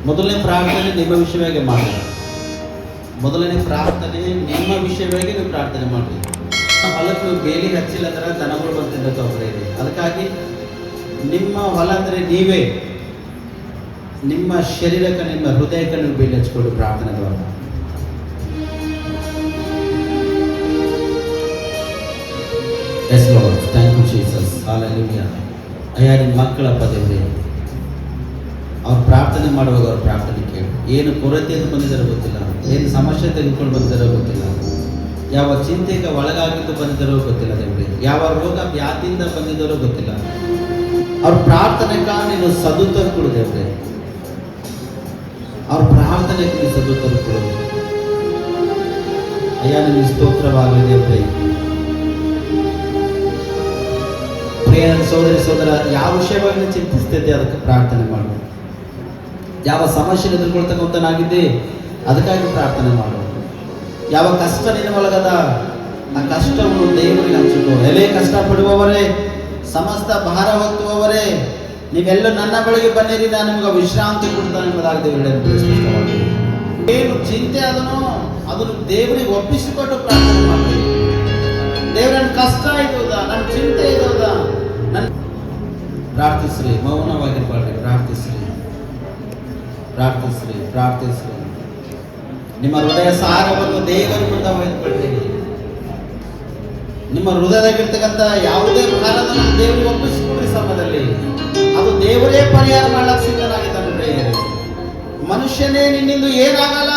ಮೊದಲನೇ ಪ್ರಾರ್ಥನೆ ನಿಮ್ಮ ವಿಷಯವಾಗಿ ಮಾಡಿ. ಮೊದಲನೇ ಪ್ರಾರ್ಥನೆ ನಿಮ್ಮ ವಿಷಯವಾಗಿ ನೀವು ಪ್ರಾರ್ಥನೆ ಮಾಡಿ. ಹೊಲಕ್ಕೆ ನೀವು ಬೇಲಿ ಹಚ್ಚಿಲ್ಲ ಅಂದ್ರೆ ದನಗಳು ಬರ್ತಿದ್ದ ತೊಂದರೆ ಇದೆ. ಅದಕ್ಕಾಗಿ ನಿಮ್ಮ ಹೊಲ ಅಂದರೆ ನೀವೇ, ನಿಮ್ಮ ಶರೀರಕ್ಕೆ ನಿಮ್ಮ ಹೃದಯಕ್ಕೆ ನೀವು ಬೇಲಿ ಹಚ್ಕೊಂಡು ಪ್ರಾರ್ಥನೆ ದ್ವಾರ. Yes lord, thank you Jesus, hallelujah. ಅಯ್ಯ ನಿಮ್ಮ ಮಕ್ಕಳಪ್ಪ ದೇವರೇ, ಅವ್ರು ಪ್ರಾರ್ಥನೆ ಮಾಡುವಾಗ ಅವ್ರ ಪ್ರಾರ್ಥನೆ ಕೇಳಿ. ಏನು ಕೊರತೆಯನ್ನು ಬಂದಿದ್ದಾರೋ ಗೊತ್ತಿಲ್ಲ, ಏನು ಸಮಸ್ಯೆ ತೆಗೆದುಕೊಂಡು ಬಂದಿದ್ದಾರೋ ಗೊತ್ತಿಲ್ಲ, ಯಾವ ಚಿಂತೆಗೆ ಒಳಗಾಗಿದ್ದು ಬಂದಿದ್ದಾರೋ ಗೊತ್ತಿಲ್ಲ ದೇವರೇ, ಯಾವ ರೋಗ ವ್ಯಾಧಿಯಿಂದ ಬಂದಿದ್ದಾರೋ ಗೊತ್ತಿಲ್ಲ. ಅವ್ರ ಪ್ರಾರ್ಥನೆಗ ನೀನು ಸದುತ್ತರ ಕೊಡು ದೇವರೇ, ಅವ್ರ ಪ್ರಾರ್ಥನೆಗೆ ನೀನು ಸದುತ್ತರ ಕೊಡು. ಅಯ್ಯ ನಿಮಗೆ ಸ್ತೋತ್ರವಾಗಲಿ ದೇವರೇ. ಪ್ರಿಯ ಸೋದರಿ ಸೋದರ, ಯಾವ ವಿಷಯವಾಗಿ ನೀನು ಚಿಂತಿಸ್ತಿದ್ದೆ ಅದಕ್ಕೆ ಪ್ರಾರ್ಥನೆ ಮಾಡು. ಯಾವ ಸಮಸ್ಯೆ ಎದುರ್ಕೊಳ್ತಕ್ಕಂಥನಾಗಿದ್ದೆ ಅದಕ್ಕಾಗಿ ಪ್ರಾರ್ಥನೆ ಮಾಡು. ಯಾವ ಕಷ್ಟ ನಿನ್ನ ಒಳಗದ ಆ ಕಷ್ಟವನ್ನು ದೇವರಿಗೆ ಹಂಚಿಕೋ. ಎಲೆ ಕಷ್ಟಪಡುವವರೇ, ಸಮಸ್ತ ಭಾರ ಹೊತ್ತುವವರೇ, ನೀವೆಲ್ಲ ನನ್ನ ಬಳಿಗೆ ಬನ್ನಿರಿ, ನಾನು ನಿಮಗೆ ವಿಶ್ರಾಂತಿ ಕೊಡ್ತಾನೆ ಎಂಬುದಾಗಿ ದೇವರಿಗೆ ಏನು ಚಿಂತೆ ಅದನ್ನು ದೇವರಿಗೆ ಒಪ್ಪಿಸಿಕೊಟ್ಟು ಪ್ರಾರ್ಥನೆ ಮಾಡಿ. ದೇವ್ರ ನನ್ನ ಕಷ್ಟ ಇದ್ದೋದ, ನನ್ನ ಚಿಂತೆ ಇದ್ದೋದ, ನನ್ನ ಪ್ರಾರ್ಥಿಸ್ರಿ, ಮೌನವಾಗಿರ್ಬಾರ್ದು. ಪ್ರಾರ್ಥಿಸ್ರಿ, ಪ್ರಾರ್ಥಿಸ್ರಿ, ಪ್ರಾರ್ಥಿಸ್ರಿ. ನಿಮ್ಮ ಹೃದಯ ಸಾರವನ್ನು ದೇವರ ಮುಂದೆ ಒಯ್ದುಕೊಳ್ಳಿರಿ. ನಿಮ್ಮ ಹೃದಯದಾಗಿರ್ತಕ್ಕಂಥ ಯಾವುದೇ ಭಾರವನ್ನು ದೇವರಿಗೆ ಒಪ್ಪಿಸಿಕೊಳ್ಳಿ ಸಮಯದಲ್ಲಿ ಅದು ದೇವರೇ ಪರಿಹಾರ ಮಾಡಕ್ಕೆ ಸಿದ್ಧನಾಗಿದ್ದಾನೆ. ಮನುಷ್ಯನೇ ನಿನ್ನಿಂದ ಏನಾಗಲ್ಲ,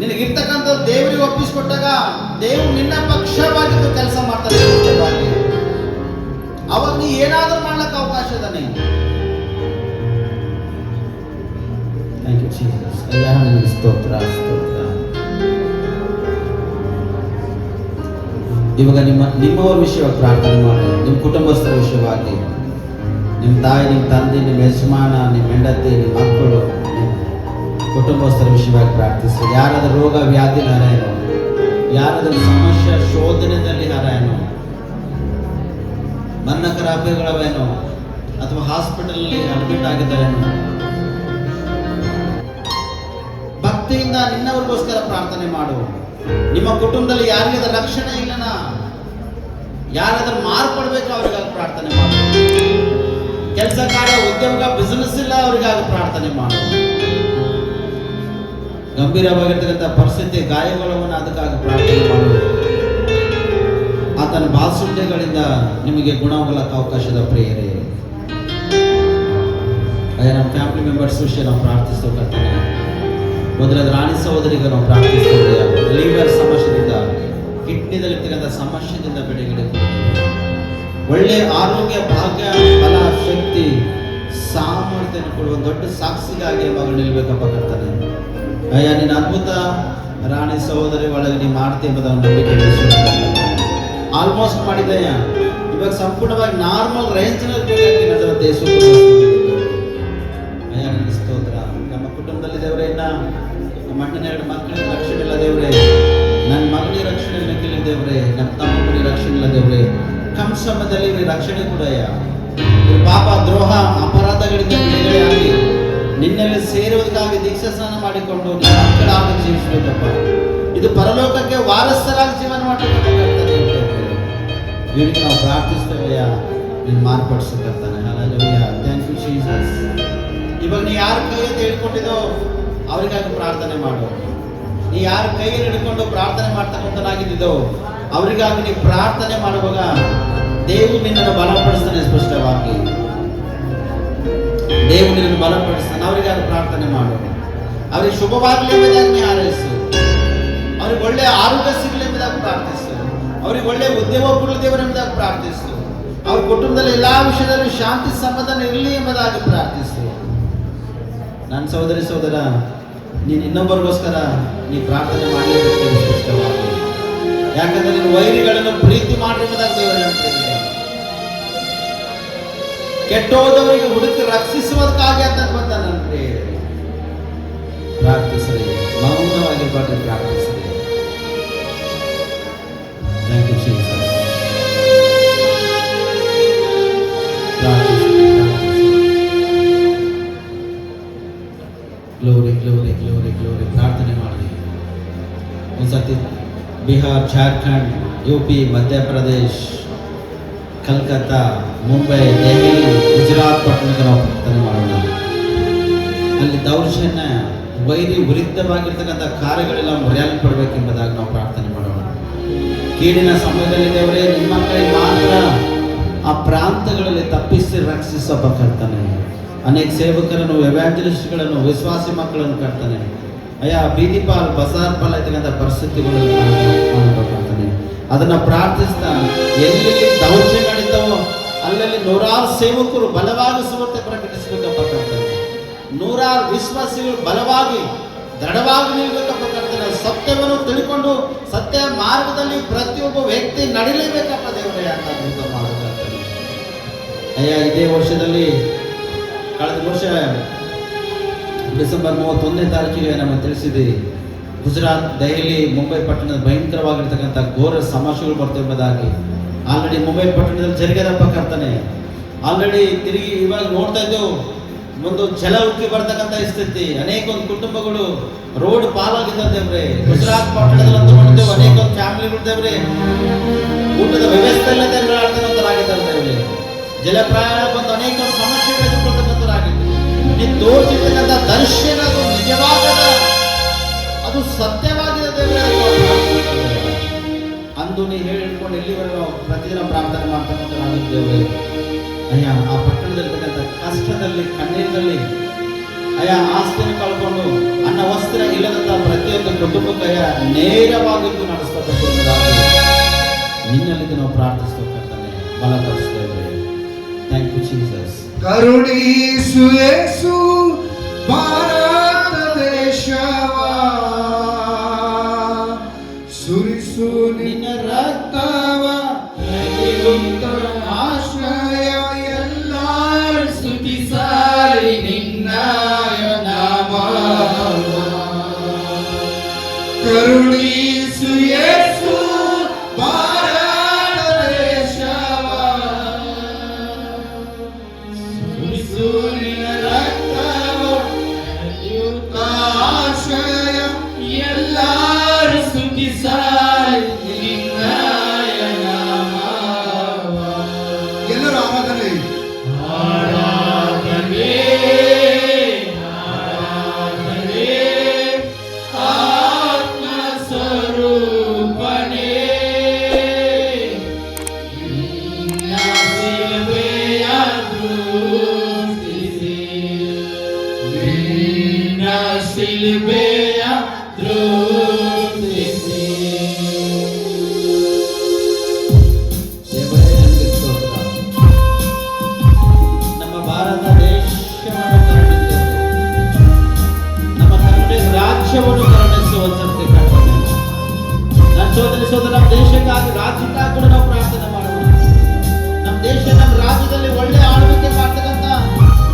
ನಿನಗಿರ್ತಕ್ಕಂಥ ದೇವರಿಗೆ ಒಪ್ಪಿಸಿಕೊಟ್ಟಾಗ ದೇವರು ನಿನ್ನ ಪಕ್ಷವಾಗಿದ್ದು ಕೆಲಸ ಮಾಡ್ತಾನೆ. ಅವಾಗ ನೀ ಏನಾದರೂ ಮಾಡ್ಲಿಕ್ಕೆ ಅವಕಾಶ ಇದೆ. ನೀವು ಥ್ಯಾಂಕ್ ಯು ಜೀಸಸ್. ಅಯ್ಯ ನಿಮಗೆ ಸ್ತೋತ್ರ, ಸ್ತೋತ್ರ. ಇವಾಗ ನಿಮ್ಮವರ ವಿಷಯವಾಗಿ ಪ್ರಾರ್ಥನೆ ಮಾಡಿ. ನಿಮ್ಮ ಕುಟುಂಬಸ್ಥರ ವಿಷಯವಾಗಿ, ನಿಮ್ಮ ತಾಯಿ, ನಿಮ್ಮ ತಂದೆ, ನಿಮ್ಮ ಯಜಮಾನ, ನಿಮ್ಮ ಹೆಂಡತಿ, ನಿಮ್ಮ ಮಕ್ಕಳು, ಕುಟುಂಬಸ್ಥರ ವಿಷಯವಾಗಿ ಪ್ರಾರ್ಥಿಸಿ. ಯಾರಾದರೂ ರೋಗ ವ್ಯಾಧಿ ಹಾರಾಯನೋ, ಯಾರಾದರೂ ಸಮಸ್ಯೆ ಶೋಧನೆಯಲ್ಲಿ ಹಾರಾಯನೋ, ಮನ್ನ ಖರಾಬಿಗಳವೇನೋ, ಅಥವಾ ಹಾಸ್ಪಿಟಲ್ನಲ್ಲಿ ಅಡ್ಮಿಟ್ ಆಗಿದ್ದಾರೇನೋ, ಭಕ್ತಿಯಿಂದ ನಿನ್ನವ್ರಿಗೋಸ್ಕರ ಪ್ರಾರ್ಥನೆ ಮಾಡು. ನಿಮ್ಮ ಕುಟುಂಬದಲ್ಲಿ ಯಾರಿಗಾದ್ರೂ ರಕ್ಷಣೆ ಇಲ್ಲನ, ಯಾರಾದ್ರೂ ಮಾರ್ಪಡ್ಬೇಕು ಅವ್ರಿಗಾಗಿ ಪ್ರಾರ್ಥನೆ ಮಾಡು. ಕೆಲಸ ಕಾರ್ಯ, ಉದ್ಯೋಗ, ಬಿಸಿನೆಸ್ ಇಲ್ಲ ಅವ್ರಿಗಾಗಿ ಪ್ರಾರ್ಥನೆ ಮಾಡು. ಗಂಭೀರವಾಗಿರ್ತಕ್ಕಂಥ ಪರಿಸ್ಥಿತಿ, ಗಾಯಗಳನ್ನು ಅದಕ್ಕಾಗಿ ಪ್ರಾರ್ಥನೆ ಮಾಡು. ಆತನ ಬಾಸುಂಡೆಗಳಿಂದ ನಿಮಗೆ ಗುಣವಾಗಲಕ್ಕೆ ಅವಕಾಶದ ಪ್ರಿಯರೇ. ಅದೇ ನಮ್ಮ ಫ್ಯಾಮಿಲಿ ಮೆಂಬರ್ಸ್ ವಿಷಯ ನಾವು ಪ್ರಾರ್ಥಿಸ್ತಾ. ಮೊದಲಾದ ರಾಣಿ ಸಹೋದರಿಗೆ ನಾವು ಪ್ರಾರ್ಥಿಸ್ತೇವೆ. ಲಿವರ್ ಸಮಸ್ಯೆಯಿಂದ, ಕಿಡ್ನಿದಲ್ಲಿರ್ತಕ್ಕಂಥ ಸಮಸ್ಯೆಯಿಂದ ಬಿಡುಗಡೆ, ಒಳ್ಳೆ ಆರೋಗ್ಯ, ಭಾಗ್ಯ, ಬಲ, ಶಕ್ತಿ, ಸಾಮರ್ಥ್ಯವನ್ನು ಕೊಡುವ ದೊಡ್ಡ ಸಾಕ್ಷಿಗಾಗಿ ಮಗಳು ನಿಲ್ಬೇಕಪ್ಪ ಕರ್ತಾನೆ. ಅಯ್ಯ ನಿನ್ನ ಅದ್ಭುತ ರಾಣಿ ಸಹೋದರಿ ಒಳಗೆ ನೀವು ಮಾಡ್ತೀವಿ ಎಂಬುದನ್ನು ನಂಬಿಕೆ ಆಲ್ಮೋಸ್ಟ್ ಮಾಡಿದೆಯ. ಇವಾಗ ಸಂಪೂರ್ಣವಾಗಿ ನಾರ್ಮಲ್ ರೇಂಜ್ನಲ್ಲಿ ದೇಶ. ಅಯ್ಯ ನಿನ್ನ ಸ್ತೋತ್ರ. ನಮ್ಮ ಕುಟುಂಬದಲ್ಲಿ ದೇವರೇ, ನಮ್ಮ ಅಣ್ಣನ 2 ಮಕ್ಕಳಿಗೆ ರಕ್ಷಣೆ ಇಲ್ಲ ದೇವರೇ, ನನ್ನ ಮಗನಿಗೆ ರಕ್ಷಣೆ ಇಲ್ಲ ದೇವರೇ, ನಮ್ಮ ತಮ್ಮನಿಗೆ ರಕ್ಷಣೆ ಇಲ್ಲ ದೇವರೇ. ಕಂಸಮದಲ್ಲಿ ರಕ್ಷಣೆ ಕೊಡಯ್ಯ. ಪಾಪ, ದ್ರೋಹ, ಅಪರಾಧಗಳಿಂದ ಬಿಡುಗಡೆಯಾಗಿ ನಿನ್ನಲ್ಲಿ ಸೇರುವುದಕ್ಕಾಗಿ ದೀಕ್ಷಾ ಸ್ನಾನ ಮಾಡಿಕೊಂಡು ನಿಮ್ಮ ಮಕ್ಕಳಾಗಿ ಜೀವಿಸಬೇಕಪ್ಪ. ಇದು ಪರಲೋಕಕ್ಕೆ ವಾರಸ್ಥರಾಗಿ ಜೀವನ ಮಾಡಬೇಕಾಗ್ತದೆ. ಇವರಿಗೆ ನಾವು ಪ್ರಾರ್ಥಿಸ್ತೇವೆಯ, ನೀನು ಮಾರ್ಪಡಿಸಕರ್ತಾನೆ. Hallelujah, thank you Jesus. ಇವಾಗ ನೀ ಯಾರ ಕೈಯಲ್ಲಿ ಹಿಡ್ಕೊಂಡಿದ್ದೋ ಅವರಿಗಾಗಿ ಪ್ರಾರ್ಥನೆ ಮಾಡು. ನೀ ಯಾರ ಕೈಯಲ್ಲಿ ಹಿಡ್ಕೊಂಡು ಪ್ರಾರ್ಥನೆ ಮಾಡ್ತಕ್ಕಂಥನಾಗಿದ್ದೋ ಅವರಿಗಾಗಿ ನೀವು ಪ್ರಾರ್ಥನೆ ಮಾಡುವಾಗ ದೇವರು ನಿನ್ನನ್ನು ಬಲಪಡಿಸ್ತಾನೆ. ಸ್ಪಷ್ಟವಾಗಿ ದೇವರು ನಿನ್ನನ್ನು ಬಲಪಡಿಸ್ತಾನೆ. ಅವರಿಗಾಗಿ ಪ್ರಾರ್ಥನೆ ಮಾಡು. ಅವರಿಗೆ ಶುಭವಾಗಲಿ ಎಂಬುದಾಗಿ ನೀ ಹಾರೈಸು. ಅವ್ರಿಗೆ ಒಳ್ಳೆ ಆರೋಗ್ಯ ಸಿಗಲಿ ಎಂಬುದಾಗಿ ಪ್ರಾರ್ಥಿಸು. ಅವ್ರಿಗೆ ಒಳ್ಳೆ ಉದ್ಯೋಗ ಕೊಡಲಿ ದೇವರು ಎಂಬುದಾಗಿ ಪ್ರಾರ್ಥಿಸು. ಅವ್ರ ಕುಟುಂಬದಲ್ಲಿ ಎಲ್ಲಾ ವಿಷಯದಲ್ಲಿ ಶಾಂತಿ ಸಮಾಧಾನ ಇರಲಿ ಎಂಬುದಾಗಿ ಪ್ರಾರ್ಥಿಸು. ನನ್ನ ಸಹೋದರಿ ಸಹೋದರ, ನೀನು ಇನ್ನೊಬ್ಬರಿಗೋಸ್ಕರ ನೀ ಪ್ರಾರ್ಥನೆ ಮಾಡಲೇಬೇಕು. ಸ್ಪಷ್ಟವಾಗಿ ಯಾಕಂದ್ರೆ ನೀನು ವೈರಿಗಳನ್ನು ಪ್ರೀತಿ ಮಾಡಿರುವುದಾಗಿ ದೇವರು ಹೇಳ್ತಿದ್ದಾರೆ. ಕೆಟ್ಟೋದವರಿಗೆ ಹುಡುಕಿ ರಕ್ಷಿಸುವುದಕ್ಕಾಗಿ ಅಂತ ಬಂದ ನನ್ನ ಪ್ರಿಯರೇ. ಪ್ರಾರ್ಥಿಸ್ರಿ, ಮೌನವಾಗಿರ್ಬಾರ್ದು, ಪ್ರಾರ್ಥಿಸ್ರಿ. Thank you Jesus. Glory glory glory glory. ಪ್ರಾರ್ಥನೆ ಮಾಡಿ. ಒಂದ್ಸತಿ ಬಿಹಾರ್, ಜಾರ್ಖಂಡ್, UP, ಮಧ್ಯಪ್ರದೇಶ್, ಕಲ್ಕತ್ತಾ, ಮುಂಬೈ, ದೆಹಲಿ, ಗುಜರಾತ್ ಪಟ್ಟಣಕ್ಕೆ ನಾವು ಪ್ರಾರ್ಥನೆ ಮಾಡೋಣ. ಅಲ್ಲಿ ದೌರ್ಜನ್ಯ, ವೈರಿ ವಿರುದ್ಧವಾಗಿರ್ತಕ್ಕಂಥ ಕಾರ್ಯಗಳೆಲ್ಲ ಮರೆಯಲ್ಪಡಬೇಕೆಂಬುದಾಗಿ ನಾವು ಪ್ರಾರ್ಥನೆ ಮಾಡೋಣ. ಕೀಡಿನ ಸಮಯದಲ್ಲಿ ದೇವರೇ ನಿಮ್ಮ ಮಕ್ಕಳಿಗೆ ಮಾತ್ರ ಆ ಪ್ರಾಂತಗಳಲ್ಲಿ ತಪ್ಪಿಸಿ ರಕ್ಷಿಸಪ್ಪ ಕರ್ತನೆ. ಅನೇಕ ಸೇವಕರನ್ನು, ಎವ್ಯಾಂಜಲಿಸ್ಟ್ಗಳನ್ನು, ವಿಶ್ವಾಸಿ ಮಕ್ಕಳನ್ನು ಕರ್ತನೆ ಅಯ್ಯ ಬೀದಿ ಪಾಲ್, ಬಜಾರ್ ಪಾಲ್ ಇರ್ತಕ್ಕಂಥ ಪರಿಸ್ಥಿತಿಗಳು ಕರ್ತನೆ. ಅದನ್ನು ಪ್ರಾರ್ಥಿಸ್ತಾ ಎಲ್ಲಿ ದೌರ್ಜನ್ಯ ನಡೀತಾವೋ ಅಲ್ಲಲ್ಲಿ ನೂರಾರು ಸೇವಕರು ಬಲವಾಗಿ ಸುವಾರ್ತೆ ಪ್ರಕಟಿಸಬೇಕಪ್ಪ ಕರ್ತನೆ. ನೂರಾರು ವಿಶ್ವಾಸಿಗಳು ಬಲವಾಗಿ ದೃಢವಾಗಿ ನಿಲ್ಬೇಕಪ್ಪ ಕರ್ತನೆ. ಸತ್ಯವನ್ನು ತಿಳ್ಕೊಂಡು ಸತ್ಯ ಮಾರ್ಗದಲ್ಲಿ ಪ್ರತಿಯೊಬ್ಬ ವ್ಯಕ್ತಿ ನಡಿಲೇಬೇಕಪ್ಪ ದೇವರೇ ಅಂತ ಮಾಡಬೇಕಂತಾನೆ. ಅಯ್ಯ ಇದೇ ವರ್ಷದಲ್ಲಿ ಕಳೆದ ವರ್ಷ ಡಿಸೆಂಬರ್ 31ನೇ ತಾರೀಕಿಗೆ ನಮಗೆ ತಿಳಿಸಿದೆ ಗುಜರಾತ್, ದೆಹಲಿ, ಮುಂಬೈ ಪಟ್ಟಣದ ಭಯಂಕರವಾಗಿರ್ತಕ್ಕಂಥ ಘೋರ ಸಮಸ್ಯೆಗಳು ಬರ್ತವೆ ಎಂಬುದಾಗಿ. ಆಲ್ರೆಡಿ ಮುಂಬೈ ಪಟ್ಟಣದಲ್ಲಿ ಜರುಗಿದಪ್ಪ ಕರ್ತನೆ. ಆಲ್ರೆಡಿ ತಿರುಗಿ ಇವಾಗ ನೋಡ್ತಾ ಇದ್ದೆವು ಒಂದು ಜಲ ಉಕ್ಕಿ ಬರ್ತಕ್ಕಂಥ ಸ್ಥಿತಿ. ಅನೇಕ ಒಂದು ಕುಟುಂಬಗಳು ರೋಡ್ ಪಾಲಾಗಿದ್ದ ದೇವ್ರೆ. ಗುಜರಾತ್ ಪಟ್ಟಣದಲ್ಲಿ ಅಂತ ನೋಡಿದ್ದೆವು ಅನೇಕ ಒಂದು ಫ್ಯಾಮಿಲಿಗಳು ದೇವ್ರೆ ಊಟದ ವ್ಯವಸ್ಥೆ ಇಲ್ಲ ದೇವರಾಡ್ತಕ್ಕಂಥರಾಗಿದ್ದಾರೆ ದೇವ್ರೆ. ಜಲ ಪ್ರಯಾಣ ಬಂದು ಅನೇಕ ಸಮಸ್ಯೆಗಳು ಎದುರ್ಕೊಳ್ತಕ್ಕಂಥರಾಗಿತ್ತು. ನೀವು ತೋರಿಸಿರ್ತಕ್ಕಂಥ ದರ್ಶನ ಅದು ನಿಜವಾಗದ, ಅದು ಸತ್ಯವಾಗಿದೆ ದೇವರೇ. ಅಂದು ನೀವು ಹೇಳಿಕೊಂಡು ಇಲ್ಲಿವರೆಗೂ ಪ್ರತಿದಿನ ಪ್ರಾರ್ಥನೆ ಮಾಡ್ತಕ್ಕಂಥರಾಗಿದ್ದೇವೆ. ಅಯ್ಯ ಆ ಪಟ್ಟಣದಲ್ಲಿರ್ತಕ್ಕಂಥ ಕಷ್ಟದಲ್ಲಿ, ಕಣ್ಣೀರಿನಲ್ಲಿ ಅಯ್ಯ ಆಸ್ತಿಯನ್ನು ಕಳ್ಕೊಂಡು ಅನ್ನ ವಸ್ತ್ರ ಇಲ್ಲದಂತ ಪ್ರತಿಯೊಂದು ಕುಟುಂಬಕ್ಕಯ್ಯ ನೇರವಾಗಿದ್ದು ನಡೆಸ್ತಕ್ಕಂಥದ್ದಾಗಿ ನಿನ್ನಲ್ಲಿ ನಾವು ಪ್ರಾರ್ಥಿಸ್ತಕ್ಕಂತಾನೆ ಬಲಪಡಿಸ್ತೇವೆ. Thank you Jesus. ಕರುಣಿಸು ಯೇಸು ಭಾರತ ದೇಶವ, ಸುರಿಸು ನಿನ್ನ ರಕ್ತವ, ಆಶ್ರಯ ಎಲ್ಲರ ಸ್ತುತಿಸಲಿ ನಿನ್ನ ನಾಮವ. ಕರುಣಿಸು ಯೇಸು ಭಾರತ ದೇಶವ, ಸುರಿಸು ನಿನ್ನ ರಕ್ತವ, ಆಶ್ರಯ ಎಲ್ಲರ ಸ್ತುತಿಸಲಿ ನಿನ್ನ ನಾಮವ. ಎಲ್ಲರೂ ಆರಾಧನೆ ಆರಾಧನೆ ಆರಾಧನೆ ಆತ್ಮ ಸ್ವರೂಪನೇ, ನಿನ್ನ ಸೇವೆಯ ದೃಷ್ಟಿಸಿ, ನಿನ್ನ ಶಿಲುಬೆಯ ದೃಷ್ಟಿಸಿ. ನಮ್ಮ ಭಾರತ ದೇಶವನ್ನು ಕರುಣಿಸಿದ್ದೇವೆ, ನಮ್ಮ ಕರ್ನಾಟಕ ರಾಜ್ಯವನ್ನು ಕರುಣಿಸುವ ಸಂತೆ ಕರ್ತನೆ. ನನ್ನ ಸೋದರ ನಮ್ಮ ದೇಶಕ್ಕಾಗಿ, ರಾಜ್ಯಕ್ಕಾಗಿ ಕೂಡ ನಾವು ಪ್ರಾರ್ಥನೆ ಮಾಡೋಣ. ನಮ್ಮ ದೇಶ, ನಮ್ಮ ರಾಜ್ಯದಲ್ಲಿ ಒಳ್ಳೆ ಆಳ್ವಿಕೆ ಮಾಡ್ತಕ್ಕಂಥ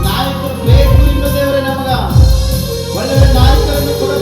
ನಾಯಕರು ಬೇಕು. ಇನ್ನು ದೇವರೇ ನಮಗ ಒಳ್ಳೆ ನಾಯಕರನ್ನು ಕೂಡ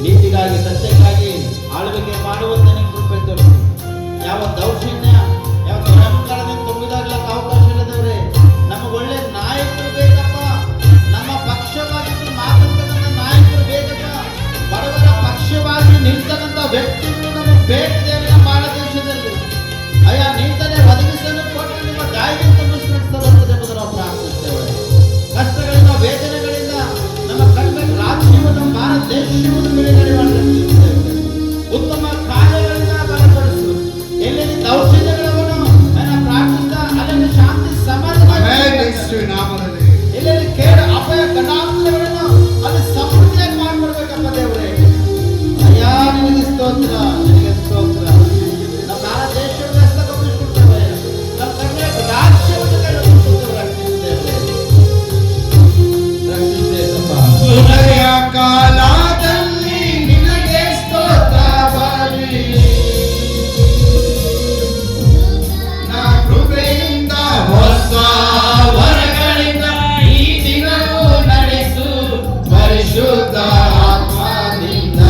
ನೀತಿಗಾಗಿ ಸತ್ಯಕ್ಕಾಗಿ ಆಳ್ವಿಕೆ ಮಾಡುವಂತೆ ನಿಮ್ಮ ಕೃಪೆ ತೋರಿಸಿ. ಯಾವ ದೌರ್ಜನ್ಯ ಯಾವ ದುರಂಕಾರದಿಂದ ತುಂಬಿದಾಗ್ಲಕ್ಕೆ ಅವಕಾಶ ಇಲ್ಲ ದೇವರೇ. ನಮಗೆ ಒಳ್ಳೆ ನಾಯಕರು ಬೇಕಪ್ಪ. ನಮ್ಮ ಪಕ್ಷವಾಗಿದ್ದು ಮಾತಾಡ್ತಕ್ಕಂಥ ನಾಯಕರು ಬೇಕಪ್ಪ. ಬಡವರ ಪಕ್ಷವಾಗಿ ನಿಲ್ತಕ್ಕಂಥ ವ್ಯಕ್ತಿಗಳು ನಮಗೆ ಬೇಕು ದೇವರೇ. ನಮ್ಮ ಭಾರತ ದೇಶದಲ್ಲಿ ಅಯ್ಯ ನೀತನೆ ಒದಗಿಸಲು ಕೊಟ್ಟು ನಿಮ್ಮ ದಾಯಿಗೆ ತುಂಬಿಸಿ ನಡೆಸದಂತೆ ಎಂಬುದನ್ನು ನಾವು ಪ್ರಾರ್ಥಿಸ್ತೇವೆ. ಕಷ್ಟಗಳಿಂದ ವೇದನೆಗಳಿಂದ ನಮ್ಮ ಕಣ್ಣ ರಾಜ್ಯವು ನಮ್ಮ ಭಾರತ ದೇಶವನ್ನು ಬಿಡುಗಡೆ ಮಾಡಿದ್ದೇವೆ. ಉತ್ತಮ ಕಾರ್ಯಗಳಿಂದ ಬಲಪಡಿಸು. ಎಲ್ಲೆಲ್ಲಿ ದೌರ್ಜನ್ಯಗಳನ್ನು ಪ್ರಾರ್ಥಿಸ್ತಾ ಅಲ್ಲೆಲ್ಲಿ ಶಾಂತಿ ಸಮಾಧಾನ, ಎಲ್ಲೆಲ್ಲಿ ಕೇಡು ಅಪಾಯ ಕಟಾಕ್ಷಗಳನ್ನು ಅಲ್ಲಿ ಸಮೃದ್ಧಿಯಾಗಿ ಮಾಡ್ಕೊಡ್ಬೇಕಪ್ಪ ದೇವರೇ. ಅಯ್ಯ ನಿನಗೆ ಸ್ತೋತ್ರ, ನಿನಗೆ ಸ್ತೋತ್ರ. ನಮ್ಮ ಭಾರತ ದೇಶವನ್ನು ಹಸ್ತಗೊಳಿಸಿಕೊಡ್ತೇವೆ. ನಮ್ಮ ಕರ್ನಾಟಕ ರಾಜ್ಯವನ್ನು ಕೈಗೊಳ್ಳುತ್ತೇವೆ. ರಕ್ಷಿಸಪ್ಪ. ಹೃದಯ ಕಾಲದಲ್ಲಿ ನಿನಗೆ ಸ್ತೋತ್ರ ಬರಲಿ. ನಾ ಕೃಪೆಯಿಂದ ಹೊಸ ವರಗಳಿಂದ ಈ ದಿನವೂ ನಡೆಸು ಪರಿಶುದ್ಧ ಆತ್ಮದಿಂದ.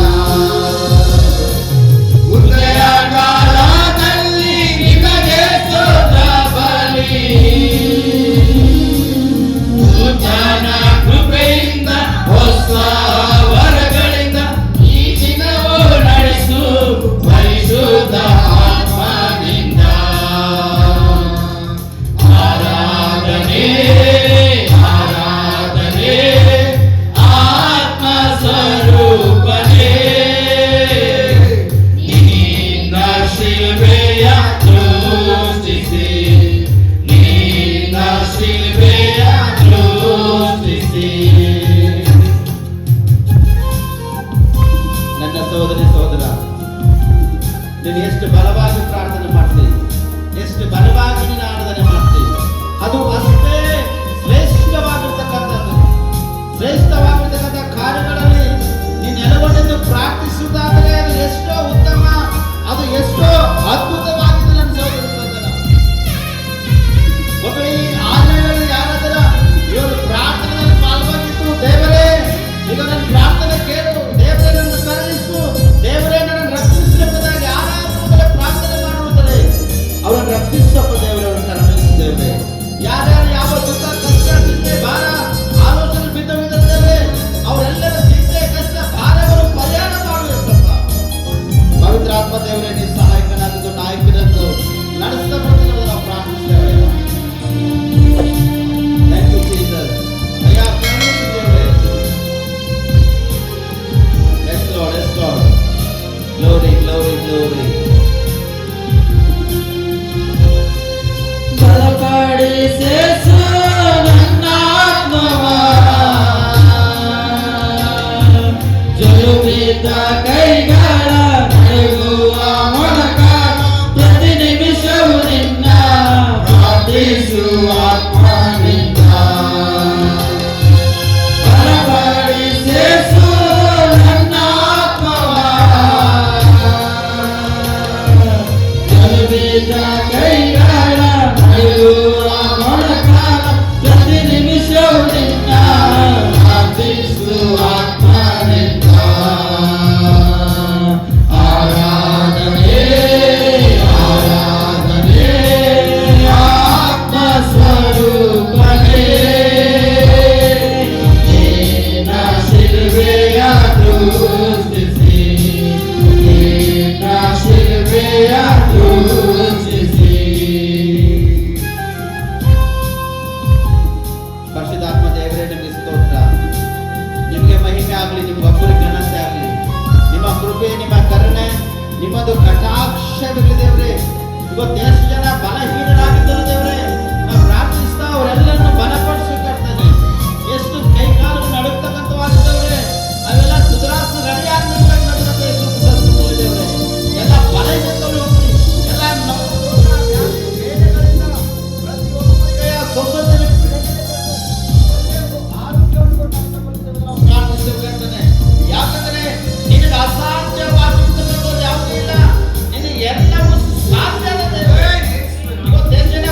ಹೃದಯ ಕಾಲದಲ್ಲಿ ನಿನಗೆ ಸ್ತೋತ್ರ ಬರಲಿ. ನೂತನ ಕೃಪೆಯಿಂದ ಹೊಸ ವರಗಳಿಂದ ಈ ದಿನವೂ ನಡೆಸು ಪರಿಶುದ್ಧ ಆತ್ಮದಿಂದ. ಆರಾಧನೆ ಆರಾಧನೆ ಆತ್ಮ ಸ್ವರೂಪನೇ. ನಿನ್ನ ಶಿಲ್ಬೆಯ ದೃಷ್ಟಿಸಿ, ನಿನ್ನ ಶಿಲ್ಬೆಯ ದೃಷ್ಟಿಸಿ. ನನ್ನ ಸಹೋದರಿ ಸಹೋದರ, ನೀನು ಎಷ್ಟು ಬಲವಾಗಿ ಪ್ರಾರ್ಥನೆ ಮಾಡ್ತೀವಿ, ಎಷ್ಟು ಬಲವಾಗಿ ನೀನು ಆರಾಧನೆ ಮಾಡ್ತೀವಿ, ಅದು ಅಷ್ಟೇ ಶ್ರೇಷ್ಠವಾಗಿರ್ತಕ್ಕಂಥದ್ದು. ಶ್ರೇಷ್ಠವಾಗಿರ್ತಕ್ಕಂಥ ಕಾರ್ಯಗಳಲ್ಲಿ ನೀನು ನೆಲೆಗೊಂಡು ಪ್ರಾರ್ಥಿಸುವುದಾದರೆ ಅದು ಎಷ್ಟೋ ಉತ್ತಮ, ಅದು ಎಷ್ಟೋ ಅದ್ಭುತವಾಗಿದೆ ನನ್ನ ಸಹೋದರಿ ಸಹೋದರ. ಒಬ್ಬ ಈ ಆಲಯಗಳಲ್ಲಿ ಯಾರಾದರ ಇವರು ಪ್ರಾರ್ಥನೆಯಲ್ಲಿ ಪಾಲ್ಗೊಂಡಿದ್ದು, ದೇವರೇ ಈಗ ನನ್ನ ಪ್ರಾರ್ಥನೆ ಕೇಳು, ದೇವರೇ ನನ್ನ ಕರುಣಿಸು, ದೇವರೇ ನನ್ನ ರಕ್ಷಿಸು ಎಂಬುದಾಗಿ ಯಾರಾದರೂ ಪ್ರಾರ್ಥನೆ ಮಾಡುವುದರೆ ಅವರನ್ನು ರಕ್ಷಿಸಪ್ಪ ದೇವರೇ, ಅವರನ್ನು ಕರುಣಿಸು ದೇವರೇ. ಯಾರ್ಯಾರು ಯಾವ ದುಃಖ ಕಷ್ಟ ಚಿಂತೆ ಭಾರ ಆಲೋಚನೆ ಬಿದ್ದಿದ್ದೇವೆ ಅವರೆಲ್ಲರ ಚಿಂತೆ ಕಷ್ಟ ಭಾರಗಳು ಪರಿಹಾರ ಮಾಡಬೇಕಪ್ಪ. ಪವಿತ್ರಾತ್ಮ ದೇವರೇ ನೀ ಸಹಾಯಕನಾದದ್ದು ನಾಯಕನದ್ದು ನಡೆಸ್ತಾ ಬರ್ತೀನಿ ನಾವು ಪ್ರಾರ್ಥಿಸ್ತೇವೆ. Thank you Jesus. ಅಯ್ಯ ಕರುಣಿಸು ದೇವರೇ. Yes Lord, yes Lord. Glory glory glory. ಬಲಪಡಿಸು ನನ್ನ ಆತ್ಮವ, ಜರುಬಿದ ಕೈಗಳ ನಡುಗುವ ಮೊಳಕ ಪ್ರತಿ ನಿಮಿಷವೂ ನಿನ್ನ ಪ್ರಾರ್ಥಿಸುವ ಆತ್ಮನಿಂದ. ಬಲಪಡಿಸು ನನ್ನ ಆತ್ಮವ, ಜರುಬಿದ ಕೈಗಳ ನಡುಗುವ ಮೊಳಕ ಪ್ರತಿ ನಿಮಿಷವೂ ನಿನ್ನ ಪ್ರಾರ್ಥಿಸುವ ಆತ್ಮನಿಂದ. ಆರಾಧನೆ ಆರಾಧನೆ ಆತ್ಮ ಸ್ವರೂಪನೇ. ನಿನ್ನ ಶಿಲುಬೆಯ ದೃಷ್ಟಿಸಿ, ನಿನ್ನ ಶಿಲುಬೆಯ ದೃಷ್ಟಿಸಿ. ಪರಿಶುದ್ಧಾತ್ಮ ದೇವರೇ ನಿಮಗೆ ಸ್ತೋತ್ರ. ನಿಮಗೆ ಮಹಿಮೆ ಆಗಲಿ, ನಿಮ್ಗೊಬ್ಬರಿಗೆ ಘನತೆ ಆಗಲಿ. ನಿಮ್ಮ ಕೃಪೆ, ನಿಮ್ಮ ಕರುಣೆ, ನಿಮ್ಮದು ಕಟಾಕ್ಷವಿರಲಿ ದೇವರೇ. ಇವತ್ತು ಎಷ್ಟು ಜನ ಬಲಹೀನರಾಗಿದ್ದರು ದೇವರೇ, ನಾವು ಪ್ರಾರ್ಥಿಸ್ತಾ ಅವರೆಲ್ಲರನ್ನು ಬಲಪಡಿಸಬೇಕಾಗ್ತದೆ. ಎಷ್ಟು ಕೈಕಾಲು ನಡುಕ್ತಕ್ಕಂಥವಾಗಿದ್ದವ್ರೆ ಅವೆಲ್ಲ ಸುಧಾರಿಸಿ ರೆಡಿ ಆಗ್ಬೇಕು ದೇವರೇ. ಎಲ್ಲ ಬಲಹೀನತೆಗಳು ಹೋಗ್ಲಿ, ಎಲ್ಲ ಬೇರೆಗಳಿಂದ ಪ್ರತಿಯೊಬ್ಬರಿಗೆ ಸ್ವಸ್ಥತೆ ಆರೋಗ್ಯವನ್ನು ಕೊಟ್ಟು ನಾವು ಪ್ರಾರ್ಥಿಸಬೇಕಾಗ್ತದೆ. ಯಾಕಂದ್ರೆ ನಿನಗೆ ಅಸಾಧ್ಯವಾಗಿರ್ತಕ್ಕಂಥದ್ದು ಯಾವುದೂ ಇಲ್ಲ, ನಿನಗೆ ಎಲ್ಲವೂ ಸಾಧ್ಯ. ಇವತ್ತು ಎಷ್ಟು ಜನ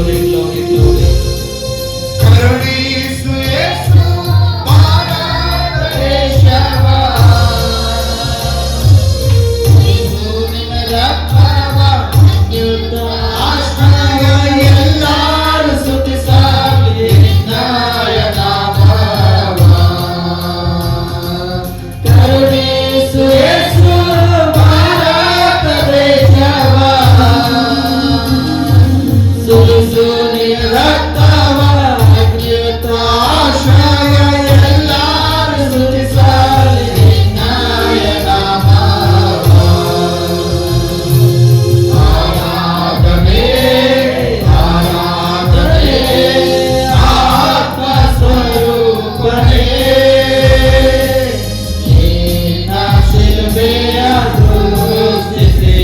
ಗ್ಲೋರಿ ಗ್ಲೋರಿ ಗ್ಲೋರಿ. ಕರುಣಿಸು ಯೇಸು ಭಾರತ ದೇಶವ, ನಿನ್ನ ರಕ್ತವ ಅತ್ಯುತ್ತ ಆಶ್ರಯ ಎಲ್ಲರೂ ಸ್ತುತಿಸಲಿ ನಿನ್ನಯ ನಾಮವ. ಕರುಣಿಸು ಯೇಸು ಭಾರತ ದೇಶವ, ಸುರಿಸು ನಿನ್ನ ರಕ್ತವ ಅತ್ಯುತ್ತ ಆಶ್ರಯ ಎಲ್ಲರೂ ಸ್ತುತಿಸಲಿ ನಿನ್ನಯ ನಾಮವ. ಆರಾಧನೆ ಆರಾಧನೆ ಆತ್ಮ ಸ್ವರೂಪನೇ, ನಿನ್ನ ಶಿಲುಬೆಯ ಕ್ರೂಸಿಸಿ,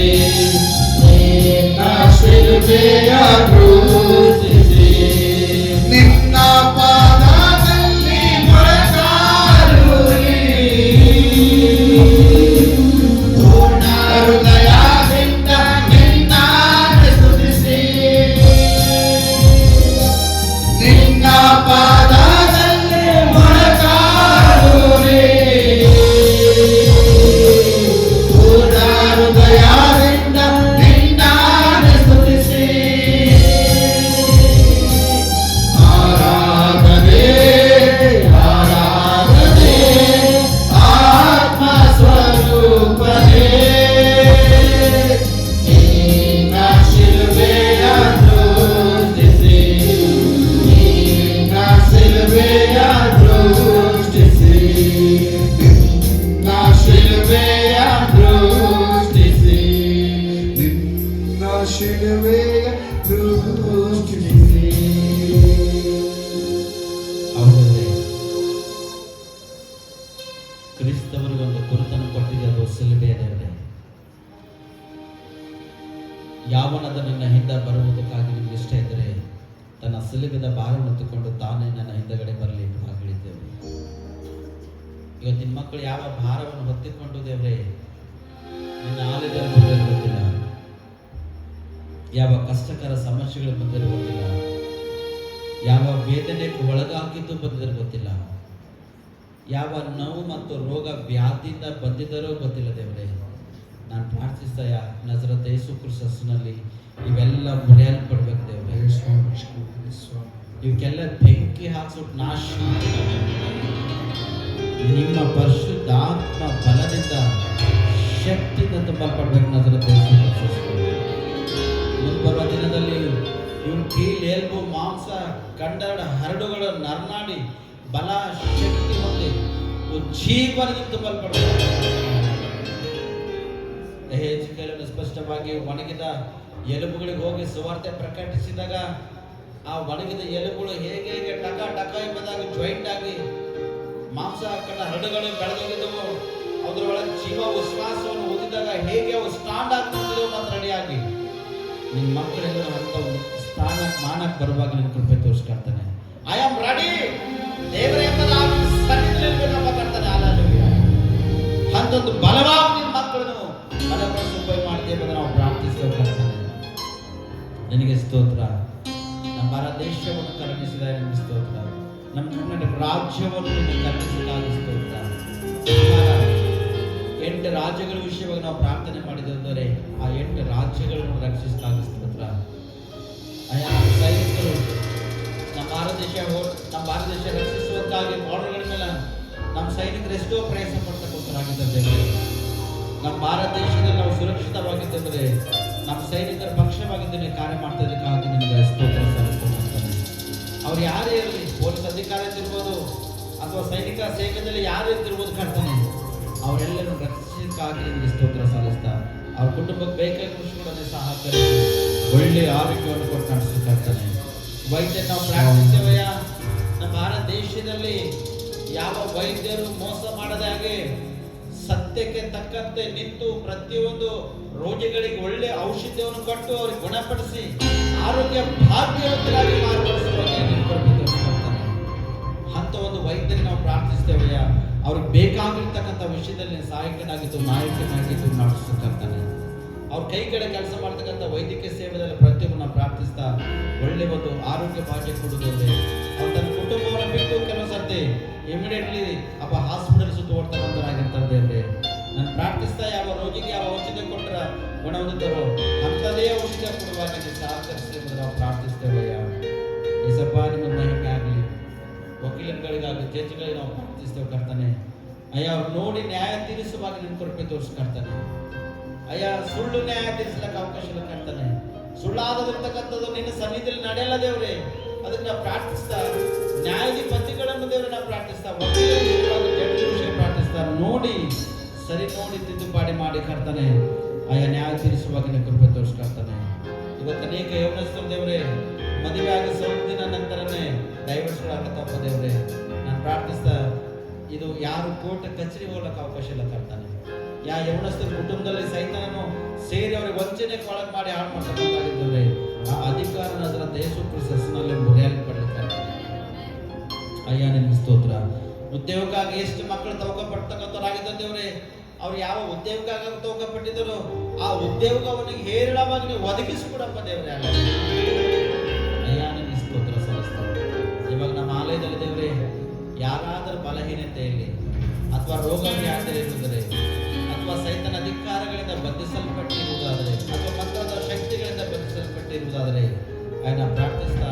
ನಿನ್ನ ಶಿಲುಬೆಯ ಕ್ರೂಸಿಸಿ, ನಿನ್ನ ಪಾದದಲ್ಲಿ ಮೊಳಕಾಲೂರಿ, ಪೂರ್ಣ ಹೃದಯದಿಂದ ನಿನ್ನ ಸ್ತುತಿಸಿ, ನಿನ್ನ ಪಾದದಲ್ಲಿ ಮೊಳಕಾಲೂರಿ, ಪೂರ್ಣ ಹೃದಯದಿಂದ ನಿನ್ನ ಸ್ತುತಿಸಿ. ಆರಾಧನೆ ಆರಾಧನೆ ಆತ್ಮ ಸ್ವರೂಪನೇ, ನಿನ್ನ ಶಿಲುಬೆಯ ದೃಷ್ಟಿಸಿ, ನಿನ್ನ ಶಿಲುಬೆಯ ದೃಷ್ಟಿಸಿ, ನಿನ್ನ ಶಿಲುಬೆಯ ದೃಷ್ಟಿಸಿ, ನಿನ್ನ ಶಿಲುಬೆಯ ದೃಷ್ಟಿಸಿ. ಹೌದಲ್ವೇ? ಕ್ರಿಸ್ತವರಿಗೆ ಒಂದು ಗುರುತನ್ನು ಕೊಟ್ಟಿದೆ, ಅದು ಶಿಲುಬೆಯ ದೇವರೇ. ಯಾವನದ ನನ್ನ ಹಿಂದೆ ಬರುವುದಕ್ಕಾಗಿ ನಿಮ್ಗೆ ಇಷ್ಟ ಇದ್ದರೆ ತನ್ನ ಶಿಲುಬೆದ ಭಾರವನ್ನು ಹೊತ್ತುಕೊಂಡು ತಾನೇ ನನ್ನ ಹಿಂದಗಡೆ ಬರಲಿ ಎಂದು ಹೇಳಿದ್ದೇವೆ. ಇವತ್ತಿನ ಮಕ್ಕಳು ಯಾವ ಭಾರವನ್ನು ಹೊತ್ತಿಕೊಂಡು ದೇವರೇ ನಿನ್ನ ಆಲಯದಲ್ಲಿ ಬಂದಿರೋ ಗೊತ್ತಿಲ್ಲ, ಯಾವ ಕಷ್ಟಕರ ಸಮಸ್ಯೆಗಳು ಬಂದಿರೋ ಗೊತ್ತಿಲ್ಲ, ಯಾವ ವೇದನೆಗೆ ಒಳಗಾಗಿದ್ದು ಬಂದಿರೋ ಗೊತ್ತಿಲ್ಲ, ಯಾವ ನೋವು ಮತ್ತು ರೋಗ ವ್ಯಾಧಿಯಿಂದ ಬಂದಿದ್ದರೋ ಗೊತ್ತಿಲ್ಲ ದೇವರೇ. ನಾನು ಪ್ರಾರ್ಥಿಸ್ತಾಯ ನಜರತ್ ಯೇಸು ಕ್ರಿಸ್ತನಲ್ಲಿ ಇವೆಲ್ಲ ಮುರಿಯಲ್ಪಡ್ಬೇಕು ದೇವರೇ. ಇವಕ್ಕೆಲ್ಲ ಬೆಂಕಿ ಹಾಕ್ಸ್ಬಿಟ್ಟು ನಾಶ ಮಾಡಿ ನಿಮ್ಮ ಪರಿಶುದ್ಧಾತ್ಮ ಬಲದಿಂದ ಶಕ್ತಿಯಿಂದ ತುಂಬಲ್ಪಡ್ಬೇಕು ನಜರತ್ ಯೇಸು ಕ್ರಿಸ್ತನಲ್ಲಿ. ಮುಂಬರುವ ದಿನದಲ್ಲಿ ಇವ್ರ ಕೀಲ್ ಎಲ್ಬು ಮಾಂಸ ಕಂಡರ ಹರಡುಗಳ ನರ್ನಾಡಿ ಬಲ ಶಕ್ತಿ ಹೊಂದಿ ಜೀವನದಿಂದ ತುಂಬಲ್ಪಡ್ಬೇಕು. ಯೆಹೆಜ್ಕೇಲನು ಸ್ಪಷ್ಟವಾಗಿ ಒಣಗಿದ ಎಲುಬುಗಳಿಗೆ ಹೋಗಿ ಸುವಾರ್ತೆ ಪ್ರಕಟಿಸಿದಾಗ ಆ ಒಣಗಿದ ಎಲುಬುಗಳು ಹೇಗೆ ಹೇಗೆ ಟಕ ಟಕ ಎಂಬುದಾಗಿ ಜಾಯಿಂಟ್ ಆಗಿ ಮಾಂಸ ಕಂಡ ಹರಡುಗಳು ಬೆಳೆದೋಗಿದ್ದವು, ಅದರೊಳಗೆ ಜೀವ ವಿಶ್ವಾಸವನ್ನು ಓದಿದಾಗ ಹೇಗೆ ಅವು ಸ್ಟಾಂಡ್ ಆಗ್ತಿದ್ದವು ಮತ್ತು ರೆಡಿಯಾಗಿ ನಿಮ್ಮ ಮಕ್ಕಳೆಲ್ಲರೂ ಅಂತ ಒಂದು ಸ್ಥಾನ ಮಾನಕ್ಕೆ ಬರುವಾಗ ನಿಮ್ಮ ಕೃಪೆ ತೋರಿಸ್ಕೊಳ್ತಾನೆ. ಐ ಆಮ್ ರೆಡಿ ದೇವರೇ ಎಂಬುದು ಸನ್ನಿಧಿಯಲ್ಲಿ ಮಾತಾಡ್ತಾನೆ. ಅಂತೊಂದು ಬಲವಾಗಿ ನಿಮ್ಮ ಮಕ್ಕಳನ್ನು ಬಲಪಡಿಸಿ ಉಪಯೋಗ ಮಾಡ್ತೀವಿ ಎಂಬುದು ನಾವು ಪ್ರಾರ್ಥಿಸಬೇಕಾಗ್ತಾನೆ. ನಿನಗೆ ಸ್ತೋತ್ರ. ನಮ್ಮ ಭಾರತ ದೇಶವನ್ನು ಕರುಣಿಸಿದ ನಿಮಗೆ ಸ್ತೋತ್ರ. ನಮ್ಮ ಕರ್ನಾಟಕ ರಾಜ್ಯವನ್ನು ನಿಮಗೆ ಕರುಣಿಸಿದಾಗ ಸ್ತೋತ್ರ. 8 ರಾಜ್ಯಗಳ ವಿಷಯವಾಗಿ ನಾವು ಪ್ರಾರ್ಥನೆ ಮಾಡಿದರೆ ಆ 8 ರಾಜ್ಯಗಳನ್ನು ರಕ್ಷಿಸಿದಾಗ ಸ್ತೋತ್ರ. ಆಯಾ ಸೈನಿಕರು ನಮ್ಮ ಭಾರತ ದೇಶ ರಕ್ಷಿಸುವಂತಾಗಿ ಬಾರ್ಡರ್ಗಳ ಮೇಲೆ ನಮ್ಮ ಸೈನಿಕರು ಎಷ್ಟೋ ಪ್ರಯತ್ನ ಪಡ್ತಕ್ಕಂಥರಾಗಿದ್ದಾರೆ. ನಮ್ಮ ಭಾರತ ದೇಶದಲ್ಲಿ ನಾವು ಸುರಕ್ಷಿತವಾಗಿದ್ದರೆ ನಮ್ಮ ಸೈನಿಕರ ಪಕ್ಷವಾಗಿದ್ದರೆ ಕಾರ್ಯ ಮಾಡ್ತಾ ಇದಕ್ಕಾಗಿ ನಿಮಗೆ ಸ್ತೋತ್ರ ಸಲ್ಲಿಸ್ತಾನೆ. ಅವ್ರು ಯಾರೇ ಇರಲಿ, ಪೊಲೀಸ್ ಅಧಿಕಾರಿ ಇರ್ಬೋದು ಅಥವಾ ಸೈನಿಕ ಸೇವೆಯಲ್ಲಿ ಯಾರು ಇರ್ತಿರ್ಬೋದು ಕರ್ತನೆ, ಅವರೆಲ್ಲರೂ ರಕ್ಷಿಸಕ್ಕಾಗಿ ನಿಮಗೆ ಸ್ತೋತ್ರ ಸಲ್ಲಿಸ್ತಾ ಅವ್ರ ಕುಟುಂಬಕ್ಕೆ ಬೇಕಾದ ಕೃಷಿಗಳನ್ನು ಸಹಕರಿಸಿ ಒಳ್ಳೆಯ ಆರೋಗ್ಯವನ್ನು ಕೊಟ್ಟು ನಡೆಸಿರ್ತಾನೆ. ವೈದ್ಯ ನಾವು ಪ್ರಾರ್ಥಿಸ್ತೇವಯ್ಯ, ನಮ್ಮ ಭಾರತ ದೇಶದಲ್ಲಿ ಯಾವ ವೈದ್ಯರು ಮೋಸ ಮಾಡದ ಹಾಗೆ ಸತ್ಯಕ್ಕೆ ತಕ್ಕಂತೆ ನಿಂತು ಪ್ರತಿಯೊಂದು ರೋಗಿಗಳಿಗೆ ಒಳ್ಳೆ ಔಷಧಿಯನ್ನು ಕೊಟ್ಟು ಅವ್ರಿಗೆ ಗುಣಪಡಿಸಿ ಆರೋಗ್ಯ ಭಾಗ್ಯವಂತರಾಗಿ ಮಾರ್ಪಡಿಸುವಾಗ ಅಂತ ಒಂದು ವೈದ್ಯರಿಗೆ ನಾವು ಪ್ರಾರ್ಥಿಸ್ತೇವಯ್ಯ. ಅವ್ರಿಗೆ ಬೇಕಾಗಿರ್ತಕ್ಕಂಥ ವಿಷಯದಲ್ಲಿ ಸಹಾಯಕನಾಗಿದ್ದು ನಾಯಕನಾಗಿದ್ದು ನಡೆಸಿರ್ತಾನೆ. ಅವ್ರ ಕೈ ಕಡೆ ಕೆಲಸ ಮಾಡ್ತಕ್ಕಂಥ ವೈದ್ಯಕೀಯ ಸೇವೆಯಲ್ಲಿ ಪ್ರತಿಯೊಬ್ಬರನ್ನ ಪ್ರಾರ್ಥಿಸ್ತಾ ಒಳ್ಳೆ ಒಂದು ಆರೋಗ್ಯ ಭಾಗ್ಯ ಕೊಡುವುದಿಲ್ಲ. ಅವ್ರು ತನ್ನ ಕುಟುಂಬವನ್ನು ಬಿಟ್ಟು ಕೆಲವು ಸರ್ತಿ ಇಮಿಡಿಯೇಟ್ಲಿ ಹಾಸ್ಪಿಟಲ್ ಸುತ್ತ ಓಡ್ತಕ್ಕಂಥವ್ರಾಗಿರ್ತಾರೆ ದೇವ್ರೆ. ನಾನು ಪ್ರಾರ್ಥಿಸ್ತಾ ಯಾವ ರೋಗಿಗೆ ಯಾವ ಔಷಧ ಕೊಟ್ಟರೆ ಗುಣ ಹೊಂದುತ್ತಾರೋ ಅಂಥದೇ ಔಷಧ ಕೊಡುವಾಗ ನೀವು ಸಹಕರಿಸಿ ನಾವು ಪ್ರಾರ್ಥಿಸ್ತೇವಯ್ಯ. ಏಸಪ್ಪ ನಿಮಗೆ ಮಹಿಮೆ ಆಗಲಿ. ವಕೀಲರುಗಳಿಗಾಗಿ ಜಡ್ಜ್ಗಳಿಗೆ ನಾವು ಪ್ರಾರ್ಥಿಸ್ತೇವೆ ಕರ್ತಾನೆ. ಅಯ್ಯ ಅವ್ರು ನೋಡಿ ನ್ಯಾಯ ತೀರಿಸುವಾಗ ನಿನ್ನ ಕೃಪೆ ತೋರಿಸ್ಕರ್ತಾನೆ. ಅಯ್ಯ ಸುಳ್ಳು ನ್ಯಾಯ ತೀರಿಸಲಿಕ್ಕೆ ಅವಕಾಶ ಇಲ್ಲ ಕರ್ತಾನೆ. ಸುಳ್ಳಾದದಿರ್ತಕ್ಕಂಥದ್ದು ನಿನ್ನ ಸನ್ನಿಧಿಯಲ್ಲಿ ನಡೆಯಲ್ಲ ದೇವ್ರೆ. ಅದಕ್ಕೆ ನಾವು ಪ್ರಾರ್ಥಿಸ್ತಾ ನ್ಯಾಯಾಧಿಪತಿಗಳನ್ನು ದೇವ್ರೆ ನಾವು ಪ್ರಾರ್ಥಿಸ್ತಾ ವಿಷಯ ಪ್ರಾರ್ಥಿಸ್ತಾ ನೋಡಿ ಸರಿ ನೋಡಿ ತಿದ್ದುಪಾಡಿ ಮಾಡಿ ಕರ್ತಾನೆ. ಅಯ್ಯ ನ್ಯಾಯ ತೀರಿಸುವಾಗ ನಿನ್ನ ಕೃಪೆ ತೋರಿಸ್ಕರ್ತಾನೆ. ಇವತ್ತು ಅನೇಕ ಯೌವನಸ್ಥರು ದೇವ್ರೆ ಮದುವೆ ಆಗಿ ಸ್ವಲ್ಪ ದಿನ ನಂತರನೇ ಡೈವರ್ಸ್ಗಳಾಗತ್ತಪ್ಪ ದೇವ್ರೆ. ನಾನು ಪ್ರಾರ್ಥಿಸ್ತಾ ಇದು ಯಾರು ಕೋರ್ಟ್ ಕಚೇರಿ ಹೋಗ್ಲಿಕ್ಕೆ ಅವಕಾಶ ಇಲ್ಲ ಕರ್ತಾನೆ. ಯೌವನಸ್ಥರ ಕುಟುಂಬದಲ್ಲಿ ಸೈತಾನನು ಸೇರಿ ಅವ್ರಿಗೆ ವಂಚನೆಗೆ ಒಳಗೆ ಮಾಡಿ ಹಾಳು ಮಾಡ್ತಕ್ಕಂಥಾಗಿದ್ದೇವೆ. ಆ ಅಧಿಕಾರನ ಅದರ ಯೇಸು ಕ್ರಿಸ್ತನಲ್ಲಿ ಮುರಿಯಾಗಿ ಪಡಲಿಕ್ಕೆ ಅಯ್ಯ ನಿನ್ನ ಸ್ತೋತ್ರ. ಉದ್ಯೋಗಕ್ಕಾಗಿ ಎಷ್ಟು ಮಕ್ಕಳು ತವಕಪಡ್ತಕ್ಕಂಥವ್ರಾಗಿದ್ದೇವ್ರೆ. ಅವ್ರು ಯಾವ ಉದ್ಯೋಗಕ್ಕಾಗಿ ತವಕಪಟ್ಟಿದ್ದರು ಆ ಉದ್ಯೋಗ ಅವನಿಗೆ ಹೇರಳವಾಗಿ ನೀವು ಒದಗಿಸಿಕೊಡಪ್ಪ ದೇವ್ರೆ. ಅಯ್ಯ ನಿನ್ನ ಸ್ತೋತ್ರ ಸಲ್ಲಿಸ್ತಾರೆ. ಇವಾಗ ನಮ್ಮ ಆಲಯದಲ್ಲಿ ದೇವ್ರೆ ಯಾರಾದರೂ ಬಲಹೀನತೆಯಲ್ಲಿ ಅಥವಾ ರೋಗ ವ್ಯಾಧಿ ಇರುವುದರೆ ಅಥವಾ ಸೈತನ ಅಧಿಕಾರಗಳಿಂದ ಬಂಧಿಸಲ್ಪಟ್ಟಿರುವುದಾದರೆ ಅಥವಾ ಮತ್ತೊಂದು ಶಕ್ತಿಗಳಿಂದ ಬಂಧಿಸಲ್ಪಟ್ಟಿರುವುದಾದರೆ ಅದನ್ನ ಪ್ರಾರ್ಥಿಸ್ತಾ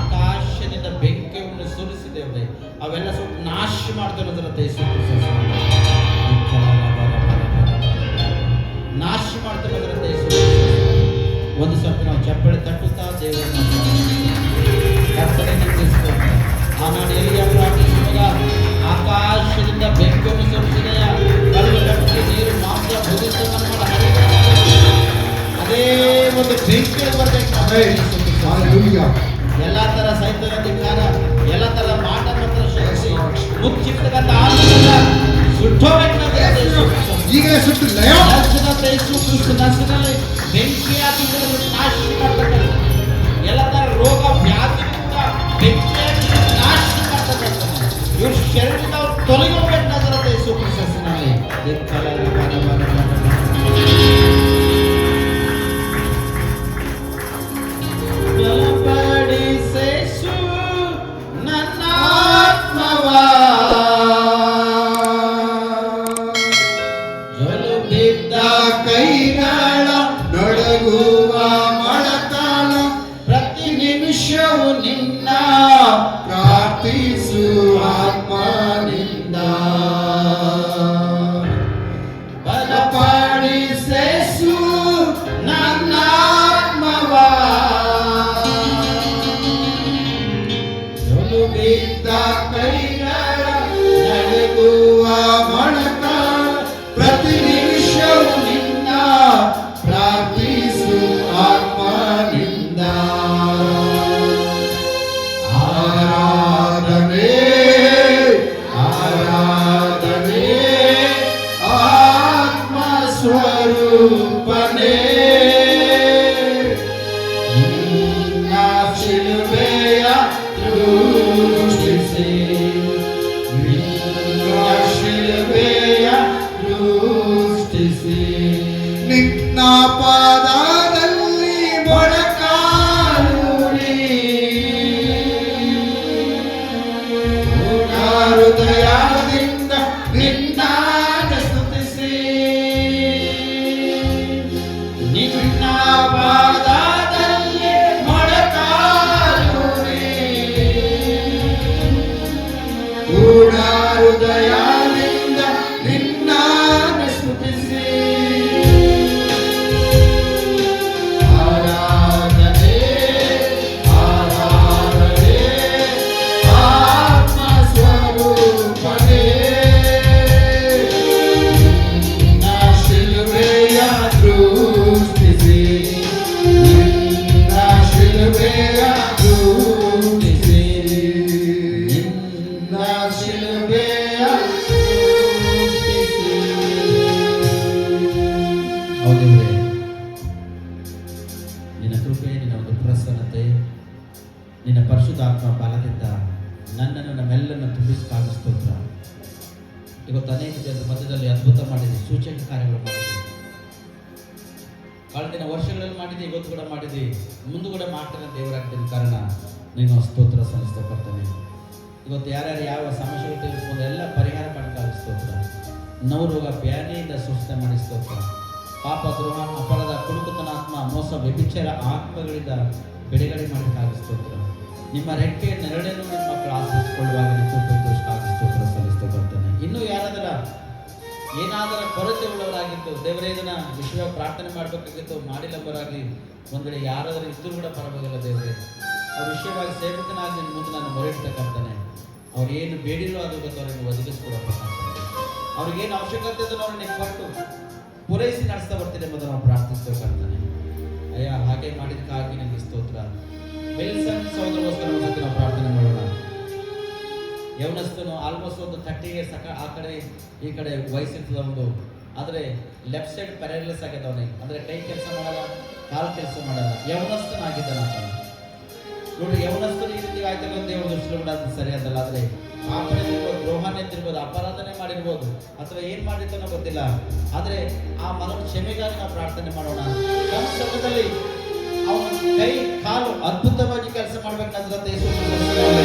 ಆಕಾಶದಿಂದ ಬೆಂಕಿಯನ್ನು ಸುರಿಸಿದ್ದೇವೆ. ಅವೆಲ್ಲ ಸ್ವಲ್ಪ ನಾಶ ಮಾಡ್ತಿರೋದ್ರ ನಾಶ ಮಾಡ್ತಿರೋದ್ರ ಒಂದು ಸ್ವಲ್ಪ ನಾವು ಚಪ್ಪಳೆ ತಟ್ಟುತ್ತಾ ದೇವರನ್ನು ಆನಾಡು ಎಲ್ಲಿಯ ಪ್ರಾರ್ಥಿಸುವಾಗ ಆಕಾಶದಿಂದ ಬೆಂಕಿಯನ್ನು ಸುರಿಸಿದೆಯ ಕಲ್ಲು ಕಟ್ಟಿ ನೀರು ಮಾಂಸ ಭೂಮಿಸ್ತವನ್ನು ಅದೇ ಒಂದು ಬೆಂಕಿ ಬರಬೇಕು. ಎಲ್ಲ ತರ ಸೈತನ ಅಧಿಕಾರ ಎಲ್ಲ ತರ ಮಾಟ ಮಾತ್ರ ಶಕ್ತಿ ಮುಚ್ಚಿರ್ತಕ್ಕಂಥ ಈಗಲೇ ಸುಟ್ಟು ನರ್ಸಿನಲ್ಲಿ ಬೆಂಕಿ ಹಾಕಿದ್ರೆ ನಾಶ ಮಾಡ್ತಕ್ಕಂಥ ಎಲ್ಲ ತರ ರೋಗ ವ್ಯಾಧಿ ಬೆಂಕಿ ನಾಶ ಮಾಡ್ತಕ್ಕಂಥ ಇವ್ರ ಶರೀರದಿಂದ ಅವ್ರು ತೊಲಗಬೇಕಾದ್ರೆ ಯೇಸು ಕ್ರಿಸ್ತನಲ್ಲಿ ಬಲಪಡಿಸೇಸು ನನ್ನ ಆತ್ಮವ ಜೊಲು ಬಿದ್ದ ಕೈಗಳ ನಡಗುವ ಮೊಳಕಾಲ ಪ್ರತಿ ನಿಮಿಷವು ನಿನ್ನ ಪ್ರಾರ್ಥಿಸು ಆತ್ಮನಿಂದ ಬಲಪಡಿಸೇಸು ನನ್ನ ಆತ್ಮವ ಜೊಲು ಬಿದ್ದ ಕೈಗಳ ನಡಗುವ ಮೊಳಕಾಲ ಪ್ರತಿ ನಿಮಿಷವು ನಿನ್ನ ಪ್ರಾರ್ಥಿಸು ಆತ್ಮನಿಂದ. ಆರಾಧನೆ ಆರಾಧನೆ ಆತ್ಮ ಸ್ವರೂಪನೇ ನಿನ್ನ ಶಿಲುಬೆಯ ದೃಷ್ಟಿಸಿ ನಿನ್ನ ಶಿಲುಬೆಯ ದೃಷ್ಟಿಸಿ ನಿನ್ನ ಪಾದದಲ್ಲಿ ಮೊಳಕಾಲೂರಿ ಹೃದಯದಿಂದ ನಿನ್ನ ಸ್ತುತಿಸಿ ನಿನ್ನ ಪಾದದಲ್ಲಿ ಮೊಳಕಾಲೂರಿ ಪೂರ್ಣ ಹೃದಯದಿಂದ ನಿನ್ನ ಸ್ತುತಿಸಿ ಆರಾಧನೆ ಆರಾಧನೆ ಆತ್ಮ ಸ್ವರೂಪನೇ ನಿನ್ನ ಶಿಲುಬೆಯ ದೃಷ್ಟಿಸಿ ನಿನ್ನ ಶಿಲುಬೆಯ ದೃಷ್ಟಿಸಿ ನಿನ್ನ ಶಿಲುಬೆಯ ದೃಷ್ಟಿಸಿ. ಹೌದೇವ್ರೆ, ನಿನ್ನ ಕೃಪೆ ನಿನ್ನ ಒಂದು ಪ್ರಸನ್ನತೆ ನಿನ್ನ ಪರಿಶುದ್ಧಾತ್ಮ ಬಲದಿಂದ ನನ್ನನ್ನು ನಮ್ಮೆಲ್ಲರನ್ನು ತುಂಬಿಸಿದಾಗ ಸ್ತೋತ್ರ. ಇವತ್ತು ಅನೇಕ ಜನರ ಮಧ್ಯದಲ್ಲಿ ಅದ್ಭುತ ಮಾಡಿದೆ, ಸೂಚಕ ಕಾರ್ಯಗಳು ಮಾಡಿದೆ. ಕಳೆದಿನ ವರ್ಷಗಳಲ್ಲಿ ಮಾಡಿದ್ದೆ, ಇವತ್ತು ಕೂಡ ಮಾಡಿದ್ದೆ, ಮುಂದೆ ಕೂಡ ಮಾಡ್ತಾನೆ ದೇವರಾಗ್ತೀನಿ. ಕಾರಣ ನೀನು ಸ್ತೋತ್ರ ಸಲ್ಲಿಸ್ತಾ ಬರ್ತಾನೆ. ಇವತ್ತು ಯಾರ್ಯಾರು ಯಾವ ಸಮಸ್ಯೆಗಳು ತೆಗೆದುಕೊಂಡು ಎಲ್ಲ ಪರಿಹಾರ ಮಾಡ್ತಾರೆ ಸ್ತೋತ್ರ. ನೋವುರೋಗ ಬ್ಯಾನಿಯಿಂದ ಸ್ವಸ್ಥ ಮಾಡಿ ಸ್ತೋತ್ರ. ಪಾಪ ದ್ರೋಹ ಅಪರಾಧ ಕುಡುಕುತನಾತ್ಮ ಮೋಸ ವ್ಯಭಿಚಾರ ಆತ್ಮಗಳಿಂದ ಬಿಡುಗಡೆ ಮಾಡಬೇಕಾಗಿ ಸ್ತೋತ್ರ. ನಿಮ್ಮ ರೆಕ್ಕೆ ನೆರಳನ್ನು ನಿಮ್ಮ ಮಕ್ಕಳು ಆಶ್ರಯಿಸಿಕೊಳ್ಳುವಾಗ ಸ್ತೋತ್ರ ಸಲ್ಲಿಸ್ತಾ ಬರ್ತಾನೆ. ಇನ್ನೂ ಯಾರಾದರ ಏನಾದರೂ ಕೊರತೆ ಉಳ್ಳವರಾಗಿತ್ತು, ದೇವರೇ ಇದನ್ನ ವಿಶ್ವ ಪ್ರಾರ್ಥನೆ ಮಾಡಬೇಕಾಗಿತ್ತು, ಮಾಡಿಲ್ಲವರಾಗಿ ಒಂದು ವೇಳೆ ಯಾರಾದರೂ ಇದ್ದರೂ ಕೂಡ ಪರವಾಗಿಲ್ಲ ದೇವರೇ, ಅವ್ರ ವಿಷಯವಾಗಿ ಸೇವಕನಾಗಿ ನಿನ್ನ ಮುಂದೆ ನಾನು ಮೊರೆಯಿಡ್ತಕ್ಕಂತಾನೆ. ಅವ್ರು ಏನು ಬೇಡಿರೋ ಅದು ಗೊತ್ತು ಅವ್ರಿಗೆ ಒದಗಿಸ್ಕೊಡಬೇಕಾಗ್ತಾನೆ. ಅವ್ರಿಗೇನು ಅವಶ್ಯಕತೆ ಇದನ್ನು ಅವ್ರು ನೀವು ಕೊಟ್ಟು ಪೂರೈಸಿ ನಡೆಸ್ತಾ ಬರ್ತೀನಿ ಎಂಬುದನ್ನು ನಾವು ಪ್ರಾರ್ಥಿಸ್ಬೇಕಾಗ್ತಾನೆ. ಅಯ್ಯ, ಹಾಗೆ ಮಾಡಿದ್ದಕ್ಕಾಗಿ ನನಗೆ ಸ್ತೋತ್ರ. ವಿಲ್ಸನ್ ಸಹೋದರಗೋಸ್ಕರ ನಾವು ಪ್ರಾರ್ಥನೆ ಮಾಡೋಣ. ಯವನಸ್ಥನು ಆಲ್ಮೋಸ್ಟ್ ಒಂದು 30 ಆ ಕಡೆ ಈ ಕಡೆ ವಯಸ್ಸಿರ್ತದ ಒಂದು, ಆದರೆ ಲೆಫ್ಟ್ ಸೈಡ್ ಪ್ಯಾರಲೈಸ್ ಆಗ್ಯದ ಅವನಿಗೆ. ಅಂದರೆ ಕೈ ಕೆಲಸ ಮಾಡಲ್ಲ, ಕಾಲು ಕೆಲಸ ಮಾಡಲ್ಲ, ಯವನಸ್ಥನಾಗಿದ್ದಾನ ಅಂತ ನೋಡಿ. ಯವನಸ್ಥರು ಈ ರೀತಿ ಆಯ್ತಲ್ಲ ದೇವರ ದೃಷ್ಟಿలో ಕೂಡ ಅದು ಸರಿಯಾದಲ್ಲ. ಆದರೆ ಪಾಪನಿರ್ಬೋದು, ದ್ರೋಹನೆತ್ತಿರ್ಬೋದು, ಅಪರಾಧನೆ ಮಾಡಿರ್ಬೋದು, ಅಥವಾ ಏನು ಮಾಡಿರ್ತಾನೋ ಗೊತ್ತಿಲ್ಲ. ಆದರೆ ಆ ಮಗನ ಕ್ಷಮೆಗಾಗಿ ನಾವು ಪ್ರಾರ್ಥನೆ ಮಾಡೋಣ. ನಮ್ಮ ಸಮಯದಲ್ಲಿ ಅವನ ಕೈ ಕಾಲು ಅದ್ಭುತವಾಗಿ ಕೆಲಸ ಮಾಡ್ಬೇಕಾದ್ರೆ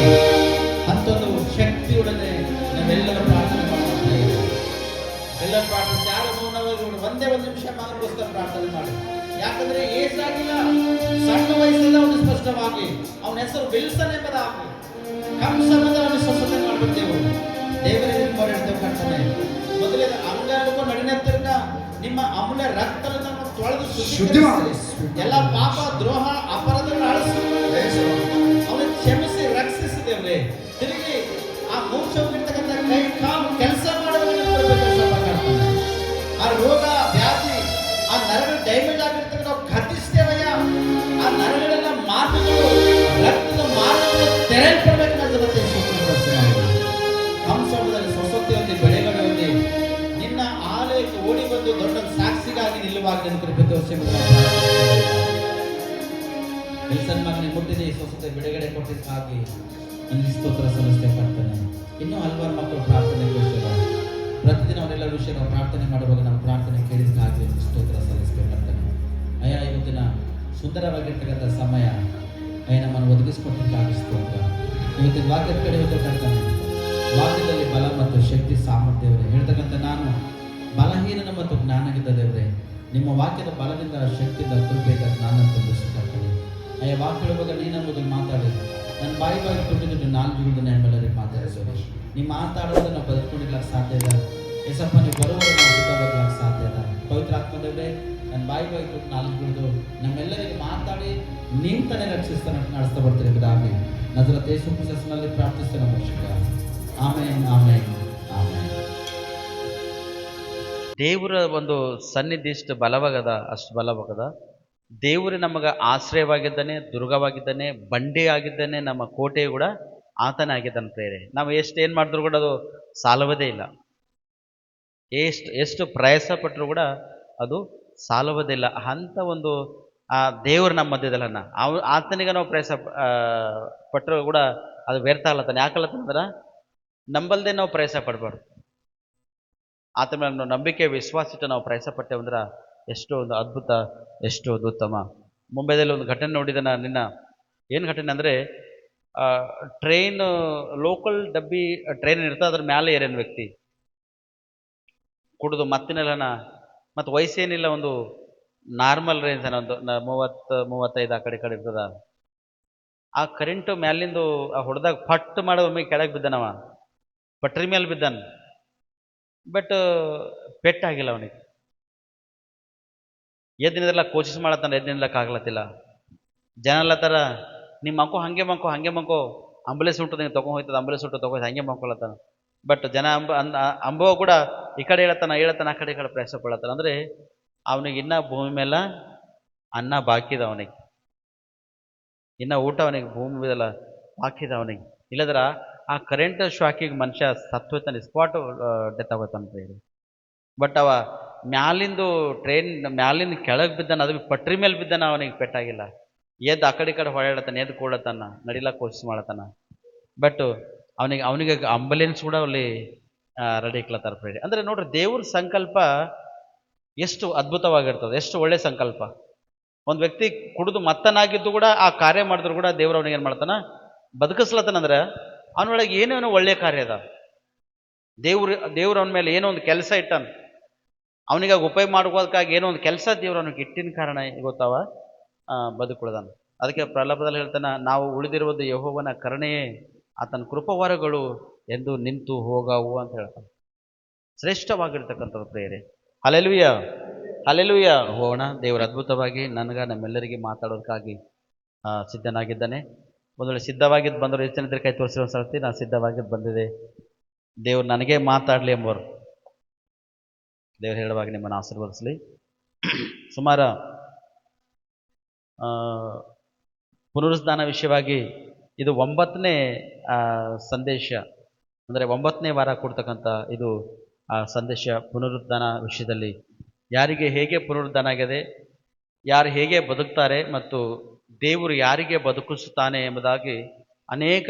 ಅಂತೊಂದು ಶಕ್ತಿಯೊಡನೆ ನಾವೆಲ್ಲರೂ ಪ್ರಾರ್ಥನೆ ಮಾಡೋಣ. ಎಲ್ಲರೂ ಪ್ರಾರ್ಥಿಸಿ, ಯಾರು ಮೌನವಾಗಿ ಒಂದೇ ಒಂದು ನಿಮಿಷ ಮಗನಿಗೋಸ್ಕರ ಪ್ರಾರ್ಥನೆ ಮಾಡಿ. ಯಾಕಂದ್ರೆ ಏಜ್ ಆಗಿಲ್ಲ, ಸಣ್ಣ ವಯಸ್ಸಲ್ಲ. ಅವನು ಸ್ಪಷ್ಟವಾಗಿ ಅವನ ಹೆಸರು ವಿಲ್ಸನ್ ಎಂಬುದಾಗಿ ಕಂಸಮದ ಅವನು ಸ್ವಸ್ಥತೆ ಮಾಡ್ಬಿಡ್ತೇವೆ. ದೇವರಿಗೆ ಮೊರೆಯಿಡ್ತೇವೆ. ಮೊದಲೇ ಅಂಗಾಲುಗೂ ನಡಿನತ್ತರ್ಗ ನಿಮ್ಮ ಅಮೂಲ್ಯ ರಕ್ತವನ್ನು ತೊಳೆದು ಎಲ್ಲ ಪಾಪ ದ್ರೋಹ ಅಪರಾಧಗಳನ್ನು ಅಳಿಸಿ ಅವನು ಕ್ಷಮಿಸಿ ರಕ್ಷಿಸಿದ್ದೇವೆ. ತಿರುಗಿ ಆ ಮೂರ್ಛವಾಗಿರ್ತಕ್ಕಂಥ ಕೈ ಕಾಲು ಕೆಲಸ ಮಾಡೋದನ್ನು ಆ ರೋಗ ವ್ಯಾಧಿ ಆ ನರಗಳು ಡ್ಯಾಮೇಜ್ ಆಗಿರ್ತಕ್ಕಂಥ ನಾವು ಕಟ್ಟಿಸ್ತೇವಯ್ಯ. ಆ ನರಗಳೆಲ್ಲ ಮಾರ್ಗಗಳು ರಕ್ತದ ಮಾರ್ಗಗಳು ತೆರೆಯಲ್ಪಡಬೇಕು. ಕಂಸಮದಲ್ಲಿ ಸ್ವಸ್ಥತೆ ಹೊಂದಿ ಬೆಳೆಗಳು ಹೊಂದಿ ನಿನ್ನ ಆಲಯಕ್ಕೆ ಓಡಿ ಬಂದು ದೊಡ್ಡ ಸಾಕ್ಷಿಗಾಗಿ ನಿಲ್ಲುವಾಗ ನನ್ನ ಕೃಪೆ ತೋರಿಸಿ. ವಿಲ್ಸನ್ ಮಗನಿಗೆ ಮುಟ್ಟಿದೆ, ಸ್ವಸ್ಥತೆ ಬಿಡುಗಡೆ ಕೊಟ್ಟಿದ್ದಾಗಿ ನನಗೆ ಸ್ತೋತ್ರ ಸಲ್ಲಿಸ್ತಾ ಬರ್ತಾನೆ. ಇನ್ನೂ ಹಲವಾರು ಮಕ್ಕಳು ಪ್ರಾರ್ಥನೆ ಕೊಡ್ತಾರೆ. ಪ್ರತಿದಿನ ಅವರೆಲ್ಲ ವಿಷಯ ನಾವು ಪ್ರಾರ್ಥನೆ ಮಾಡುವಾಗ ನಮ್ಮ ಪ್ರಾರ್ಥನೆ ಕೇಳಿದ್ದಾಗಿ ಸ್ತೋತ್ರ ಸಲ್ಲಿಸ್ಬೇಕಾಗ್ತಾನೆ. ಅಯ್ಯ, ಇವತ್ತಿನ ಸುಂದರವಾಗಿರ್ತಕ್ಕಂಥ ಸಮಯ ಅಯ್ಯ ನಮ್ಮನ್ನು ಒದಗಿಸ್ಕೊಟ್ಟಿದ್ದಾಗಿ ಸ್ತೋತ್ರ. ಇವತ್ತಿನ ವಾಕ್ಯದ ಕಡೆ ಹೋಗ್ಬೇಕಾಗ್ತಾನೆ. ವಾಕ್ಯದಲ್ಲಿ ಬಲ ಮತ್ತು ಶಕ್ತಿ ಸಾಮರ್ಥ್ಯವರೇ ಹೇಳ್ತಕ್ಕಂಥ ನಾನು ಬಲಹೀನನ ಮತ್ತು ಜ್ಞಾನಗಿದ್ದ ದೇವರೇ, ನಿಮ್ಮ ವಾಕ್ಯದ ಬಲದಿಂದ ಶಕ್ತಿಯಿಂದ ಕೃಪೆಯಿಂದ ಜ್ಞಾನ ತುಂಬಿಸಿಕೊಳ್ತೇನೆ. ಅಯ್ಯ, ವಾಕ್ಯ ಹೇಳುವಾಗ ನೀನು ಮೊದಲು ಮಾತಾಡಿ ನನ್ನ ಬಾಯಿ ಕೊಟ್ಟಿದ್ದು ನಾಲ್ಕು ಎಂಬೆಲ್ಲರಿಗೆ ಮಾತಾಡಿಸೋದು. ನೀವು ಮಾತಾಡೋದನ್ನು ನಾವು ಬದುಕೊಂಡಿರ್ಲಿಕ್ಕೆ ಸಾಧ್ಯ ಇಲ್ಲ. ಎಸಪ್ಪ, ನೀವು ಬರುವಾಗ ನಾವು ಸಿದ್ಧವಾಗ್ಲಿಕ್ಕೆ ಸಾಧ್ಯ ಇಲ್ಲ. ಪವಿತ್ರ ಆತ್ಮದೇವರೇ, ನನ್ನ ಬಾಯಿ ಕೊಟ್ಟು ನಾಲ್ಕು ನಮ್ಮೆಲ್ಲರಿಗೆ ಮಾತಾಡಿ ನಿಂತನೇ ರಕ್ಷಿಸ್ತಾನೆ ನಡೆಸ್ತಾ ಬರ್ತೀರಿ ಎಂಬುದಾಗಿ ನಜರೇತ ಯೇಸು ಕ್ರಿಸ್ತನಲ್ಲಿ ಪ್ರಾರ್ಥಿಸ್ತೇನೆ ರಕ್ಷಕ. Amen, amen, amen. ದೇವರ ಒಂದು ಸನ್ನಿಧಿ ಇಷ್ಟು ಬಲವಾಗದ, ಅಷ್ಟು ಬಲವಾಗದ. ದೇವರು ನಮಗೆ ಆಶ್ರಯವಾಗಿದ್ದಾನೆ, ದುರ್ಗವಾಗಿದ್ದಾನೆ, ಬಂಡೆ ಆಗಿದ್ದಾನೆ, ನಮ್ಮ ಕೋಟೆ ಕೂಡ ಆತನೇ ಆಗಿದ್ದಾನೆ ಪ್ರೇರೆ. ನಾವು ಏನು ಮಾಡಿದ್ರು ಕೂಡ ಅದು ಸಾಲುವುದೇ ಇಲ್ಲ. ಎಷ್ಟು ಪ್ರಯಾಸ ಪಟ್ಟರು ಕೂಡ ಅದು ಸಾಲುವುದೇ ಇಲ್ಲ. ಅಂಥ ಒಂದು ಆ ದೇವರು ನಮ್ಮ ಮಧ್ಯದಲ್ಲನ್ನ ಆತನಿಗೆ ನಾವು ಪ್ರಯಾಸ ಪಟ್ಟರು ಕೂಡ ಅದು ವ್ಯರ್ಥ ಆಗ್ಲತ್ತಾನೆ. ಯಾಕಲ್ಲತ್ತಂದ್ರೆ ನಂಬಲ್ದೆ ನಾವು ಪ್ರಯಾಸ ಪಡಬಾರ್ದು. ಆತ ಮೇಲೆ ನಾವು ನಂಬಿಕೆ ವಿಶ್ವಾಸ ಇಟ್ಟು ನಾವು ಪ್ರಯಾಸ ಪಟ್ಟೆವಂದ್ರೆ ಎಷ್ಟೋ ಒಂದು ಅದ್ಭುತ, ಎಷ್ಟೋ ಒಂದು ಉತ್ತಮ. ಮುಂಬೈದಲ್ಲಿ ಒಂದು ಘಟನೆ ನೋಡಿದೆ ನಾನು ನಿನ್ನ. ಏನು ಘಟನೆ ಅಂದರೆ, ಟ್ರೈನ್ ಲೋಕಲ್ ಡಬ್ಬಿ ಟ್ರೈನ್ ಇರ್ತದೆ, ಅದ್ರ ಮೇಲೆ ಏರೇನು ವ್ಯಕ್ತಿ ಕುಡಿದು ಮತ್ತಿನೆಲ್ಲನ, ಮತ್ತು ವಯಸ್ಸೇನಿಲ್ಲ, ಒಂದು ನಾರ್ಮಲ್ ರೇಂಜ್ ಒಂದು 30-35 ಆ ಕಡೆ ಇರ್ತದ. ಆ ಕರೆಂಟು ಮ್ಯಾಲಿಂದು ಆ ಹೊಡೆದಾಗ ಫಟ್ ಮಾಡೋದು ಒಮ್ಮೆ ಕೆಳಗೆ ಬಿದ್ದಾನವ, ಪಟ್ರಿ ಮೇಲೆ ಬಿದ್ದಾನ. ಬಟ್ ಪೆಟ್ಟಾಗಿಲ್ಲ ಅವನಿಗೆ. ಎದ್ದಿನದೆಲ್ಲ ಕೋಚಿಸ್ ಮಾಡತ್ತಾನ, ಎದ್ದಿನಲಕ್ಕ ಆಗ್ಲತ್ತಿಲ್ಲ. ಜನ ಅಲ್ಲತ್ತಾರ, ನಿಮ್ಮ ಮಕ್ಕಳು ಹಂಗೆ ಮಕ್ಕೋ ಅಂಬುಲೆನ್ಸ್ ಉಂಟು, ನೀವು ತೊಗೊಂಡು ಅಂಬುಲೆನ್ಸ್ ಉಂಟು ತೊಗೊಂಡು ಹಂಗೆ ಮಕ್ಕೊಳತ್ತಾನ. ಬಟ್ ಜನ ಅಂಬವ ಕೂಡ ಈ ಕಡೆ ಹೇಳತ್ತಾನ ಆ ಕಡೆ ಪ್ರಯಾಸ ಪಡತ್ತಾನ. ಅಂದರೆ ಅವನಿಗೆ ಇನ್ನೂ ಭೂಮಿ ಮೇಲೆ ಅನ್ನ ಬಾಕಿದ, ಅವನಿಗೆ ಇನ್ನೂ ಊಟ ಅವನಿಗೆ ಭೂಮಿ ಮೇಲೆಲ್ಲ ಬಾಕಿದ ಅವನಿಗೆ. ಇಲ್ಲದ್ರ ಆ ಕರೆಂಟ್ ಶಾಕಿಗೆ ಮನುಷ್ಯ ಸತ್ತೋಯ್ತಾನೆ, ಸ್ಪಾಟ್ ಡೆತ್ ಆಗೋಯ್ತಾನೆ. ಬಟ್ ಅವ ಮ್ಯಾಲಿಂದು ಟ್ರೈನ್ ಮ್ಯಾಲಿಂದ ಕೆಳಗೆ ಬಿದ್ದಾನ, ಅದು ಪಟ್ರಿ ಮೇಲೆ ಬಿದ್ದಾನ, ಅವನಿಗೆ ಪೆಟ್ಟಾಗಿಲ್ಲ. ಎದ್ದು ಆ ಕಡೆ ಹೊಡೆಯಡತ್ತಾನ, ಎದ್ದು ಕೂಡತ್ತಾನ, ನಡಿಲಾಕ ಕೋಶಿಸ್ ಮಾಡತ್ತಾನ. ಬಟ್ ಅವನಿಗೆ ಅಂಬುಲೆನ್ಸ್ ಕೂಡ ಅಲ್ಲಿ ರೆಡಿ ಇಕ್ಲತ್ತಾರ ಪ್ರೇರಿ. ಅಂದರೆ ನೋಡ್ರಿ, ದೇವ್ರ ಸಂಕಲ್ಪ ಎಷ್ಟು ಅದ್ಭುತವಾಗಿರ್ತದೆ, ಎಷ್ಟು ಒಳ್ಳೆ ಸಂಕಲ್ಪ. ಒಂದು ವ್ಯಕ್ತಿ ಕುಡಿದು ಮತ್ತನಾಗಿದ್ದು ಕೂಡ ಆ ಕಾರ್ಯ ಮಾಡಿದ್ರು ಕೂಡ ದೇವ್ರು ಅವನಿಗೆ ಏನು ಮಾಡ್ತಾನ, ಬದುಕಿಸ್ಲತ್ತನಂದ್ರೆ ಅವನೊಳಗೆ ಏನೇನೋ ಒಳ್ಳೆಯ ಕಾರ್ಯ ಅದ. ದೇವ್ರು ಅವನ ಮೇಲೆ ಏನೋ ಒಂದು ಕೆಲಸ ಇಟ್ಟಾನ, ಅವನಿಗಾಗಿ ಉಪಯೋಗ ಮಾಡುವುದಕ್ಕಾಗಿ ಏನೋ ಒಂದು ಕೆಲಸ ದೇವ್ರು ಅವನಿಗೆ ಇಟ್ಟಿನ ಕಾರಣ ಗೊತ್ತಾವ ಬದುಕುಳಿದಾನ. ಅದಕ್ಕೆ ಪ್ರಲಾಪದಲ್ಲಿ ಹೇಳ್ತಾನೆ, ನಾವು ಉಳಿದಿರುವುದು ಯೆಹೋವನ ಕರುಣೆಯೇ, ಆತನ ಕೃಪವರಗಳು ಎಂದು ನಿಂತು ಹೋಗವು ಅಂತ ಹೇಳ್ತಾನೆ. ಶ್ರೇಷ್ಠವಾಗಿರ್ತಕ್ಕಂಥದ್ದು ಪ್ರೇರೆ. Hallelujah, hallelujah. ಹೋಗೋಣ. ದೇವರು ಅದ್ಭುತವಾಗಿ ನಮ್ಮೆಲ್ಲರಿಗೆ ಮಾತಾಡೋದಕ್ಕಾಗಿ ಸಿದ್ಧನಾಗಿದ್ದಾನೆ. ಒಂದು ವೇಳೆ ಸಿದ್ಧವಾಗಿದ್ದು ಬಂದರು ಎಷ್ಟು ಜನ ಇದ್ರೆ ಕೈ ತೋರಿಸಿರೋ ಸರ್ತಿ ನಾನು ಸಿದ್ಧವಾಗಿದ್ದು ಬಂದಿದೆ, ದೇವ್ರು ನನಗೆ ಮಾತಾಡಲಿ ಎಂಬವರು ದೇವ್ರು ಹೇಳುವಾಗ ನಿಮ್ಮನ್ನು ಆಶೀರ್ವದಿಸಲಿ. ಸುಮಾರು ಪುನರುತ್ಥಾನ ವಿಷಯವಾಗಿ ಇದು 9ನೇ ಸಂದೇಶ, ಅಂದರೆ 9ನೇ ವಾರ ಕೊಡ್ತಕ್ಕಂಥ ಇದು ಸಂದೇಶ. ಪುನರುತ್ಥಾನ ವಿಷಯದಲ್ಲಿ ಯಾರಿಗೆ ಹೇಗೆ ಪುನರುತ್ಥಾನ ಆಗಿದೆ, ಯಾರು ಹೇಗೆ ಬದುಕ್ತಾರೆ ಮತ್ತು ದೇವರು ಯಾರಿಗೆ ಬದುಕಿಸುತ್ತಾನೆ ಎಂಬುದಾಗಿ ಅನೇಕ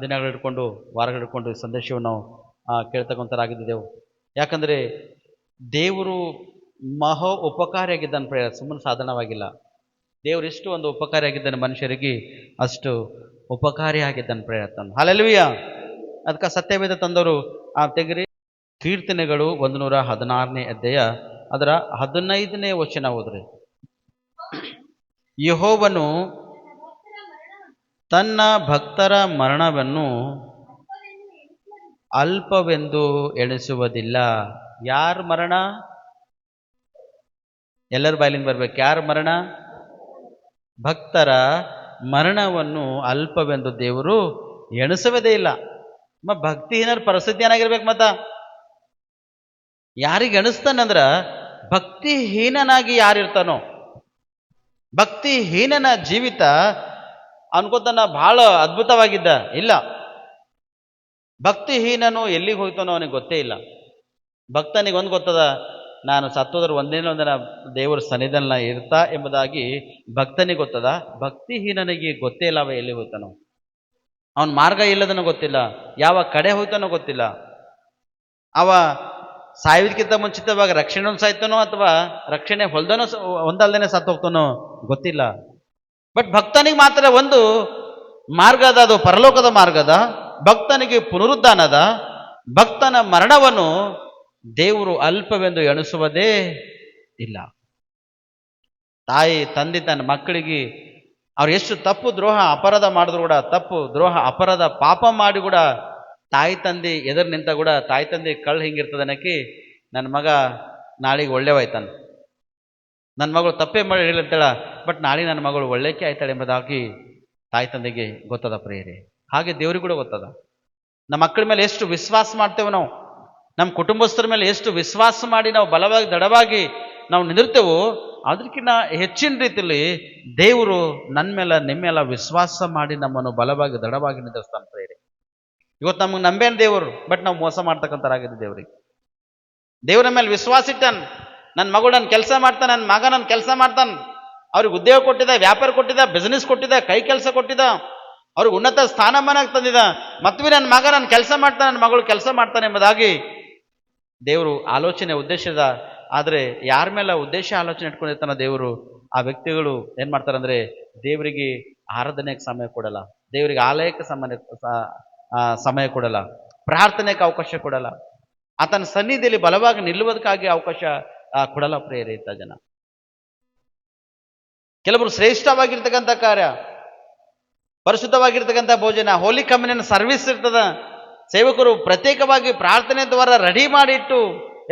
ದಿನಗಳಿಡ್ಕೊಂಡು ವಾರಗಳಿಡ್ಕೊಂಡು ಈ ಸಂದೇಶವನ್ನು ನಾವು ಕೇಳ್ತಕ್ಕಂಥರಾಗಿದ್ದೆವು. ಯಾಕಂದರೆ ದೇವರು ಮಹಾ ಉಪಕಾರಿಯಾಗಿದ್ದಾನೆ ಪ್ರೇರ, ಸುಮ್ಮನೆ ಸಾಧಾರಣವಾಗಿಲ್ಲ. ದೇವರು ಎಷ್ಟು ಒಂದು ಉಪಕಾರಿಯಾಗಿದ್ದಾನೆ ಮನುಷ್ಯರಿಗೆ, ಅಷ್ಟು ಉಪಕಾರಿಯಾಗಿದ್ದಾನೆ ಪ್ರೇರತನ. ಹಲ್ಲೆಲೂಯಾ. ಅದಕ್ಕೆ ಸತ್ಯವೇದ ತಂದವರು ತೆಗಿರಿ ಕೀರ್ತನೆಗಳು 116ನೇ ಅಧ್ಯಾಯ ಅದರ 15ನೇ ವಚನ ಓದ್ರಿ. ಯೆಹೋವನು ತನ್ನ ಭಕ್ತರ ಮರಣವನ್ನು ಅಲ್ಪವೆಂದು ಎಣಿಸುವುದಿಲ್ಲ. ಯಾರ ಮರಣ? ಎಲ್ಲರ ಬಾಯಿಲಿಂದ ಬರ್ಬೇಕು. ಯಾರ ಮರಣ? ಭಕ್ತರ ಮರಣವನ್ನು ಅಲ್ಪವೆಂದು ದೇವರು ಎಣಿಸುವುದೇ ಇಲ್ಲ. ಭಕ್ತಿಹೀನರ ಪರಿಸ್ಥಿತಿ ಏನಾಗಿರ್ಬೇಕು? ಮತ್ತ ಯಾರಿಗೆ ಎಣಿಸ್ತಾನಂದ್ರ ಭಕ್ತಿಹೀನನಾಗಿ ಯಾರಿರ್ತಾನೋ, ಭಕ್ತಿಹೀನನ ಜೀವಿತ ಅನ್ಕೋತಾನ ಬಹಳ ಅದ್ಭುತವಾಗಿದ್ದ. ಇಲ್ಲ, ಭಕ್ತಿಹೀನನು ಎಲ್ಲಿಗೆ ಹೋಗ್ತಾನೋ ಅವನಿಗೆ ಗೊತ್ತೇ ಇಲ್ಲ. ಭಕ್ತನಿಗೆ ಒಂದು ಗೊತ್ತದ, ನಾನು ಸತ್ತೋದ್ರೆ ಒಂದೇನೋ ಒಂದಿನ ದೇವರ ಸನ್ನಿಧಾನ ಇರ್ತಾ ಎಂಬುದಾಗಿ ಭಕ್ತನಿಗೆ ಗೊತ್ತದ. ಭಕ್ತಿಹೀನನಿಗೆ ಗೊತ್ತೇ ಇಲ್ಲ ಅವ ಎಲ್ಲಿ ಹೋಗ್ತಾನೋ, ಅವನ ಮಾರ್ಗ ಇಲ್ಲದನೋ ಗೊತ್ತಿಲ್ಲ, ಯಾವ ಕಡೆ ಹೋಗ್ತಾನೋ ಗೊತ್ತಿಲ್ಲ. ಅವ ಸಾಯೋದಕ್ಕಿಂತ ಮುಂಚಿತವಾಗಿ ರಕ್ಷಣೆ ಸಾಯ್ತಾನೋ ಅಥವಾ ರಕ್ಷಣೆ ಹೊಂದಲ್ದೇನೆ ಸತ್ತು ಹೋಗ್ತಾನೋ ಗೊತ್ತಿಲ್ಲ. ಬಟ್ ಭಕ್ತನಿಗೆ ಮಾತ್ರ ಒಂದು ಮಾರ್ಗ ಅದ, ಅದು ಪರಲೋಕದ ಮಾರ್ಗದ. ಭಕ್ತನಿಗೆ ಪುನರುತ್ಥಾನದ. ಭಕ್ತನ ಮರಣವನ್ನು ದೇವರು ಅಲ್ಪವೆಂದು ಎಣಿಸುವುದೇ ಇಲ್ಲ. ತಾಯಿ ತಂದೆ ತನ್ನ ಮಕ್ಕಳಿಗೆ ಅವ್ರು ಎಷ್ಟು ತಪ್ಪು ದ್ರೋಹ ಅಪರಾಧ ಮಾಡಿದ್ರು ಕೂಡ, ತಪ್ಪು ದ್ರೋಹ ಅಪರಾಧ ಪಾಪ ಮಾಡಿ ಕೂಡ ತಾಯಿ ತಂದೆ ಎದುರು ನಿಂತ ಕೂಡ ತಾಯಿ ತಂದೆ ಕಳ್ಳು ಹಿಂಗಿರ್ತದೆ ಅನ್ನಕ್ಕೆ, ನನ್ನ ಮಗ ನಾಳೆಗೆ ಒಳ್ಳೆವಾಯ್ತಾನೆ, ನನ್ನ ಮಗಳು ತಪ್ಪೇ ಮಾಡಿ ಹೇಳಿರ್ತಾಳ, ಬಟ್ ನಾಳೆ ನನ್ನ ಮಗಳು ಒಳ್ಳೆಕೆ ಆಯ್ತಾಳೆ ಎಂಬುದಾಗಿ ತಾಯಿ ತಂದೆಗೆ ಗೊತ್ತದ ಪ್ರೇರೆ. ಹಾಗೆ ದೇವ್ರಿಗೆ ಕೂಡ ಗೊತ್ತದ. ನಮ್ಮ ಮಕ್ಕಳ ಮೇಲೆ ಎಷ್ಟು ವಿಶ್ವಾಸ ಮಾಡ್ತೇವೆ ನಾವು, ನಮ್ಮ ಕುಟುಂಬಸ್ಥರ ಮೇಲೆ ಎಷ್ಟು ವಿಶ್ವಾಸ ಮಾಡಿ ನಾವು ಬಲವಾಗಿ ದೃಢವಾಗಿ ನಾವು ನಿಂದಿರ್ತೇವೋ, ಅದಕ್ಕಿಂತ ಹೆಚ್ಚಿನ ರೀತಿಯಲ್ಲಿ ದೇವರು ನನ್ನ ಮೇಲೆ ನಿಮ್ಮೆಲ್ಲ ವಿಶ್ವಾಸ ಮಾಡಿ ನಮ್ಮನ್ನು ಬಲವಾಗಿ ದೃಢವಾಗಿ ನಿಂದಿರ್ತಾನೆ ಪ್ರೇರೆ. ಇವತ್ತು ನಮಗೆ ನಂಬೇನು ದೇವರು, ಬಟ್ ನಾವು ಮೋಸ ಮಾಡ್ತಕ್ಕಂಥರಾಗಿದೆ ದೇವ್ರಿಗೆ. ದೇವ್ರ ಮೇಲೆ ವಿಶ್ವಾಸ ಇಟ್ಟಾನ. ನನ್ನ ಮಗಳು ನನ್ನ ಕೆಲಸ ಮಾಡ್ತಾನೆ, ನನ್ನ ಮಗ ನನ್ನ ಕೆಲಸ ಮಾಡ್ತಾನೆ, ಅವ್ರಿಗೆ ಉದ್ಯೋಗ ಕೊಟ್ಟಿದ್ದ, ವ್ಯಾಪಾರ ಕೊಟ್ಟಿದ್ದ, ಬಿಸ್ನೆಸ್ ಕೊಟ್ಟಿದ್ದ, ಕೈ ಕೆಲಸ ಕೊಟ್ಟಿದ್ದ, ಅವ್ರಿಗೆ ಉನ್ನತ ಸ್ಥಾನಮಾನ ತಂದಿದ್ದ, ಮತ್ತು ನನ್ನ ಮಗ ನನ್ನ ಕೆಲಸ ಮಾಡ್ತಾನೆ, ನನ್ನ ಮಗಳು ಕೆಲಸ ಮಾಡ್ತಾನೆ ಎಂಬುದಾಗಿ ದೇವರು ಆಲೋಚನೆ ಉದ್ದೇಶದ. ಆದರೆ ಯಾರ ಮೇಲೆ ಉದ್ದೇಶ ಆಲೋಚನೆ ಇಟ್ಕೊಂಡಿರ್ತಾನ ದೇವರು, ಆ ವ್ಯಕ್ತಿಗಳು ಏನು ಮಾಡ್ತಾರಂದ್ರೆ ದೇವರಿಗೆ ಆರಾಧನೆಗೆ ಸಮಯ ಕೊಡಲ್ಲ, ದೇವರಿಗೆ ಆಲಯಕ್ಕೆ ಸಮಯ ಕೊಡಲ್ಲ, ಪ್ರಾರ್ಥನೆಗೆ ಅವಕಾಶ ಕೊಡಲ್ಲ, ಆತನ ಸನ್ನಿಧಿಯಲ್ಲಿ ಬಲವಾಗಿ ನಿಲ್ಲುವುದಕ್ಕಾಗಿ ಅವಕಾಶ ಕೊಡಲ್ಲ ಪ್ರೇರಿತ ಜನ. ಕೆಲವರು ಶ್ರೇಷ್ಠವಾಗಿರ್ತಕ್ಕಂಥ ಕಾರ್ಯ, ಪರಿಶುದ್ಧವಾಗಿರ್ತಕ್ಕಂಥ ಭೋಜನ, ಹೋಲಿ ಕಮ್ಯುನಿಯನ್ ಸರ್ವಿಸ್ ಇರ್ತದ, ಸೇವಕರು ಪ್ರತ್ಯೇಕವಾಗಿ ಪ್ರಾರ್ಥನೆ ದ್ವಾರ ರೆಡಿ ಮಾಡಿಟ್ಟು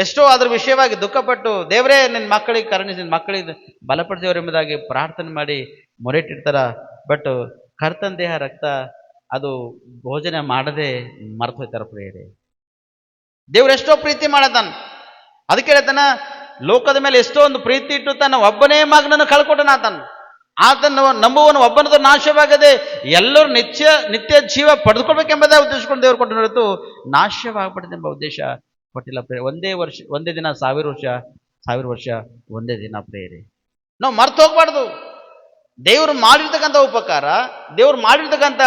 ಎಷ್ಟೋ ಅದ್ರ ವಿಷಯವಾಗಿ ದುಃಖಪಟ್ಟು, ದೇವರೇ ನಿನ್ನ ಮಕ್ಕಳಿಗೆ ಕರುಣಿಸಿ, ನಿನ್ನ ಮಕ್ಕಳಿಗೆ ಬಲಪಡಿಸಿದವರು ಎಂಬುದಾಗಿ ಪ್ರಾರ್ಥನೆ ಮಾಡಿ ಮೊರೆಟ್ಟಿರ್ತಾರ. ಬಟ್ ಕರ್ತನ ದೇಹ ರಕ್ತ ಅದು ಭೋಜನ ಮಾಡದೆ ಮರ್ತು ಹೋಯ್ತಾರ ಪ್ರಿಯರೇ. ದೇವ್ರು ಎಷ್ಟೋ ಪ್ರೀತಿ ಮಾಡತಾನ, ಅದಕ್ಕೆ ಹೇಳ್ತಾನ, ಲೋಕದ ಮೇಲೆ ಎಷ್ಟೋ ಒಂದು ಪ್ರೀತಿ ಇಟ್ಟು ತನ್ನ ಒಬ್ಬನೇ ಮಗನನ್ನು ಕಳ್ಕೊಟ್ಟನ ಆತನ ನಂಬುವನು ಒಬ್ಬನದು ನಾಶವಾಗದೆ ಎಲ್ಲರೂ ನಿತ್ಯ ಜೀವ ಪಡೆದುಕೊಳ್ಬೇಕೆಂಬುದೇ ಉದ್ದೇಶಕೊಂಡು ದೇವರು ಕೊಟ್ಟು ಹೊರತು ನಾಶವಾಗಬಾರ್ದೆಂಬ ಉದ್ದೇಶ ಕೊಟ್ಟಿಲ್ಲ ಪ್ರೇರೆ. ಒಂದೇ ದಿನ 1000 ವರ್ಷ ಒಂದೇ ದಿನ ಪ್ರೇರೆ. ನಾವು ಮರ್ತು ಹೋಗ್ಬಾರ್ದು. ದೇವರು ಮಾಡಿರ್ತಕ್ಕಂಥ ಉಪಕಾರ, ದೇವ್ರು ಮಾಡಿರ್ತಕ್ಕಂಥ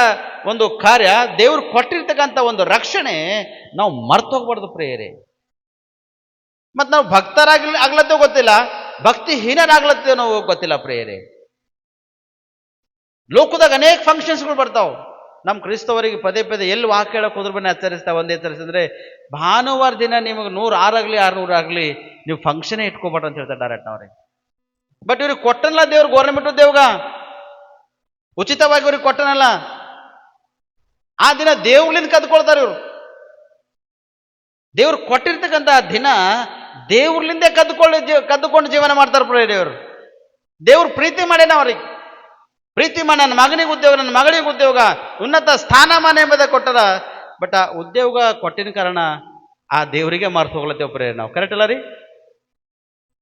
ಒಂದು ಕಾರ್ಯ, ದೇವ್ರು ಕೊಟ್ಟಿರ್ತಕ್ಕಂಥ ಒಂದು ರಕ್ಷಣೆ ನಾವು ಮರ್ತು ಹೋಗ್ಬಾರ್ದು ಪ್ರೇರೆ. ಮತ್ತು ನಾವು ಆಗ್ಲತ್ತೇವೋ ಗೊತ್ತಿಲ್ಲ, ಭಕ್ತಿಹೀನರಾಗ್ಲತ್ತೇವೋ ನಾವು ಗೊತ್ತಿಲ್ಲ ಪ್ರೇಯರೇ. ಲೋಕದಾಗ ಅನೇಕ ಫಂಕ್ಷನ್ಸ್ಗಳು ಬರ್ತಾವ. ನಮ್ಮ ಕ್ರಿಸ್ತವರಿಗೆ ಪದೇ ಪದೇ ಎಲ್ಲಿ ವಾಕ್ಯ ಹೇಳಕ್ಕೆ ಹೋದ್ರ ಬನ್ನಿ ಆಚರಿಸ್ತಾವೆ. ಒಂದೇ ಆಚರಿಸಿದ್ರೆ ಭಾನುವಾರ ದಿನ ನಿಮಗೆ 100 ಆಗಲಿ 600 ಆಗಲಿ ನೀವು ಫಂಕ್ಷನೇ ಇಟ್ಕೋಬೇಡ ಅಂತ ಹೇಳ್ತಾರೆ ಡೈರೆಕ್ಟ್ ಅವ್ರಿಗೆ. ಬಟ್ ಇವ್ರಿಗೆ ಕೊಟ್ಟನಲ್ಲ ದೇವ್ರು, ಗೌರ್ಮೆಂಟ್ ಉದ್ಯೋಗ ಉಚಿತವಾಗಿ ಇವ್ರಿಗೆ ಕೊಟ್ಟನಲ್ಲ, ಆ ದಿನ ದೇವ್ಗಳಿಂದ ಕದ್ಕೊಳ್ತಾರೆ ಇವರು. ದೇವ್ರು ಕೊಟ್ಟಿರ್ತಕ್ಕಂಥ ದಿನ ದೇವ್ರಲಿಂದೇ ಕದ್ದುಕೊಂಡು ಜೀವನ ಮಾಡ್ತಾರೆ ಪ್ರೇರೆಯವರು. ದೇವ್ರು ಪ್ರೀತಿ ಮಾಡ್ಯಾನ ಅವ್ರಿಗೆ, ಪ್ರೀತಿ ಮಾಡಿ ನನ್ನ ಮಗನಿಗೆ ಉದ್ಯೋಗ, ನನ್ನ ಮಗಳಿಗೆ ಉದ್ಯೋಗ, ಉನ್ನತ ಸ್ಥಾನಮಾನ ಎಂಬುದೇ ಕೊಟ್ಟದ. ಬಟ್ ಆ ಉದ್ಯೋಗ ಕೊಟ್ಟಿನ ಕಾರಣ ಆ ದೇವರಿಗೆ ಮಾರ್ತು ಹೋಗ್ಲತ್ತೇವೆ ಪ್ರೇರೆ ನಾವು. ಕರೆಕ್ಟ್ ಅಲ್ಲ ರೀ?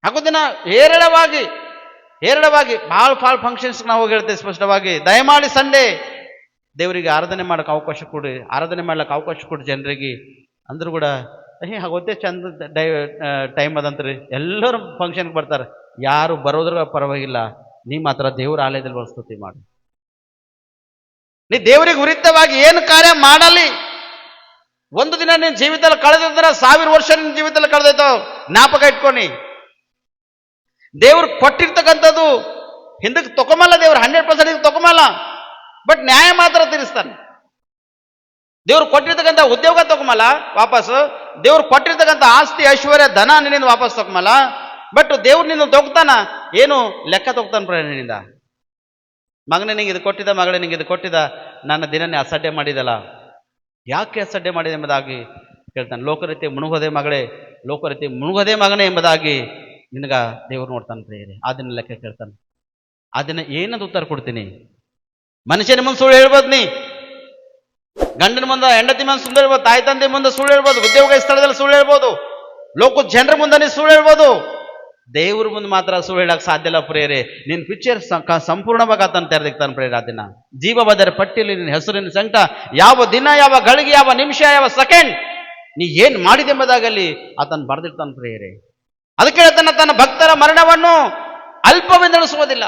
ಹಾಕೋದಿನ ಹೇರಳವಾಗಿ ಭಾಳ ಫಂಕ್ಷನ್ಸ್ ನಾವು ಹೋಗಿ ಹೇಳ್ತೇವೆ ಸ್ಪಷ್ಟವಾಗಿ, ದಯಮಾಡಿ ಸಂಡೇ ದೇವರಿಗೆ ಆರಾಧನೆ ಮಾಡೋಕೆ ಅವಕಾಶ ಕೊಡಿ, ಆರಾಧನೆ ಮಾಡ್ಲಿಕ್ಕೆ ಅವಕಾಶ ಕೊಡಿ ಜನರಿಗೆ ಅಂದ್ರೂ ಕೂಡ ಆಗೋದೇ ಚಂದ ಟೈಮ್ ಅದಂತ್ರಿ. ಎಲ್ಲರೂ ಫಂಕ್ಷನ್ಗೆ ಬರ್ತಾರೆ, ಯಾರು ಬರೋದ್ರ ಪರವಾಗಿಲ್ಲ, ನೀ ಮಾತ್ರ ದೇವ್ರ ಆಲಯದಲ್ಲಿ ಸ್ತುತಿ ಮಾಡು. ನೀ ದೇವರಿಗೆ ವಿರುದ್ಧವಾಗಿ ಏನು ಕಾರ್ಯ ಮಾಡಲಿ, ಒಂದು ದಿನ ನಿನ್ನ ಜೀವಿತದಲ್ಲಿ ಕಳೆದಿದ್ರೆ 1000 ವರ್ಷ ನಿನ್ನ ಜೀವಿತದಲ್ಲಿ ಕಳೆದೈತಾವ. ಜ್ಞಾಪಕ ಇಟ್ಕೊನಿ, ದೇವ್ರು ಕೊಟ್ಟಿರ್ತಕ್ಕಂಥದ್ದು ಹಿಂದಕ್ಕೆ ತಗೊಂಬಲ್ಲ, ದೇವ್ರು 100% ತಗೊಂಬಲ್ಲ, ಬಟ್ ನ್ಯಾಯ ಮಾತ್ರ ತೀರಿಸ್ತಾನೆ. ದೇವ್ರು ಕೊಟ್ಟಿರ್ತಕ್ಕಂಥ ಉದ್ಯೋಗ ತಗೊಂಬಲ್ಲ ವಾಪಸ್, ದೇವ್ರು ಕೊಟ್ಟಿರ್ತಕ್ಕಂಥ ಆಸ್ತಿ ಐಶ್ವರ್ಯ ಧನ ನಿನ್ನಿಂದ ವಾಪಸ್ ತಗೊಂಬಲ್ಲ, ಬಟ್ ದೇವ್ರು ನಿನ್ನ ತಗೋತಾನ, ಏನು ಲೆಕ್ಕ ತಗೋತಾನ ಪ್ರ ನಿನ್ನಿಂದ. ಮಗನೇ ನಿಂಗೆ ಇದು ಕೊಟ್ಟಿದ್ದ, ಮಗಳೇ ನಿಂಗೆ ಇದು ಕೊಟ್ಟಿದ್ದ, ನನ್ನ ದಿನನೇ ಅಸಡ್ಡೆ ಮಾಡಿದಲ್ಲ, ಯಾಕೆ ಅಸಡ್ಡೆ ಮಾಡಿದೆ ಎಂಬುದಾಗಿ ಕೇಳ್ತಾನೆ. ಲೋಕರೀತಿ ಮುಳುಗೋದೆ ಮಗಳೇ, ಲೋಕರೀತಿ ಮುಳುಗೋದೆ ಮಗನೇ ಎಂಬುದಾಗಿ ನಿನಗ ದೇವ್ರು ನೋಡ್ತಾನೆ ಪ್ರೇರೆ. ಆ ದಿನ ಲೆಕ್ಕ ಕೇಳ್ತಾನೆ. ಆ ದಿನ ಏನದು ಉತ್ತರ ಕೊಡ್ತೀನಿ? ಮನುಷ್ಯನ ಮುಂದೆ ಸುಳ್ಳು ಹೇಳ್ಬೋದು, ನೀ ಗಂಡನ ಮುಂದೆ ಹೆಂಡತಿ ಮುಂದೆ ಸುಳ್ಳು ಹೇಳ್ಬೋದು, ತಾಯಿ ತಂದೆ ಮುಂದೆ ಸುಳ್ಳು ಹೇಳ್ಬೋದು, ಉದ್ಯೋಗ ಸ್ಥಳದಲ್ಲಿ ಸುಳ್ಳು ಹೇಳ್ಬೋದು, ಲೋಕದ ಜನರ ಮುಂದೆ ನೀ ಸುಳ್ಳು ಹೇಳ್ಬೋದು. ದೇವ್ರ ಮುಂದೆ ಮಾತ್ರ ಸುಳ್ಳು ಹೇಳಕ್ ಸಾಧ್ಯ ಇಲ್ಲ ಪ್ರೇರೆ. ನಿನ್ನ ಪಿಕ್ಚರ್ ಸಂಪೂರ್ಣವಾಗಿ ಆತನ ತೆರೆದಿಕ್ತಾನೆ ಪ್ರೇರೆ. ಆ ದಿನ ಜೀವಬದರ ಪಟ್ಟಿಯಲ್ಲಿ ನಿನ್ನ ಹೆಸರಿನ ಸಂಕಟ, ಯಾವ ದಿನ, ಯಾವ ಗಳಿಗೆ, ಯಾವ ನಿಮಿಷ, ಯಾವ ಸೆಕೆಂಡ್ ನೀ ಏನ್ ಮಾಡಿದೆ ಎಂಬುದಾಗಲ್ಲಿ ಆತನ ಬರೆದಿರ್ತಾನೆ ಪ್ರೇರೆ. ಅದಕ್ಕೆ ಹೇಳ್ತಾನೆ, ತನ್ನ ಭಕ್ತರ ಮರಣವನ್ನು ಅಲ್ಪವೆಂದೆಣಿಸುವುದಿಲ್ಲ.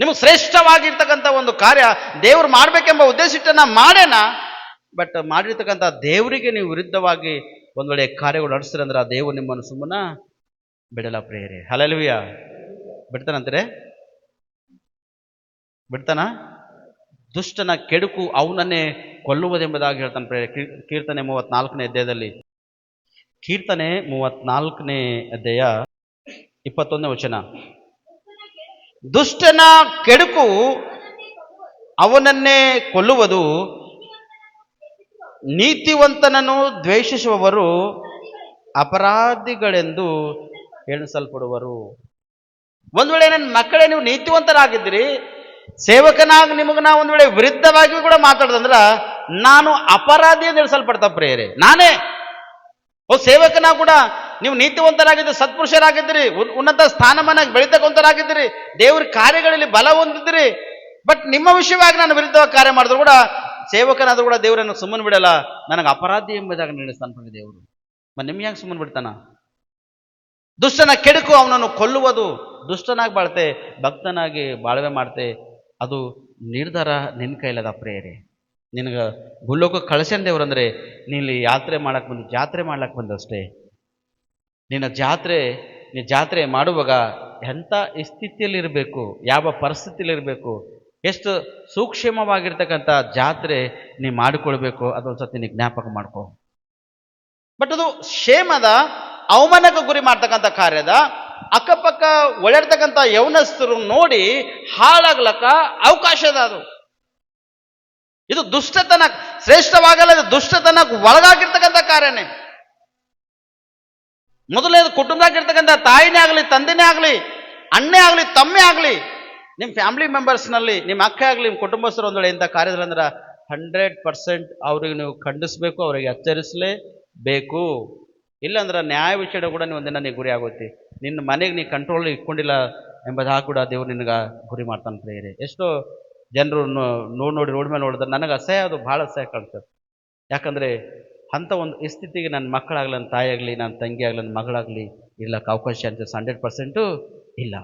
ನಿಮಗೆ ಶ್ರೇಷ್ಠವಾಗಿರ್ತಕ್ಕಂಥ ಒಂದು ಕಾರ್ಯ ದೇವ್ರು ಮಾಡ್ಬೇಕೆಂಬ ಉದ್ದೇಶ ಇಟ್ಟನ ಮಾಡೇನ, ಬಟ್ ಮಾಡಿರ್ತಕ್ಕಂಥ ದೇವರಿಗೆ ನೀವು ವಿರುದ್ಧವಾಗಿ ಒಂದ್ ವೇಳೆ ಕಾರ್ಯಗಳು ನಡೆಸ್ತೀರಂದ್ರೆ ಆ ದೇವರು ನಿಮ್ಮನ್ನು ಸುಮ್ಮನ ಬಿಡಲ್ಲ ಪ್ರೇರೆ. ಹಲ್ಲೆಲೂಯ. ಬಿಡ್ತಾನಂತಾರೆ? ಬಿಡ್ತಾನ? ದುಷ್ಟನ ಕೆಡುಕು ಅವನನ್ನೇ ಕೊಲ್ಲುವುದೆಂಬುದಾಗಿ ಹೇಳ್ತಾನೆ ಪ್ರೇರೆ. ಕೀರ್ತನೆ 34ನೇ ಅಧ್ಯಾಯದಲ್ಲಿ, ಕೀರ್ತನೆ 34ನೇ ಅಧ್ಯಾಯ 21ನೇ ವಚನ, ದುಷ್ಟನ ಕೆಡುಕು ಅವನನ್ನೇ ಕೊಲ್ಲುವುದು, ನೀತಿವಂತನನ್ನು ದ್ವೇಷಿಸುವವರು ಅಪರಾಧಿಗಳೆಂದು ಎಣಿಸಲ್ಪಡುವರು. ಒಂದ್ ವೇಳೆ ನನ್ನ ಮಕ್ಕಳೇ ನೀವು ನೀತಿವಂತರಾಗಿದ್ದೀರಿ, ಸೇವಕನಾಗಿ ನಿಮಗೆ ನಾ ಒಂದ್ ವೇಳೆ ವಿರುದ್ಧವಾಗಿ ಕೂಡ ಮಾತಾಡ್ದಂದ್ರ ನಾನು ಅಪರಾಧಿ ಎಂದು ಎಣಿಸಲ್ಪಡ್ತಾ ಪ್ರೇರೆ. ನಾನೇ ಸೇವಕನ ಕೂಡ ನೀವು ನೀತಿವಂತರಾಗಿದ್ದೀರಿ, ಸತ್ಪುರುಷರಾಗಿದ್ದೀರಿ, ಉನ್ನತ ಸ್ಥಾನಮಾನ ಬೆಳೀತಕ್ಕಂಥರಾಗಿದ್ದೀರಿ, ದೇವ್ರ ಕಾರ್ಯಗಳಲ್ಲಿ ಬಲ ಹೊಂದಿದ್ದೀರಿ, ಬಟ್ ನಿಮ್ಮ ವಿಷಯವಾಗಿ ನಾನು ವಿರುದ್ಧವಾಗಿ ಕಾರ್ಯ ಮಾಡಿದ್ರು ಕೂಡ ಸೇವಕನಾದ್ರೂ ಕೂಡ ದೇವರನ್ನು ಸುಮ್ಮನೆ ಬಿಡಲ್ಲ, ನನಗೆ ಅಪರಾಧಿ ಎಂಬುದಾಗಿ ನಡೆಸ್ತಾನೆ ದೇವರು. ನಿಮ್ಗೆ ಯಾಕೆ ಸುಮ್ಮನೆ ಬಿಡ್ತಾನ? ದುಷ್ಟನ ಕೆಡುಕು ಅವನನ್ನು ಕೊಲ್ಲುವುದು. ದುಷ್ಟನಾಗಿ ಬಾಳ್ತೆ, ಭಕ್ತನಾಗಿ ಬಾಳ್ವೆ ಮಾಡ್ತೆ, ಅದು ನಿರ್ಧಾರ ನಿನ್ನ ಕೈಲದ ಪ್ರೇರೆ. ನಿನಗೆ ಭೂಲೋಕಕ್ಕೆ ಕಳಿಸ್ಯಾನ ದೇವ್ರಂದ್ರೆ ನೀನು ಯಾತ್ರೆ ಮಾಡಕ್ಕೆ ಬಂದು ಜಾತ್ರೆ ಮಾಡ್ಲಕ್ಕೆ ಬಂದಷ್ಟೇ. ನೀ ಜಾತ್ರೆ ಮಾಡುವಾಗ ಎಂಥ ಸ್ಥಿತಿಯಲ್ಲಿರಬೇಕು, ಯಾವ ಪರಿಸ್ಥಿತಿಯಲ್ಲಿರಬೇಕು, ಎಷ್ಟು ಸೂಕ್ಷ್ಮವಾಗಿರ್ತಕ್ಕಂಥ ಜಾತ್ರೆ ನೀ ಮಾಡಿಕೊಳ್ಬೇಕು, ಅದೊಂದ್ಸತಿ ನೀ ಜ್ಞಾಪಕ ಮಾಡ್ಕೊ. ಬಟ್ ಅದು ಕ್ಷೇಮದ ಅವಮಾನಕ್ಕೆ ಗುರಿ ಮಾಡ್ತಕ್ಕಂಥ ಕಾರ್ಯದ ಅಕ್ಕಪಕ್ಕ ಒಳ್ಳೆರ್ತಕ್ಕಂಥ ಯೌನಸ್ಥರು ನೋಡಿ ಹಾಳಾಗ್ಲಕ್ಕ ಅವಕಾಶ ಅದ. ಅದು ಇದು ದುಷ್ಟತನ, ಶ್ರೇಷ್ಠವಾಗಲ್ಲ, ಇದು ದುಷ್ಟತನಕ್ಕೆ ಒಳಗಾಗಿರ್ತಕ್ಕಂಥ ಕಾರ್ಯನೇ. ಮೊದಲನೇದು ಕುಟುಂಬದಾಗಿರ್ತಕ್ಕಂಥ ತಾಯಿನೇ ಆಗಲಿ, ತಂದೆನೇ ಆಗಲಿ, ಅಣ್ಣೇ ಆಗಲಿ, ತಮ್ಮೇ ಆಗಲಿ, ನಿಮ್ಮ ಫ್ಯಾಮಿಲಿ ಮೆಂಬರ್ಸ್ನಲ್ಲಿ ನಿಮ್ಮ ಅಕ್ಕ ಆಗಲಿ, ನಿಮ್ಮ ಕುಟುಂಬಸ್ಥರು ಒಂದು ವೇಳೆ ಇಂಥ ಕಾರ್ಯದಲ್ಲಂದ್ರೆ 100% ಅವ್ರಿಗೆ ನೀವು ಖಂಡಿಸ್ಬೇಕು, ಅವರಿಗೆ ಎಚ್ಚರಿಸಲೇಬೇಕು. ಇಲ್ಲಾಂದ್ರೆ ನ್ಯಾಯ ವಿಷಯ ಕೂಡ ನೀವು ಒಂದಿನ ನೀವು ಗುರಿ ಆಗುತ್ತೆ. ನಿನ್ನ ಮನೆಗೆ ನೀ ಕಂಟ್ರೋಲ್ ಇಟ್ಕೊಂಡಿಲ್ಲ ಎಂಬುದಾಗಿ ಕೂಡ ದೇವ್ರು ನಿನಗೆ ಗುರಿ ಮಾಡ್ತಾನೆ ಪ್ರೇರೆ. ಎಷ್ಟೋ ಜನರು ನೋಡಿ ರೋಡ್ ಮೇಲೆ ನೋಡಿದ್ರೆ ನನಗೆ ಅಸಹ್ಯ, ಅದು ಭಾಳ ಅಸಹ್ಯ ಕಾಣ್ತದೆ. ಯಾಕಂದರೆ ಅಂಥ ಒಂದು ಸ್ಥಿತಿಗೆ ನನ್ನ ಮಕ್ಕಳಾಗಲಿ, ನನ್ನ ತಾಯಿ ಆಗಲಿ, ನನ್ನ ತಂಗಿ ಆಗಲಿ, ನನ್ನ ಮಗಳಾಗಲಿ ಇರ್ಲಕ್ಕೆ ಅವಕಾಶ ಅಂತ 100% ಇಲ್ಲ.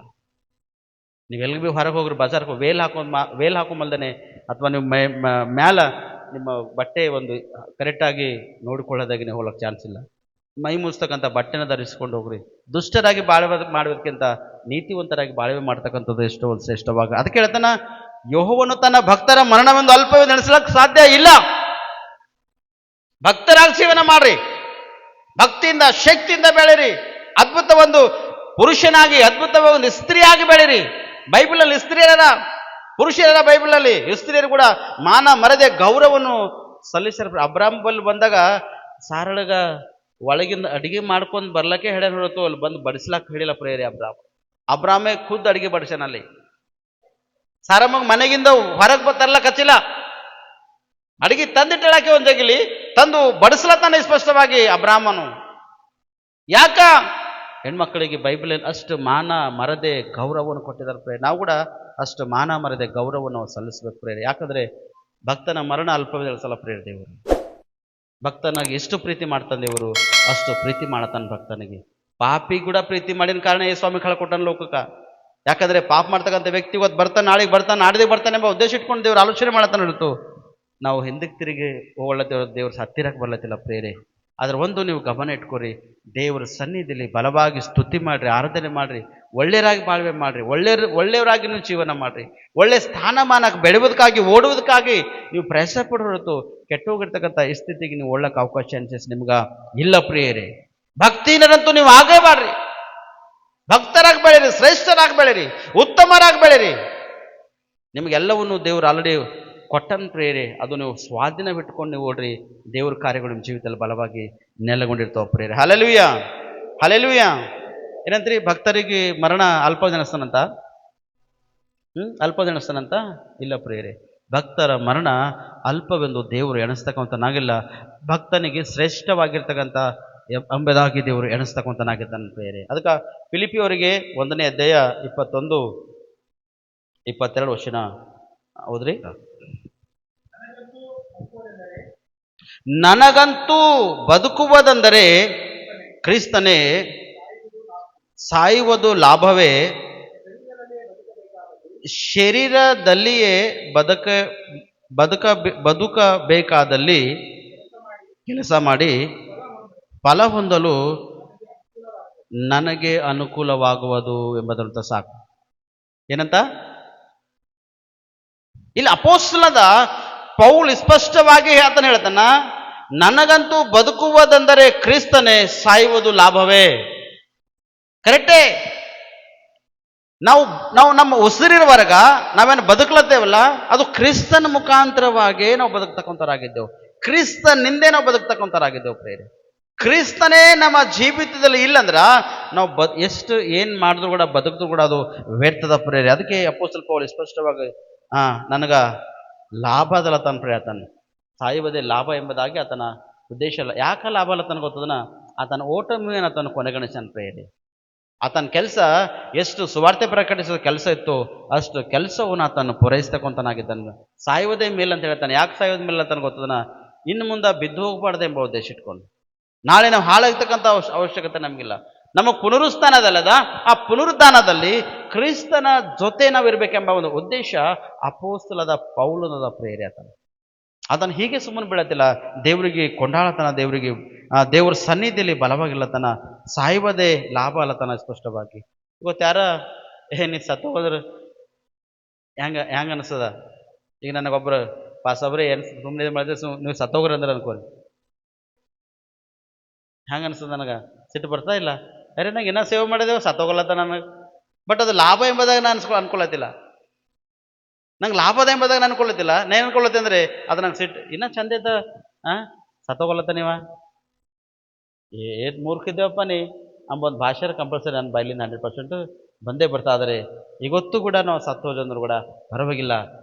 ನೀವು ಎಲ್ಲಿ ಭೀ ಹೊರಗೆ ಹೋಗ್ರಿ, ಬಜಾರ್ಗೆ ವೇಲ್ ಹಾಕೊಂಬಲ್ದೇ ಅಥವಾ ನೀವು ಮ್ಯಾಲ ನಿಮ್ಮ ಬಟ್ಟೆ ಒಂದು ಕರೆಕ್ಟಾಗಿ ನೋಡ್ಕೊಳ್ಳೋದಾಗಿ ನೀವು ಹೋಗ್ಲಿಕ್ಕೆ ಚಾನ್ಸ್ ಇಲ್ಲ. ಮೈ ಮುಚ್ತಕ್ಕಂಥ ಬಟ್ಟೆನ ಧರಿಸಿಕೊಂಡು ಹೋಗ್ರಿ. ದುಷ್ಟರಾಗಿ ಮಾಡೋದಕ್ಕಿಂತ ನೀತಿವಂತರಾಗಿ ಬಾಳ್ವೆ ಮಾಡ್ತಕ್ಕಂಥದ್ದು ಎಷ್ಟೋ ಒಂದು ಶ್ರೇಷ್ಠವಾಗ. ಅದಕ್ಕೆ ಹೇಳ್ತಾನ, ಯೆಹೋವನು ತನ್ನ ಭಕ್ತರ ಮರಣವೆಂದು ಅಲ್ಪವೆಂದು ಎಣಿಸಲಕ್ಕೆ ಸಾಧ್ಯ ಇಲ್ಲ. ಭಕ್ತರಾಗಿ ಜೀವನ ಮಾಡ್ರಿ, ಭಕ್ತಿಯಿಂದ ಶಕ್ತಿಯಿಂದ ಬೆಳೀರಿ, ಅದ್ಭುತ ಒಂದು ಪುರುಷನಾಗಿ ಅದ್ಭುತವಾದ ಒಂದು ಸ್ತ್ರೀಯಾಗಿ ಬೆಳೀರಿ. ಬೈಬಲಲ್ಲಿ ಸ್ತ್ರೀಯರ ಪುರುಷರ ಬೈಬಲಲ್ಲಿ ಸ್ತ್ರೀಯರು ಕೂಡ ಮಾನ ಮರದೆ ಗೌರವವನ್ನು ಸಲ್ಲಿಸ್ಯಾರ. ಅಬ್ರಾಮ್ ಬಲ್ಲಿ ಬಂದಾಗ ಸಾರಳಗ ಒಳಗಿಂದ ಅಡಿಗೆ ಮಾಡ್ಕೊಂಡು ಬರ್ಲಕ್ಕೆ ಹೇಳ್ಯಾರ ಹೊರತು ಅಲ್ಲಿ ಬಂದು ಬಡಿಸ್ಲಾಕ್ ಹೇಳಿಲ್ಲ ಪ್ರೇರಿ. ಅಬ್ರಾಮೇ ಖುದ್ದು ಅಡಿಗೆ ಬಡಿಸ್ಯಾನಲ್ಲಿ. ಸಾರಮ್ಮಗ ಮನೆಗಿಂದ ಹೊರಗೆ ತರ್ಲಕ್ ಹಚ್ಚಿಲ್ಲ, ಅಡಿಗೆ ತಂದಿಟ್ಟಳಾಕೆ ಒಂದು ಜಗಿಲಿ ತಂದು ಬಡಿಸ್ಲತ್ತಾನೆ ಸ್ಪಷ್ಟವಾಗಿ ಅಬ್ರಾಮನು. ಯಾಕ? ಹೆಣ್ಮಕ್ಕಳಿಗೆ ಬೈಬಲ್ ಅಷ್ಟು ಮಾನ ಮರದೆ ಗೌರವವನ್ನು ಕೊಟ್ಟಿದ್ದಾರೆ ಪ್ರೇರೆ. ನಾವು ಕೂಡ ಅಷ್ಟು ಮಾನ ಮರದೆ ಗೌರವವನ್ನು ಸಲ್ಲಿಸ್ಬೇಕು ಪ್ರೇರೆ. ಯಾಕಂದ್ರೆ ಭಕ್ತನ ಮರಣ ಅಲ್ಪವೇ ಸಲ ಪ್ರೇರೆ. ದೇವರು ಭಕ್ತನಾಗಿ ಎಷ್ಟು ಪ್ರೀತಿ ಮಾಡ್ತಾನೆ ದೇವರು, ಅಷ್ಟು ಪ್ರೀತಿ ಮಾಡತಾನೆ ಭಕ್ತನಿಗೆ. ಪಾಪಿ ಕೂಡ ಪ್ರೀತಿ ಮಾಡಿದ ಕಾರಣ ಈ ಸ್ವಾಮಿ ಕಳ್ಕೊಟ್ಟಾನ ಲೋಕಕ್ಕ. ಯಾಕಂದ್ರೆ ಪಾಪ ಮಾಡ್ತಕ್ಕಂಥ ವ್ಯಕ್ತಿ ಇವತ್ತು ಬರ್ತಾನೆ, ನಾಳೆಗೆ ಬರ್ತಾನೆ, ನಾಡಿಗೆ ಬರ್ತಾನೆ ಎಂಬ ಉದ್ದೇಶ ಇಟ್ಕೊಂಡು ದೇವ್ರು ಆಲೋಚನೆ ಮಾಡತಾನೆ ಹೊರತು ನಾವು ಹಿಂದಕ್ಕೆ ತಿರುಗಿ ಹೋಗ್ಲತ್ತೇವ, ದೇವ್ರ ಹತ್ತಿರಕ್ಕೆ ಬರ್ಲತ್ತಿಲ್ಲ ಪ್ರೇರೆ. ಆದ್ರೆ ಒಂದು ನೀವು ಗಮನ ಇಟ್ಕೊರಿ, ದೇವರ ಸನ್ನಿಧಿಲಿ ಬಲವಾಗಿ ಸ್ತುತಿ ಮಾಡ್ರಿ, ಆರಾಧನೆ ಮಾಡ್ರಿ, ಒಳ್ಳೆಯರಾಗಿ ಬಾಳ್ವೆ ಮಾಡ್ರಿ, ಒಳ್ಳೆಯವರಾಗಿ ನೀವು ಜೀವನ ಮಾಡ್ರಿ. ಒಳ್ಳೆ ಸ್ಥಾನಮಾನಕ್ಕೆ ಬೆಳೆಯೋದಕ್ಕಾಗಿ ಓಡುವುದಕ್ಕಾಗಿ ನೀವು ಪ್ರಯತ್ನ ಪಡೋ ಹೊರತು ಕೆಟ್ಟ ಹೋಗಿರ್ತಕ್ಕಂಥ ಈ ಸ್ಥಿತಿಗೆ ನೀವು ಒಳ್ಳಕ್ಕೆ ಅವಕಾಶ ಅನ್ಸಿಸ್ ನಿಮ್ಗ ಇಲ್ಲ ಪ್ರಿಯರೇ. ಭಕ್ತಿನರಂತೂ ನೀವು ಆಗೇ ಮಾಡ್ರಿ, ಭಕ್ತರಾಗಿ ಬೆಳೀರಿ, ಶ್ರೇಷ್ಠರಾಗಿ ಬೆಳೀರಿ, ಉತ್ತಮರಾಗಿ ಬೆಳೀರಿ. ನಿಮಗೆಲ್ಲವನ್ನು ದೇವರು ಆಲ್ರೆಡಿ ಕೊಟ್ಟನ್ ಪ್ರೇರೆ. ಅದು ನೀವು ಸ್ವಾಧೀನ ಬಿಟ್ಕೊಂಡು ನೀವು ಓಡ್ರಿ, ದೇವ್ರ ಕಾರ್ಯಗಳು ನಿಮ್ಮ ಜೀವಿತದಲ್ಲಿ ಬಲವಾಗಿ ನೆಲೆಗೊಂಡಿರ್ತಾವ ಪ್ರೇರೆ. Hallelujah, hallelujah. ಏನಂತ್ರಿ? ಭಕ್ತರಿಗೆ ಮರಣ ಅಲ್ಪ ಜನಿಸ್ತಾನಂತ, ಅಲ್ಪ ಜನಿಸ್ತಾನಂತ ಇಲ್ಲ ಪ್ರೇರೆ. ಭಕ್ತರ ಮರಣ ಅಲ್ಪವೆಂದು ದೇವರು ಎಣಿಸ್ತಕ್ಕಂಥನಾಗಿಲ್ಲ. ಭಕ್ತನಿಗೆ ಶ್ರೇಷ್ಠವಾಗಿರ್ತಕ್ಕಂಥ ಎಂಬುದಾಗಿ ದೇವರು ಎಣಿಸ್ತಕ್ಕಂಥನಾಗಿದ್ದಾನೆ ಪ್ರೇರೆ. ಅದಕ್ಕೆ ಫಿಲಿಪಿಯವರಿಗೆ 1ನೇ ಅಧ್ಯಾಯ 21-22 ವಚನ ಹೌದ್ರಿ. ನನಗಂತೂ ಬದುಕುವುದೆಂದರೆ ಕ್ರಿಸ್ತನೇ, ಸಾಯುವುದು ಲಾಭವೇ. ಶರೀರದಲ್ಲಿಯೇ ಬದುಕಬೇಕಾದಲ್ಲಿ ಕೆಲಸ ಮಾಡಿ ಫಲ ಹೊಂದಲು ನನಗೆ ಅನುಕೂಲವಾಗುವುದು ಎಂಬುದಂತ ಸಾಕು. ಏನಂತ ಇಲ್ಲಿ ಅಪೊಸ್ತಲನಾದ ಪೌಲ್ ಸ್ಪಷ್ಟವಾಗಿ ಆತನ ಹೇಳ್ತಾನ, ನನಗಂತೂ ಬದುಕುವುದೆಂದರೆ ಕ್ರಿಸ್ತನೇ, ಸಾಯುವುದು ಲಾಭವೇ. ಕರೆಕ್ಟೇ. ನಾವು ನಮ್ಮ ಉಸಿರಿರುವರೆಗ ನಾವೇನು ಬದುಕಲತ್ತೇವಲ್ಲ, ಅದು ಕ್ರಿಸ್ತನ ಮುಖಾಂತರವಾಗಿ ನಾವು ಬದುಕ್ತಕ್ಕಂಥವರಾಗಿದ್ದೆವು. ಕ್ರಿಸ್ತನಿಂದೇ ನಾವು ಬದುಕ್ತಕ್ಕಂಥವರಾಗಿದ್ದೆವು ಪ್ರೇರೆ. ಕ್ರಿಸ್ತನೇ ನಮ್ಮ ಜೀವಿತದಲ್ಲಿ ಇಲ್ಲಂದ್ರ ನಾವು ಎಷ್ಟು ಏನ್ ಮಾಡಿದ್ರು ಕೂಡ ಬದುಕಿದ್ರು ಕೂಡ ಅದು ವ್ಯರ್ಥದ ಪ್ರೇರೆ. ಅದಕ್ಕೆ ಅಪೊಸ್ತಲ ಪೌಲ್ ಸ್ಪಷ್ಟವಾಗಿ ನನಗ ಲಾಭ ಅದಲ್ಲ ತನ್ನ ಪ್ರಯತ್ನ, ಸಾಯುವುದೇ ಲಾಭ ಎಂಬುದಾಗಿ ಆತನ ಉದ್ದೇಶ ಇಲ್ಲ. ಯಾಕೆ ಲಾಭ ಅಲ್ಲ ತನಗೆ ಗೊತ್ತದನ? ಆತನ ಓಟಮೇನ ಆತನ ಕೊನೆಗಣಿಸನ್ ಪ್ರೇರೆ. ಆತನ ಕೆಲಸ ಎಷ್ಟು ಸುವಾರ್ತೆ ಪ್ರಕಟಿಸೋ ಕೆಲಸ ಇತ್ತು ಅಷ್ಟು ಕೆಲಸವನ್ನು ಆತನ ಪೂರೈಸ್ತಕ್ಕಂಥನಾಗಿದ್ದಾನೆ. ಸಾಯುವುದೇ ಮೇಲ್ ಅಂತ ಹೇಳ್ತಾನೆ. ಯಾಕೆ ಸಾಯೋದ ಮೇಲೆ ತನಗೆ ಗೊತ್ತದನ? ಇನ್ನು ಮುಂದೆ ಬಿದ್ದು ಹೋಗಬಾರ್ದು ಎಂಬ ಉದ್ದೇಶ ಇಟ್ಕೊಂಡು. ನಾಳೆ ನಾವು ಹಾಳಾಗ್ತಕ್ಕಂಥ ಅವಶ್ಯಕತೆ ನಮಗಿಲ್ಲ. ನಮಗೆ ಪುನರುತ್ಥಾನದಲ್ಲದ ಆ ಪುನರುತ್ಥಾನದಲ್ಲಿ ಕ್ರಿಸ್ತನ ಜೊತೆ ನಾವಿರ್ಬೇಕೆಂಬ ಒಂದು ಉದ್ದೇಶ ಅಪೊಸ್ತಲದ ಪೌಲನದ ಪ್ರೇರೆ. ಅದನ್ನು ಹೀಗೆ ಸುಮ್ಮನೆ ಬೀಳತ್ತಿಲ್ಲ, ದೇವರಿಗೆ ಕೊಂಡಾಳತನ, ದೇವರ ಸನ್ನಿಧಿಯಲ್ಲಿ ಬಲವಾಗಿಲ್ಲತನ, ಸಾಯುವುದೇ ಲಾಭ ಅಲ್ಲತನ ಸ್ಪಷ್ಟವಾಗಿ. ಇವತ್ತು ಯಾರ ನೀ ಸತ್ತು ಹೋದ್ರೆ ಹೆಂಗ ಅನಿಸ್ತದ? ಈಗ ನನಗೊಬ್ಬರು ಪಾಸೊಬ್ರೆ ಏನು ಸುಮ್ಮನೆ ಮಾಡಿದ್ರೆ ನೀವು ಸತ್ತೋಗ್ರಿ ಅಂದ್ರೆ ಅನ್ಕೋರಿ, ಹೆಂಗೆ ಅನಿಸ್ತದ? ನನಗೆ ಸಿಟ್ಟು ಬರ್ತಾ ಇಲ್ಲ. ಅರೆ ನಂಗೆ ಇನ್ನೂ ಸೇವೆ ಮಾಡಿದೆವು, ಸತ್ತೋಗಲ್ಲತ್ತ ನನಗೆ. ಬಟ್ ಅದು ಲಾಭ ಎಂಬುದಾಗ ನಾನು ಅನ್ಕೊಳತ್ತಿಲ್ಲ, ನಂಗೆ ಲಾಭದ ಎಂಬುದಾಗ ನಾನು ಅನ್ಕೊಳತ್ತಿಲ್ಲ. ನಾನು ಅನ್ಕೊಳತ್ತೆ ಅಂದರೆ ಅದು ನಂಗೆ ಸಿಟ್ಟು ಇನ್ನೂ ಚಂದ ಇದ್ದ ಸತ್ತೋಗಲ್ಲತ್ತ ನೀವ ಏಟ್ ಮೂರ್ಖಿದ್ದೇವಪ್ಪ ನೀ ಅಂಬೊಂದು ಭಾಷೆ ಕಂಪಲ್ಸರಿ ನನ್ನ ಬಾಯಿಲಿಂದ 100% ಬಂದೇ ಬರ್ತಾ. ಆದರೆ ಇವತ್ತು ಕೂಡ ನಾವು ಸತ್ತೋದಂದ್ರು ಕೂಡ ಪರವಾಗಿಲ್ಲ.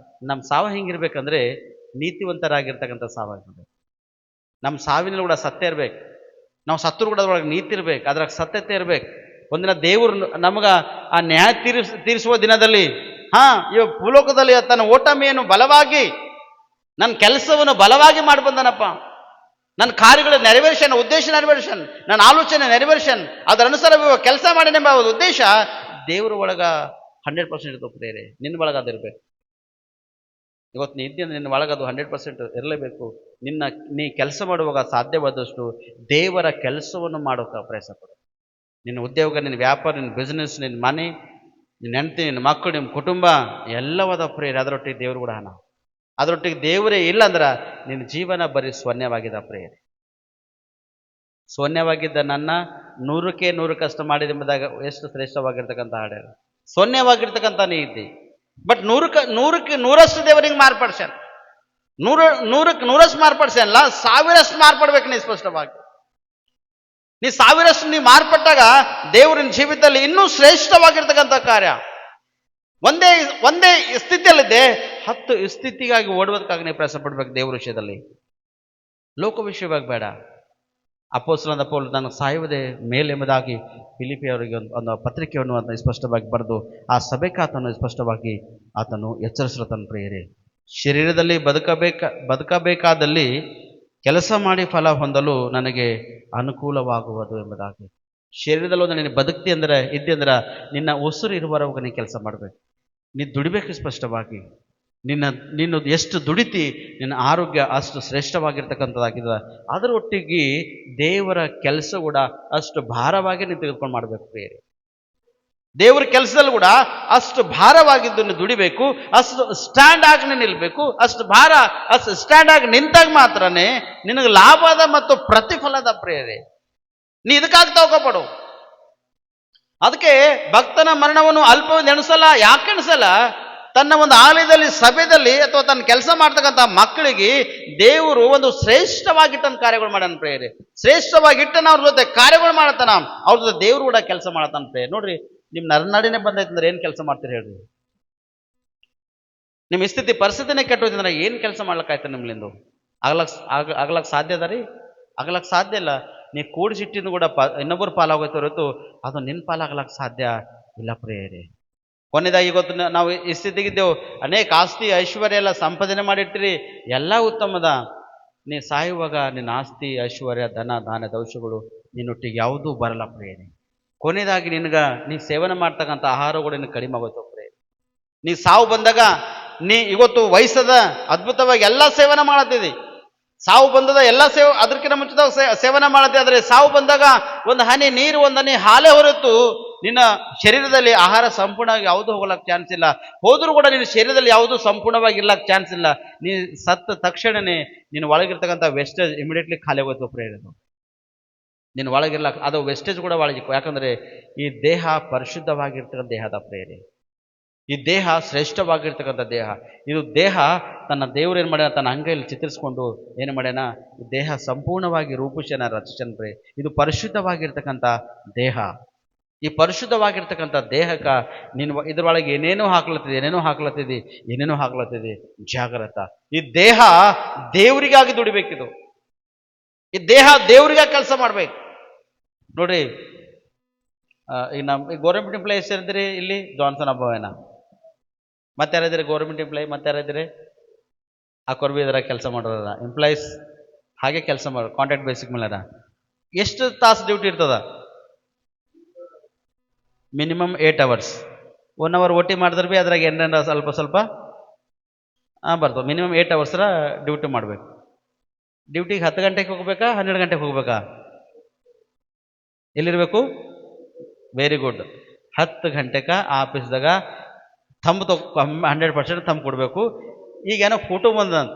ನಮ್ಮ ಸಾವು ಹೆಂಗಿರ್ಬೇಕಂದ್ರೆ ನೀತಿವಂತರಾಗಿರ್ತಕ್ಕಂಥ ಸಾವಾಗಿರ್ಬೇಕು. ನಮ್ಮ ಸಾವಿನಲ್ಲಿ ಕೂಡ ಸತ್ಯ ಇರ್ಬೇಕು. ನಾವು ಸತ್ತರು ಕೂಡ ಅದ್ರೊಳಗೆ ನೀತಿ ಇರ್ಬೇಕು, ಅದ್ರಾಗ ಸತ್ಯತೆ ಇರ್ಬೇಕು. ಒಂದಿನ ದೇವರು ನಮ್ಗೆ ಆ ನ್ಯಾಯ ತೀರಿಸುವ ದಿನದಲ್ಲಿ ಇವ ಭೂಲೋಕದಲ್ಲಿ ತನ್ನ ಓಟಮೆಯನ್ನು ಬಲವಾಗಿ, ನನ್ನ ಕೆಲಸವನ್ನು ಬಲವಾಗಿ ಮಾಡಿ ಬಂದನಪ್ಪ, ನನ್ನ ಕಾರ್ಯಗಳ ನೆರವೇರ್ಷನ್, ಉದ್ದೇಶ ನೆರವೇರ್ಷನ್, ನನ್ನ ಆಲೋಚನೆ ನೆರವೇರ್ಷನ್, ಅದರ ಅನುಸಾರ ಕೆಲಸ ಮಾಡಿನೆಂಬ ಉದ್ದೇಶ ದೇವರ ಒಳಗ 100% ಇರ್ತದೆ ಪ್ರೇರೆ. ನಿನ್ನ ಒಳಗೆ ಅದಿರ್ಬೇಕು. ಇವತ್ತು ನೀ ಇದ್ದೀನಿ, ನಿನ್ನ ಒಳಗದು 100% ಇರಲೇಬೇಕು. ನೀ ಕೆಲಸ ಮಾಡುವಾಗ ಸಾಧ್ಯವಾದಷ್ಟು ದೇವರ ಕೆಲಸವನ್ನು ಮಾಡೋಕೆ ಪ್ರಯತ್ನ ಪಡು. ನಿನ್ನ ಉದ್ಯೋಗ, ನಿನ್ನ ವ್ಯಾಪಾರ, ನಿನ್ನ ಬಿಸ್ನೆಸ್, ನಿನ್ನ ಮನೆ, ನಿನ್ನ ಹೆಂಡತಿ, ನಿನ್ನ ಮಕ್ಕಳು, ನಿಮ್ಮ ಕುಟುಂಬ ಎಲ್ಲವದ ಪ್ರೇರೆ. ಅದರೊಟ್ಟಿಗೆ ದೇವರು ಕೂಡ ಹಣ, ಅದರೊಟ್ಟಿಗೆ ದೇವರೇ ಇಲ್ಲ ಅಂದ್ರೆ ನಿನ್ನ ಜೀವನ ಬರೀ ಶೂನ್ಯವಾಗಿದೆ ಪ್ರೇರೆ. ಶೂನ್ಯವಾಗಿದ್ದ ನನ್ನ 100ಕ್ಕೆ 100 ಕಷ್ಟ ಮಾಡಿದಂಬುದಾಗ ಎಷ್ಟು ಶ್ರೇಷ್ಠವಾಗಿರ್ತಕ್ಕಂಥ ಹಾಡು. ಶೂನ್ಯವಾಗಿರ್ತಕ್ಕಂಥ ನೀ ಇದ್ದಿ, ಬಟ್ 100ಕ್ಕೆ 100ರಷ್ಟು ದೇವರಿಗೆ ಮಾರ್ಪಡ್ಸ್ಯಾನ. 100ಕ್ಕೆ 100ರಷ್ಟು ಮಾರ್ಪಡ್ಸ್ಯಾನಲ್ಲ, 1000ರಷ್ಟು ಮಾರ್ಪಡ್ಬೇಕು ನೀ. ಸ್ಪಷ್ಟವಾಗಿ ನೀ 1000ರಷ್ಟು ನೀ ಮಾರ್ಪಟ್ಟಾಗ ದೇವರಿನ ಜೀವಿತದಲ್ಲಿ ಇನ್ನೂ ಶ್ರೇಷ್ಠವಾಗಿರ್ತಕ್ಕಂಥ ಕಾರ್ಯ. ಒಂದೇ ಸ್ಥಿತಿಯಲ್ಲಿದ್ದೆ 10 ಸ್ಥಿತಿಗಾಗಿ ಓಡುವುದಕ್ಕಾಗಿ ನೀವು ಪ್ರಯತ್ನ ಪಡ್ಬೇಕು ದೇವ್ರ ವಿಷಯದಲ್ಲಿ, ಲೋಕ ವಿಷಯವಾಗಿ ಬೇಡ. ಅಪೊಸ್ತಲನಾದ ಪೌಲ ನಾನು ಸಾಯುವುದೇ ಮೇಲೆಂಬುದಾಗಿ ಫಿಲಿಪಿಯವರಿಗೆ ಒಂದು ಪತ್ರಿಕೆಯನ್ನು ಅದನ್ನು ಸ್ಪಷ್ಟವಾಗಿ ಬರೆದು ಆ ಸಭೆಗೆ ಆತನು ಸ್ಪಷ್ಟವಾಗಿ ಆತನು ಎಚ್ಚರಿಸಲತನ ಪ್ರಿಯರೇ. ಶರೀರದಲ್ಲಿ ಬದುಕಬೇಕಾದಲ್ಲಿ ಕೆಲಸ ಮಾಡಿ ಫಲ ಹೊಂದಲು ನನಗೆ ಅನುಕೂಲವಾಗುವುದು ಎಂಬುದಾಗಿ. ಶರೀರದಲ್ಲಿ ಒಂದು ನೀನು ಬದುಕ್ತಿ ಅಂದ್ರೆ ಇದ್ದಿ ಅಂದ್ರೆ ನಿನ್ನ ಉಸಿರು ಇರುವವರೆಗೂ ನೀನು ಕೆಲಸ ಮಾಡಬೇಕು, ನೀನು ದುಡಿಬೇಕು. ಸ್ಪಷ್ಟವಾಗಿ ನೀನು ಎಷ್ಟು ದುಡಿತಿ ನಿನ್ನ ಆರೋಗ್ಯ ಅಷ್ಟು ಶ್ರೇಷ್ಠವಾಗಿರ್ತಕ್ಕಂಥದ್ದಾಗಿದೆ. ಅದರೊಟ್ಟಿಗೆ ದೇವರ ಕೆಲಸ ಕೂಡ ಅಷ್ಟು ಭಾರವಾಗಿ ನೀನು ತೆಗೆದುಕೊಂಡು ಮಾಡಬೇಕು ಬೇರೆ. ದೇವರ ಕೆಲಸದಲ್ಲಿ ಕೂಡ ಅಷ್ಟು ಭಾರವಾಗಿದ್ದು ನೀನು ದುಡಿಬೇಕು, ಅಷ್ಟು ಸ್ಟ್ಯಾಂಡ್ ಆಗಿ ನೀನು ನಿಲ್ಬೇಕು. ಅಷ್ಟು ಸ್ಟ್ಯಾಂಡ್ ಆಗಿ ನಿಂತಾಗ ಮಾತ್ರನೇ ನಿನಗೆ ಲಾಭದ ಮತ್ತು ಪ್ರತಿಫಲದ ಪ್ರೇರೆ. ನೀ ಇದಕ್ಕಾಗಿ ತಗೋಪಡು. ಅದಕ್ಕೆ ಭಕ್ತನ ಮರಣವನ್ನು ಅಲ್ಪವೆಂದು ಎಣಿಸಲ್ಲ. ಯಾಕೆ ಎಣಿಸಲ್ಲ? ತನ್ನ ಒಂದು ಆಲಯದಲ್ಲಿ, ಸಭೆಯಲ್ಲಿ ಅಥವಾ ತನ್ನ ಕೆಲಸ ಮಾಡ್ತಕ್ಕಂಥ ಮಕ್ಕಳಿಗೆ ದೇವರು ಒಂದು ಶ್ರೇಷ್ಠವಾಗಿಟ್ಟನ ಕಾರ್ಯಗಳು ಮಾಡನ ಪ್ರೇರೆ. ಶ್ರೇಷ್ಠವಾಗಿಟ್ಟನ ಅವ್ರ ಜೊತೆ ಕಾರ್ಯಗಳು ಮಾಡತ್ತಾನ, ಅವ್ರ ಜೊತೆ ದೇವರು ಕೂಡ ಕೆಲಸ ಮಾಡತ್ತಾನ ಪ್ರೇರೆ. ನೋಡ್ರಿ, ನಿಮ್ಮ ನರನಾಡಿನೇ ಬಂದೈತಂದ್ರೆ ಏನು ಕೆಲಸ ಮಾಡ್ತೀರಿ ಹೇಳ್ರಿ? ನಿಮ್ಮ ಸ್ಥಿತಿ ಪರಿಸ್ಥಿತಿನೇ ಕೆಟ್ಟೋಯ್ತಂದ್ರೆ ಏನು ಕೆಲಸ ಮಾಡ್ಲಿಕ್ಕಾಯ್ತು ನಿಮ್ಲಿಂದು? ಆಗ್ಲಕ್ಕೆ ಸಾಧ್ಯ ಅದ ರೀ? ಆಗ್ಲಕ್ಕೆ ಸಾಧ್ಯ ಇಲ್ಲ. ನೀ ಕೂಡಿಸಿಟ್ಟಿದ್ದು ಕೂಡ ಇನ್ನೊಬ್ಬರು ಪಾಲಾಗೋಯ್ತು ಹೊರತು ಅದು ನಿನ್ನ ಪಾಲಾಗ್ಲಕ್ಕೆ ಸಾಧ್ಯ ಇಲ್ಲ ಪ್ರೇರೆ. ಕೊನೆದಾಗಿ ಇವತ್ತು ನಾವು ಈ ಸ್ಥಿತಿಗಿದ್ದೆವು, ಅನೇಕ ಆಸ್ತಿ ಐಶ್ವರ್ಯ ಎಲ್ಲ ಸಂಪಾದನೆ ಮಾಡಿರ್ತೀರಿ, ಎಲ್ಲ ಉತ್ತಮದ. ನೀ ಸಾಯುವಾಗ ನಿನ್ನ ಆಸ್ತಿ ಐಶ್ವರ್ಯ ಧನ ದಾನ ದೋಷಗಳು ನಿನ್ನೊಟ್ಟಿಗೆ ಯಾವುದೂ ಬರಲ್ಲ ಪ್ರೇರೆ. ಕೊನೆಯದಾಗಿ ನೀ ಸೇವನೆ ಮಾಡ್ತಕ್ಕಂಥ ಆಹಾರಗಳು ನಿನಗೆ ಕಡಿಮೆ ಆಗೋಯ್ತು ಪ್ರೇರೆ. ನೀ ಸಾವು ಬಂದಾಗ ನೀ ಇವತ್ತು ವಯಸ್ಸದ ಅದ್ಭುತವಾಗಿ ಎಲ್ಲ ಸೇವನೆ ಮಾಡತ್ತಿದ್ದಿ, ಸಾವು ಬಂದದ ಎಲ್ಲ ಅದಕ್ಕಿಂತ ಮುಂಚಿತವಾಗಿ ಸೇವನೆ ಮಾಡತ್ತೆ. ಆದರೆ ಸಾವು ಬಂದಾಗ ಒಂದು ಹನಿ ನೀರು, ಒಂದು ಹನಿ ಹಾಲೇ ಹೊರತು ನಿನ್ನ ಶರೀರದಲ್ಲಿ ಆಹಾರ ಸಂಪೂರ್ಣವಾಗಿ ಯಾವುದೂ ಹೋಗ್ಲಕ್ಕೆ ಚಾನ್ಸ್ ಇಲ್ಲ. ಹೋದ್ರೂ ಕೂಡ ನಿನ್ನ ಶರೀರದಲ್ಲಿ ಯಾವುದೂ ಸಂಪೂರ್ಣವಾಗಿ ಇರ್ಲಕ್ಕೆ ಚಾನ್ಸ್ ಇಲ್ಲ. ನೀ ಸತ್ತ ತಕ್ಷಣನೇ ನಿನ್ನ ಒಳಗಿರ್ತಕ್ಕಂಥ ವೆಸ್ಟೇಜ್ ಇಮಿಡಿಯೇಟ್ಲಿ ಖಾಲಿ ಆಗೋಯ್ತು ಪ್ರೇರಣೆ. ನಿನ್ನ ಒಳಗಿರ್ಲಕ್ಕ ಅದು ವೆಸ್ಟೇಜ್ ಕೂಡ ಒಳಗಿತ್ತು. ಯಾಕಂದರೆ ಈ ದೇಹ ಪರಿಶುದ್ಧವಾಗಿರ್ತಕ್ಕಂಥ ದೇಹದ ಪ್ರೇರೆ. ಈ ದೇಹ ಶ್ರೇಷ್ಠವಾಗಿರ್ತಕ್ಕಂಥ ದೇಹ. ಇದು ದೇಹ ತನ್ನ ದೇವರು ಏನು ಮಾಡ್ಯಾನ, ತನ್ನ ಅಂಗೈಯಲ್ಲಿ ಚಿತ್ರಿಸ್ಕೊಂಡು ಏನು ಮಾಡ್ಯಾನ, ಈ ದೇಹ ಸಂಪೂರ್ಣವಾಗಿ ರೂಪಿಸ್ಯಾನ, ರಚಿಸನ್ ಪ್ರೇ. ಇದು ಪರಿಶುದ್ಧವಾಗಿರ್ತಕ್ಕಂಥ ದೇಹ. ಈ ಪರಿಶುದ್ಧವಾಗಿರ್ತಕ್ಕಂಥ ದೇಹಕ್ಕೆ ನೀನು ಇದರೊಳಗೆ ಏನೇನೋ ಹಾಕ್ಲತ್ತಿದೆ ಜಾಗ್ರತ. ಈ ದೇಹ ದೇವರಿಗಾಗಿ ದುಡಿಬೇಕಿದು. ಈ ದೇಹ ದೇವರಿಗಾಗಿ ಕೆಲಸ ಮಾಡ್ಬೇಕು. ನೋಡ್ರಿ, ಈಗ ನಮ್ಮ ಗೌರ್ಮೆಂಟ್ ಎಂಪ್ಲಾಯೀಸ್ ಇರಿದ್ರಿ ಇಲ್ಲಿ ಜಾನ್ಸನ್ ಅಬ್ಬವೇನ, ಮತ್ತೆ ಯಾರಿದ್ದೀರಿ ಗೌರ್ಮೆಂಟ್ ಎಂಪ್ಲಾಯಿ? ಮತ್ತೆ ಯಾರಿದ್ದೀರಿ? ಆ ಕೊರ್ಬಿ ಇದರಾಗ ಕೆಲಸ ಮಾಡೋದ ಎಂಪ್ಲಾಯೀಸ್ ಹಾಗೆ ಕೆಲಸ ಮಾಡೋದು ಕಾಂಟ್ರಾಕ್ಟ್ ಬೇಸಿಕ್ ಮೇಲೆ. ಎಷ್ಟು ತಾಸು ಡ್ಯೂಟಿ ಇರ್ತದ? Minimum 8 hours. 1 hour OT ಮಾಡಿದ್ರೆ ಭೀ ಅದ್ರಾಗ ಏನಾರ ಸ್ವಲ್ಪ ಬರ್ತವೆ. ಮಿನಿಮಮ್ 8 hours ಡ್ಯೂಟಿ ಮಾಡಬೇಕು. ಡ್ಯೂಟಿಗೆ 10 ಗಂಟೆಗೆ ಹೋಗ್ಬೇಕಾ, 12 ಗಂಟೆಗೆ ಹೋಗ್ಬೇಕಾ? ಎಲ್ಲಿರ್ಬೇಕು? Very good. 10 ಗಂಟೆಗೆ ಆಫೀಸ್ದಾಗ 100% ತಂಬ್ ಕೊಡಬೇಕು. ಈಗೇನೋ ಫೋಟೋ ಬಂದಂತ,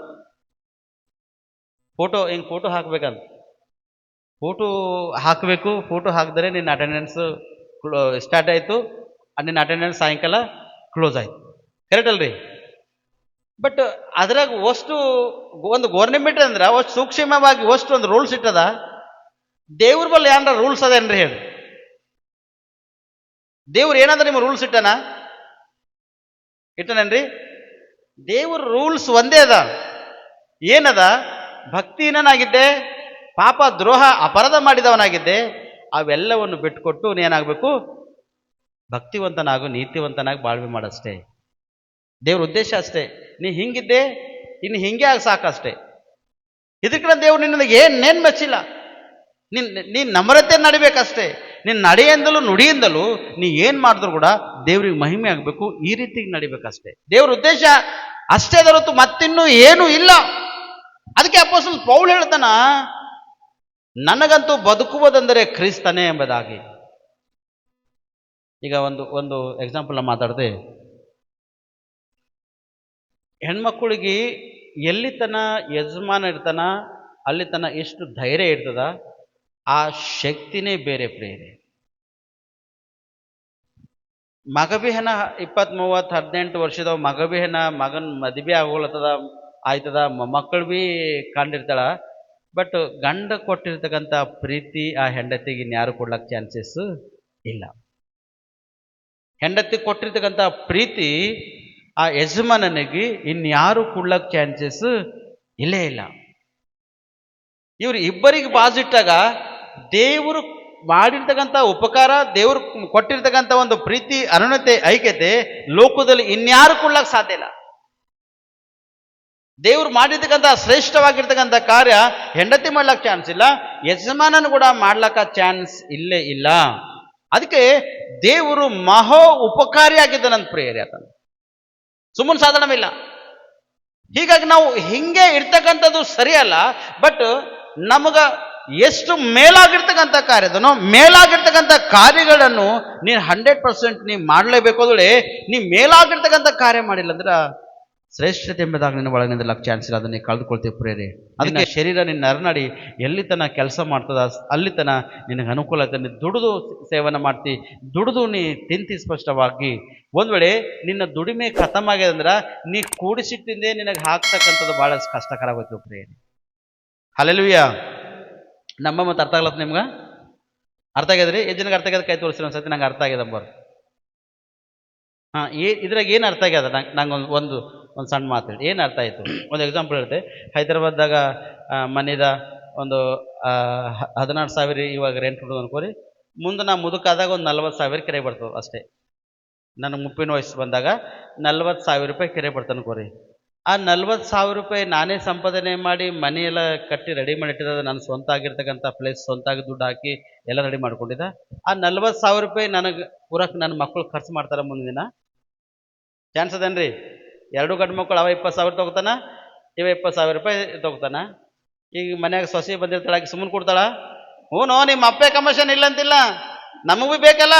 ಫೋಟೋ ಹಾಕ್ಬೇಕಂತ. ಫೋಟೋ ಹಾಕಬೇಕು. ಫೋಟೋ ಹಾಕಿದ್ರೆ ನಿನ್ನ ಅಟೆಂಡೆನ್ಸ್ ಸ್ಟಾರ್ಟ್ ಆಯಿತು, ನಿನ್ನ ಅಟೆಂಡೆನ್ಸ್ ಸಾಯಂಕಾಲ ಕ್ಲೋಸ್ ಆಯಿತು. ಕರೆಕ್ಟ್ ಅಲ್ರಿ? ಬಟ್ ಅದ್ರಾಗ ಅಷ್ಟು ಒಂದು ಗೌರ್ಮೆಂಟ್ ಅಂದ್ರೆ ಅಷ್ಟು ಸೂಕ್ಷ್ಮವಾಗಿ ಅಷ್ಟು ಒಂದು ರೂಲ್ಸ್ ಇಟ್ಟದ. ದೇವ್ರ ಬಲ್ಲಿ ಏನಾರ ರೂಲ್ಸ್ ಅದೇನ್ರಿ ಹೇಳಿ? ದೇವ್ರು ಏನಾದ್ರೆ ನಿಮ್ಮ ರೂಲ್ಸ್ ಇಟ್ಟನೇನ್ರಿ? ದೇವ್ರ ರೂಲ್ಸ್ ಒಂದೇ ಅದ. ಏನದ? ಭಕ್ತಿಹೀನನಾಗಿದ್ದೆ, ಪಾಪ ದ್ರೋಹ ಅಪರಾಧ ಮಾಡಿದವನಾಗಿದ್ದೆ, ಅವೆಲ್ಲವನ್ನು ಬಿಟ್ಟುಕೊಟ್ಟು ನೀನಾಗಬೇಕು ಭಕ್ತಿವಂತನಾಗು, ನೀತಿವಂತನಾಗಿ ಬಾಳ್ವೆ ಮಾಡಷ್ಟೇ. ದೇವ್ರ ಉದ್ದೇಶ ಅಷ್ಟೇ. ನೀ ಹಿಂಗಿದ್ದೆ, ಇನ್ನು ಹಿಂಗೆ ಆಗಿ ಸಾಕಷ್ಟೇ. ಇದಕ್ಕೆ ದೇವ್ರು ನಿನ್ನಗೆ ಏನೇನು ಮೆಚ್ಚಿಲ್ಲ. ನೀನು ನಮ್ರತೆ ನಡಿಬೇಕಷ್ಟೇ. ನಿನ್ನ ನಡೆಯಿಂದಲೂ ನುಡಿಯಿಂದಲೂ ನೀ ಏನು ಮಾಡಿದ್ರು ಕೂಡ ದೇವ್ರಿಗೆ ಮಹಿಮೆ ಆಗಬೇಕು, ಈ ರೀತಿಗೆ ನಡಿಬೇಕಷ್ಟೇ. ದೇವ್ರ ಉದ್ದೇಶ ಅಷ್ಟೇ ಹೊರತು ಮತ್ತಿನ್ನೂ ಏನೂ ಇಲ್ಲ. ಅದಕ್ಕೆ ಅಪೊಸ್ತಲ ಪೌಲ್ ಹೇಳ್ತಾನ, ನನಗಂತೂ ಬದುಕುವುದೆಂದರೆ ಕ್ರಿಸ್ತನೇ ಎಂಬುದಾಗಿ. ಈಗ ಒಂದು ಎಕ್ಸಾಂಪಲ್ ಮಾತಾಡಿದೆ, ಹೆಣ್ಮಕ್ಳಿಗೆ ಎಲ್ಲಿ ತನ ಯಜಮಾನ ಇರ್ತಾನ ಅಲ್ಲಿ ತನ ಎಷ್ಟು ಧೈರ್ಯ ಇರ್ತದ, ಆ ಶಕ್ತಿನೇ ಬೇರೆ ಪ್ರೇರೆ. ಮಗ ಬಿ ಹೆನ 20-30-18 ವರ್ಷದ ಮಗ ಬಿ ಹೆನ ಮಗನ ಮದುವೆ ಆಗೋಲತ್ತದ, ಆಯ್ತದ, ಮಕ್ಕಳು ಬಿ ಕಂಡಿರ್ತಾಳ. ಬಟ್ ಗಂಡ ಕೊಟ್ಟಿರ್ತಕ್ಕಂಥ ಪ್ರೀತಿ ಆ ಹೆಂಡತಿಗೆ ಇನ್ಯಾರು ಕೊಡ್ಲಕ್ಕೆ ಚಾನ್ಸಸ್ ಇಲ್ಲ. ಹೆಂಡತಿ ಕೊಟ್ಟಿರ್ತಕ್ಕಂಥ ಪ್ರೀತಿ ಆ ಯಜಮಾನನಿಗೆ ಇನ್ಯಾರು ಕೊಡ್ಲಕ್ಕೆ ಚಾನ್ಸಸ್ ಇಲ್ಲೇ ಇಲ್ಲ. ಇವ್ರು ಇಬ್ಬರಿಗೆ ಬಾಜಿಟ್ಟಾಗ ದೇವರು ಮಾಡಿರ್ತಕ್ಕಂಥ ಉಪಕಾರ, ದೇವರು ಕೊಟ್ಟಿರ್ತಕ್ಕಂಥ ಒಂದು ಪ್ರೀತಿ, ಅನುಣತೆ, ಐಕ್ಯತೆ ಲೋಕದಲ್ಲಿ ಇನ್ಯಾರು ಕೊಡ್ಲಕ್ಕೆ ಸಾಧ್ಯ ಇಲ್ಲ. ದೇವ್ರು ಮಾಡಿರ್ತಕ್ಕಂಥ ಶ್ರೇಷ್ಠವಾಗಿರ್ತಕ್ಕಂಥ ಕಾರ್ಯ ಹೆಂಡತಿ ಮಾಡ್ಲಕ್ಕೆ ಚಾನ್ಸ್ ಇಲ್ಲ, ಯಜಮಾನನು ಕೂಡ ಮಾಡ್ಲಕ್ಕ ಚಾನ್ಸ್ ಇಲ್ಲೇ ಇಲ್ಲ. ಅದಕ್ಕೆ ದೇವರು ಮಹೋ ಉಪಕಾರಿಯಾಗಿದ್ದ ನನ್ನ ಪ್ರಿಯರೇ, ಆತನು ಸುಮ್ಮನೆ ಸಾಧಾರಣವಿಲ್ಲ. ಹೀಗಾಗಿ ನಾವು ಹಿಂಗೆ ಇರ್ತಕ್ಕಂಥದ್ದು ಸರಿಯಲ್ಲ. ಬಟ್ ನಮಗ ಎಷ್ಟು ಮೇಲಾಗಿರ್ತಕ್ಕಂಥ ಕಾರ್ಯದನೋ ಮೇಲಾಗಿರ್ತಕ್ಕಂಥ ಕಾರ್ಯಗಳನ್ನು ನೀನು 100% ನೀ ಮಾಡಲೇಬೇಕು. ಅದೊಳೆ ನೀ ಮೇಲಾಗಿರ್ತಕ್ಕಂಥ ಕಾರ್ಯ ಮಾಡಿಲ್ಲ ಅಂದ್ರೆ ಶ್ರೇಷ್ಠತೆ ಎಂಬುದಾಗಿ ನಿನ್ನ ಒಳಗೆ ನಿಂದಲಕ್ಕೆ ಚಾನ್ಸ್ ಇಲ್ಲ, ಅದನ್ನೇ ಕಳೆದುಕೊಳ್ತೀವಿ ಪ್ರೇರೆ. ಅದಕ್ಕೆ ಶರೀರ ನಿನ್ನ ನರನಾಡಿ ಎಲ್ಲಿ ತನ ಕೆಲಸ ಮಾಡ್ತದ ಅಲ್ಲಿ ತನ ನಿನಗೆ ಅನುಕೂಲ ಆಯ್ತು. ನೀನು ದುಡಿದು ಸೇವನೆ ಮಾಡ್ತಿ, ದುಡಿದು ನೀ ತಿಂತಿ. ಸ್ಪಷ್ಟವಾಗಿ ಒಂದ್ ವೇಳೆ ನಿನ್ನ ದುಡಿಮೆ ಖತಮ್ ಆಗ್ಯದ ಅಂದ್ರೆ ನೀ ಕೂಡಿಸಿಟ್ಟಿಂದೇ ನಿನಗೆ ಹಾಕ್ತಕ್ಕಂಥದ್ದು ಬಹಳ ಕಷ್ಟಕರ ಆಗೋಯ್ತು ಪ್ರೇರೆ. ಹಲ್ಲೆಲೂಯಾ. ನಮ್ಮ ಮತ್ತೆ ಅರ್ಥ ಆಗ್ಲತ್ತ ನಿಮ್ಗೆ? ಅರ್ಥ ಆಗ್ಯದ್ರಿ? ಎಷ್ಟು ಜನಕ್ಕೆ ಅರ್ಥ ಆಗ್ಯದ? ಕೈ ತೋರಿಸ್ರಿ ಒಂದ್ಸತಿ. ನಂಗೆ ಅರ್ಥ ಆಗ್ಯದ ಅಂಬರ್. ಇದ್ರಾಗ ಏನು ಅರ್ಥ ಆಗ್ಯದ? ನಂಗೆ ಒಂದು ಸಣ್ಣ ಮಾತು ಹೇಳಿ, ಏನು ಅರ್ಥ ಆಯಿತು? ಒಂದು ಎಕ್ಸಾಂಪಲ್ ಹೇಳ್ತೆ. ಹೈದರಾಬಾದ್ದಾಗ ಮನೆದ ಒಂದು 16,000 ಇವಾಗ ರೆಂಟ್ ಕೊಡೋದು ಅನ್ಕೋರಿ. ಮುಂದೆ ನಾ ಮುದುಕಾದಾಗ ಒಂದು 40,000 ಕೆರೆ ಬರ್ತದೆ ಅಷ್ಟೇ. ನನಗೆ ಮುಪ್ಪಿನ ವಯಸ್ಸು ಬಂದಾಗ 40,000 ರೂಪಾಯಿ ಕೆರೆ ಬರ್ತದೆ ಅನ್ಕೋರಿ. ಆ 40,000 ರೂಪಾಯಿ ನಾನೇ ಸಂಪಾದನೆ ಮಾಡಿ ಮನೆಯೆಲ್ಲ ಕಟ್ಟಿ ರೆಡಿ ಮಾಡಿಟ್ಟಿರೋದು, ನನ್ನ ಸ್ವಂತ ಆಗಿರ್ತಕ್ಕಂಥ ಪ್ಲೇಸ್, ಸ್ವಂತ ಆಗಿ ದುಡ್ಡು ಹಾಕಿ ಎಲ್ಲ ರೆಡಿ ಮಾಡ್ಕೊಂಡಿದ್ದ. ಆ 40,000 ರೂಪಾಯಿ ನನಗೆ ಪೂರಕ್ಕೆ ನನ್ನ ಮಕ್ಕಳು ಖರ್ಚು ಮಾಡ್ತಾರೆ ಮುಂದಿನ ದಿನ. ಚಾನ್ಸ್ ಅದೇನ್ರಿ? 2 ಗಂಡು ಮಕ್ಕಳು, ಅವ 20,000 ತೊಗೋತಾನ, ಇವ 20,000 ರೂಪಾಯಿ ತೊಗೋತಾನ. ಈಗ ಮನ್ಯಾಗ ಸೊಸೆ ಬಂದಿರ್ತಾಳಾಗಿ ಸುಮ್ಮನೆ ಕೊಡ್ತಾಳ? ಹ್ಞೂ, ನಿಮ್ಮ ಅಪ್ಪೆ ಕಮಿಷನ್ ಇಲ್ಲ ಅಂತಿಲ್ಲ, ನಮಗೂ ಬೇಕಲ್ಲ.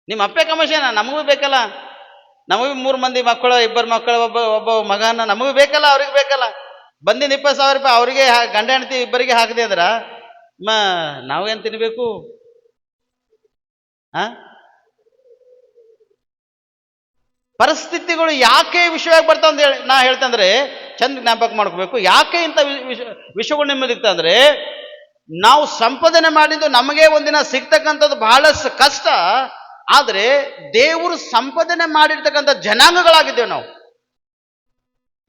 ನಿಮ್ಮ ಅಪ್ಪೆ ಕಮಿಷನ್ ನಮಗೂ ಬೇಕಲ್ಲ. ನಮಗೂ 3 ಮಂದಿ ಮಕ್ಕಳು, 2 ಮಕ್ಕಳು, ಒಬ್ಬ ಮಗನ ನಮಗೂ ಬೇಕಲ್ಲ, ಅವ್ರಿಗೆ ಬೇಕಲ್ಲ. ಬಂದಿನ 20,000 ರೂಪಾಯಿ ಅವರಿಗೆ ಗಂಡ ಹೆಂಡತಿ ಇಬ್ಬರಿಗೆ ಹಾಕಿದೆ ಅಂದ್ರ ನಾವೇನು ತಿನ್ಬೇಕು? ಪರಿಸ್ಥಿತಿಗಳು ಯಾಕೆ ವಿಷಯವಾಗಿ ಬರ್ತಾವ ಅಂತ ಹೇಳಿ ನಾ ಹೇಳ್ತಂದ್ರೆ ಚಂದ ಜ್ಞಾಪಕ ಮಾಡ್ಕೋಬೇಕು. ಯಾಕೆ ಇಂಥ ವಿಷಯಗಳು ನಿಮ್ಮದಿಕ್ತ ಅಂದ್ರೆ, ನಾವು ಸಂಪಾದನೆ ಮಾಡಿದ್ದು ನಮಗೆ ಒಂದಿನ ಸಿಗ್ತಕ್ಕಂಥದ್ದು ಬಹಳಷ್ಟು ಕಷ್ಟ. ಆದರೆ ದೇವರು ಸಂಪಾದನೆ ಮಾಡಿರ್ತಕ್ಕಂಥ ಜನಾಂಗಗಳಾಗಿದ್ದೇವೆ ನಾವು.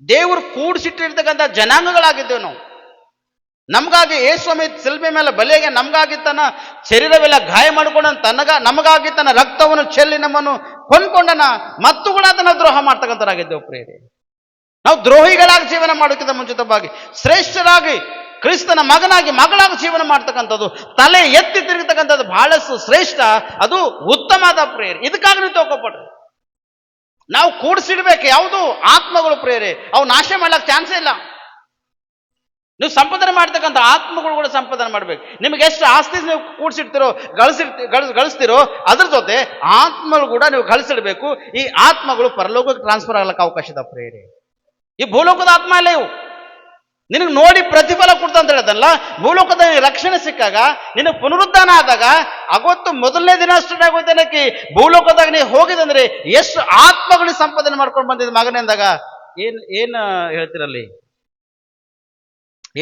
ದೇವರು ಕೂಡಿಸಿಟ್ಟಿರ್ತಕ್ಕಂಥ ಜನಾಂಗಗಳಾಗಿದ್ದೇವೆ ನಾವು. ನಮಗಾಗಿ ಯೇಸುಸ್ವಾಮಿ ಶಿಲ್ಬೆ ಮೇಲೆ ಬಲಿಯಾಗಿ ನಮಗಾಗಿ ತನ್ನ ಶರೀರವೆಲ್ಲ ಗಾಯ ಮಾಡಿಕೊಂಡ ನಮಗಾಗಿ ತನ್ನ ರಕ್ತವನ್ನು ಚೆಲ್ಲಿ ನಮ್ಮನ್ನು ಕೊಂಡ್ಕೊಂಡನ, ಮತ್ತು ಕೂಡ ಅದನ್ನ ದ್ರೋಹ ಮಾಡ್ತಕ್ಕಂಥರಾಗಿದ್ದೇವೆ ಪ್ರೇರೆ. ನಾವು ದ್ರೋಹಿಗಳಾಗಿ ಜೀವನ ಮಾಡೋಕ್ಕಿಂತ ಮುಂಚಿತವಾಗಿ ಶ್ರೇಷ್ಠರಾಗಿ ಕ್ರಿಸ್ತನ ಮಗನಾಗಿ ಮಗಳಾಗಿ ಜೀವನ ಮಾಡ್ತಕ್ಕಂಥದ್ದು, ತಲೆ ಎತ್ತಿ ತಿರುಗತಕ್ಕಂಥದ್ದು ಬಹಳಷ್ಟು ಶ್ರೇಷ್ಠ, ಅದು ಉತ್ತಮವಾದ ಪ್ರೇರೆ. ಇದಕ್ಕಾಗಿ ನೀವು ತಗೋಪಡ್ರಿ. ನಾವು ಕೂಡಿಸಿಡ್ಬೇಕು ಯಾವುದು ಆತ್ಮಗಳು ಪ್ರೇರೆ, ಅವು ನಾಶ ಮಾಡ್ಲಿಕ್ಕೆ ಚಾನ್ಸೇ ಇಲ್ಲ. ನೀವು ಸಂಪಾದನೆ ಮಾಡ್ತಕ್ಕಂಥ ಆತ್ಮಗಳು ಕೂಡ ಸಂಪಾದನೆ ಮಾಡ್ಬೇಕು. ನಿಮಗೆ ಎಷ್ಟು ಆಸ್ತಿ ನೀವು ಕೂಡಿಸಿಡ್ತಿರೋ ಗಳಿಸ್ತಿರೋ ಅದ್ರ ಜೊತೆ ಆತ್ಮಗಳು ಕೂಡ ನೀವು ಗಳಿಸಿಡ್ಬೇಕು. ಈ ಆತ್ಮಗಳು ಪರಲೋಕಕ್ಕೆ ಟ್ರಾನ್ಸ್ಫರ್ ಆಗ್ಲಿಕ್ಕೆ ಅವಕಾಶ ಇದೆ ಪ್ರೇರೆ. ಈ ಭೂಲೋಕದ ಆತ್ಮ ಅಲ್ಲ ಇವು. ನಿನಗೆ ನೋಡಿ ಪ್ರತಿಫಲ ಕೊಡ್ತಾ ಅಂತ ಹೇಳ್ದಲ್ಲ, ಭೂಲೋಕದ ರಕ್ಷಣೆ ಸಿಕ್ಕಾಗ, ನಿನಗೆ ಪುನರುದ್ಧಾನ ಆದಾಗ, ಅವತ್ತು ಮೊದಲನೇ ದಿನ ಅಷ್ಟೇ ಆಗೋದಕ್ಕೆ ಭೂಲೋಕದಾಗ ನೀವು ಹೋಗಿದಂದ್ರೆ ಎಷ್ಟು ಆತ್ಮಗಳಿಗೆ ಸಂಪಾದನೆ ಮಾಡ್ಕೊಂಡು ಬಂದಿದ್ದ ಮಗನಿಂದಾಗ ಏನು ಹೇಳ್ತಿರಲ್ಲಿ?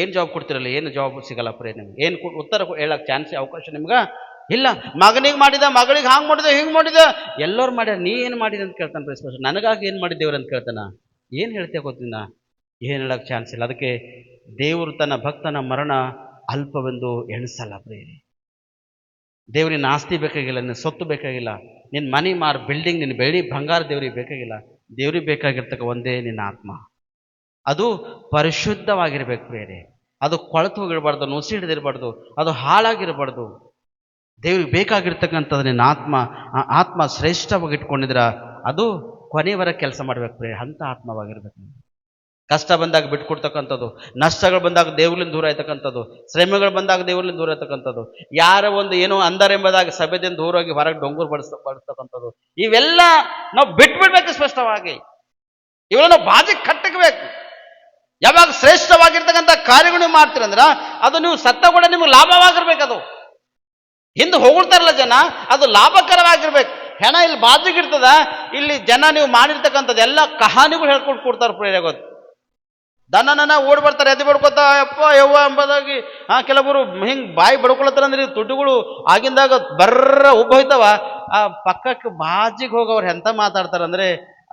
ಏನು ಜಾಬ್ ಕೊಡ್ತಿರಲ್ಲ? ಏನು ಜಾಬ್ ಸಿಗಲ್ಲ ಪ್ರೇ. ನಿಮ್ಗೆ ಏನು ಉತ್ತರ ಹೇಳಕ್ ಚಾನ್ಸ್ ಅವಕಾಶ ನಿಮ್ಗೆ ಇಲ್ಲ. ಮಗನಿಗೆ ಮಾಡಿದ, ಮಗಳಿಗೆ ಹಾಂಗೆ ಮಾಡಿದ, ಹಿಂಗೆ ಮಾಡಿದ, ಎಲ್ಲರೂ ಮಾಡ್ಯಾರ, ನೀ ಏನು ಮಾಡಿದೆ ಅಂತ ಕೇಳ್ತಾನೆ ಪ್ರಿನ್ಸಿಪಲ್. ನನಗಾಗಿ ಏನು ಮಾಡಿದ್ದೇವ್ರ ಅಂತ ಕೇಳ್ತಾನ. ಏನು ಹೇಳ್ತೇ ಗೊತ್ತಿನ? ಏನು ಹೇಳಕ್ ಚಾನ್ಸ್ ಇಲ್ಲ. ಅದಕ್ಕೆ ದೇವರು ತನ್ನ ಭಕ್ತನ ಮರಣ ಅಲ್ಪವೆಂದು ಎಣಿಸಲ್ಲ ಪ್ರೇರಿ. ದೇವ್ರಿನ ಆಸ್ತಿ ಬೇಕಾಗಿಲ್ಲ, ನಿನ್ನ ಸೊತ್ತು ಬೇಕಾಗಿಲ್ಲ, ನಿನ್ನ ಮನೆ ಮಾರ್ ಬಿಲ್ಡಿಂಗ್, ನಿನ್ನ ಬೆಳ್ಳಿ ಬಂಗಾರ ದೇವ್ರಿಗೆ ಬೇಕಾಗಿಲ್ಲ. ದೇವ್ರಿಗೆ ಬೇಕಾಗಿರ್ತಕ್ಕ ಒಂದೇ ನಿನ್ನ ಆತ್ಮ. ಅದು ಪರಿಶುದ್ಧವಾಗಿರ್ಬೇಕು ಪ್ರೇರೆ. ಅದು ಕೊಳತು ಹೋಗಿರಬಾರ್ದು, ನುಸಿ ಹಿಡಿದಿರಬಾರ್ದು, ಅದು ಹಾಳಾಗಿರಬಾರ್ದು. ದೇವ್ರಿಗೆ ಬೇಕಾಗಿರ್ತಕ್ಕಂಥದ್ದು ನಿನ್ನ ಆತ್ಮ. ಆ ಆತ್ಮ ಶ್ರೇಷ್ಠವಾಗಿ ಇಟ್ಕೊಂಡಿದ್ರ ಅದು ಕೊನೆವರೆಗೆ ಕೆಲಸ ಮಾಡ್ಬೇಕು ಪ್ರೇರೆ, ಅಂತ ಆತ್ಮವಾಗಿರ್ಬೇಕು. ಕಷ್ಟ ಬಂದಾಗ ಬಿಟ್ಕೊಡ್ತಕ್ಕಂಥದ್ದು, ನಷ್ಟಗಳು ಬಂದಾಗ ದೇವ್ರಲಿಂದ ದೂರ ಆಯ್ತಕ್ಕಂಥದ್ದು, ಶ್ರಮೆಗಳು ಬಂದಾಗ ದೇವ್ರಲಿಂದ ದೂರ ಆಯ್ತಕ್ಕಂಥದ್ದು, ಯಾರ ಒಂದು ಏನೋ ಅಂದರೆಂಬುದಾಗಿ ಸಭೆದಿಂದ ದೂರ ಹೋಗಿ ಹೊರಗೆ ಡೊಂಗೂರು ಬಡಿಸ್ತಕ್ಕಂಥದ್ದು, ಇವೆಲ್ಲ ನಾವು ಬಿಟ್ಬಿಡ್ಬೇಕು ಸ್ಪಷ್ಟವಾಗಿ. ಇವೆಲ್ಲ ನಾವು ಬಾಜಿ ಕಟ್ಟಬೇಕು. ಯಾವಾಗ ಶ್ರೇಷ್ಠವಾಗಿರ್ತಕ್ಕಂಥ ಕಾರ್ಯಗಳು ನೀವು ಮಾಡ್ತೀರಂದ್ರ ಅದು ನೀವು ಸತ್ತ ಕೂಡ ನಿಮ್ಗೆ ಲಾಭವಾಗಿರ್ಬೇಕು. ಅದು ಹಿಂದೆ ಹೊಗಳ್ತಾರಲ್ಲ ಜನ, ಅದು ಲಾಭಕರವಾಗಿರ್ಬೇಕು. ಹೆಣ ಇಲ್ಲಿ ಬಾಜಿಗಿರ್ತದ, ಇಲ್ಲಿ ಜನ ನೀವು ಮಾಡಿರ್ತಕ್ಕಂಥದ್ದು ಎಲ್ಲ ಕಹಾನಿಗಳು ಹೇಳ್ಕೊಂಡು ಕೊಡ್ತಾರೆ ಪ್ರೇರೆ. ಗೊತ್ತು ದನ ಓಡ್ ಬರ್ತಾರೆ, ಎದೆ ಬಡ್ಕೋತ ಯಪ್ಪ ಯವ್ವ ಎಂಬುದಾಗಿ. ಕೆಲವರು ಹಿಂಗೆ ಬಾಯಿ ಬಡ್ಕೊಳತ್ತಾರ ಅಂದ್ರೆ ತುಟಿಗಳು ಆಗಿಂದಾಗ ಬರ್ರ ಉಬ್ಬ ಹೋಯ್ತವ. ಆ ಪಕ್ಕಕ್ಕೆ ಬಾಜಿಗೆ ಹೋಗವ್ರು ಎಂತ ಮಾತಾಡ್ತಾರಂದ್ರೆ,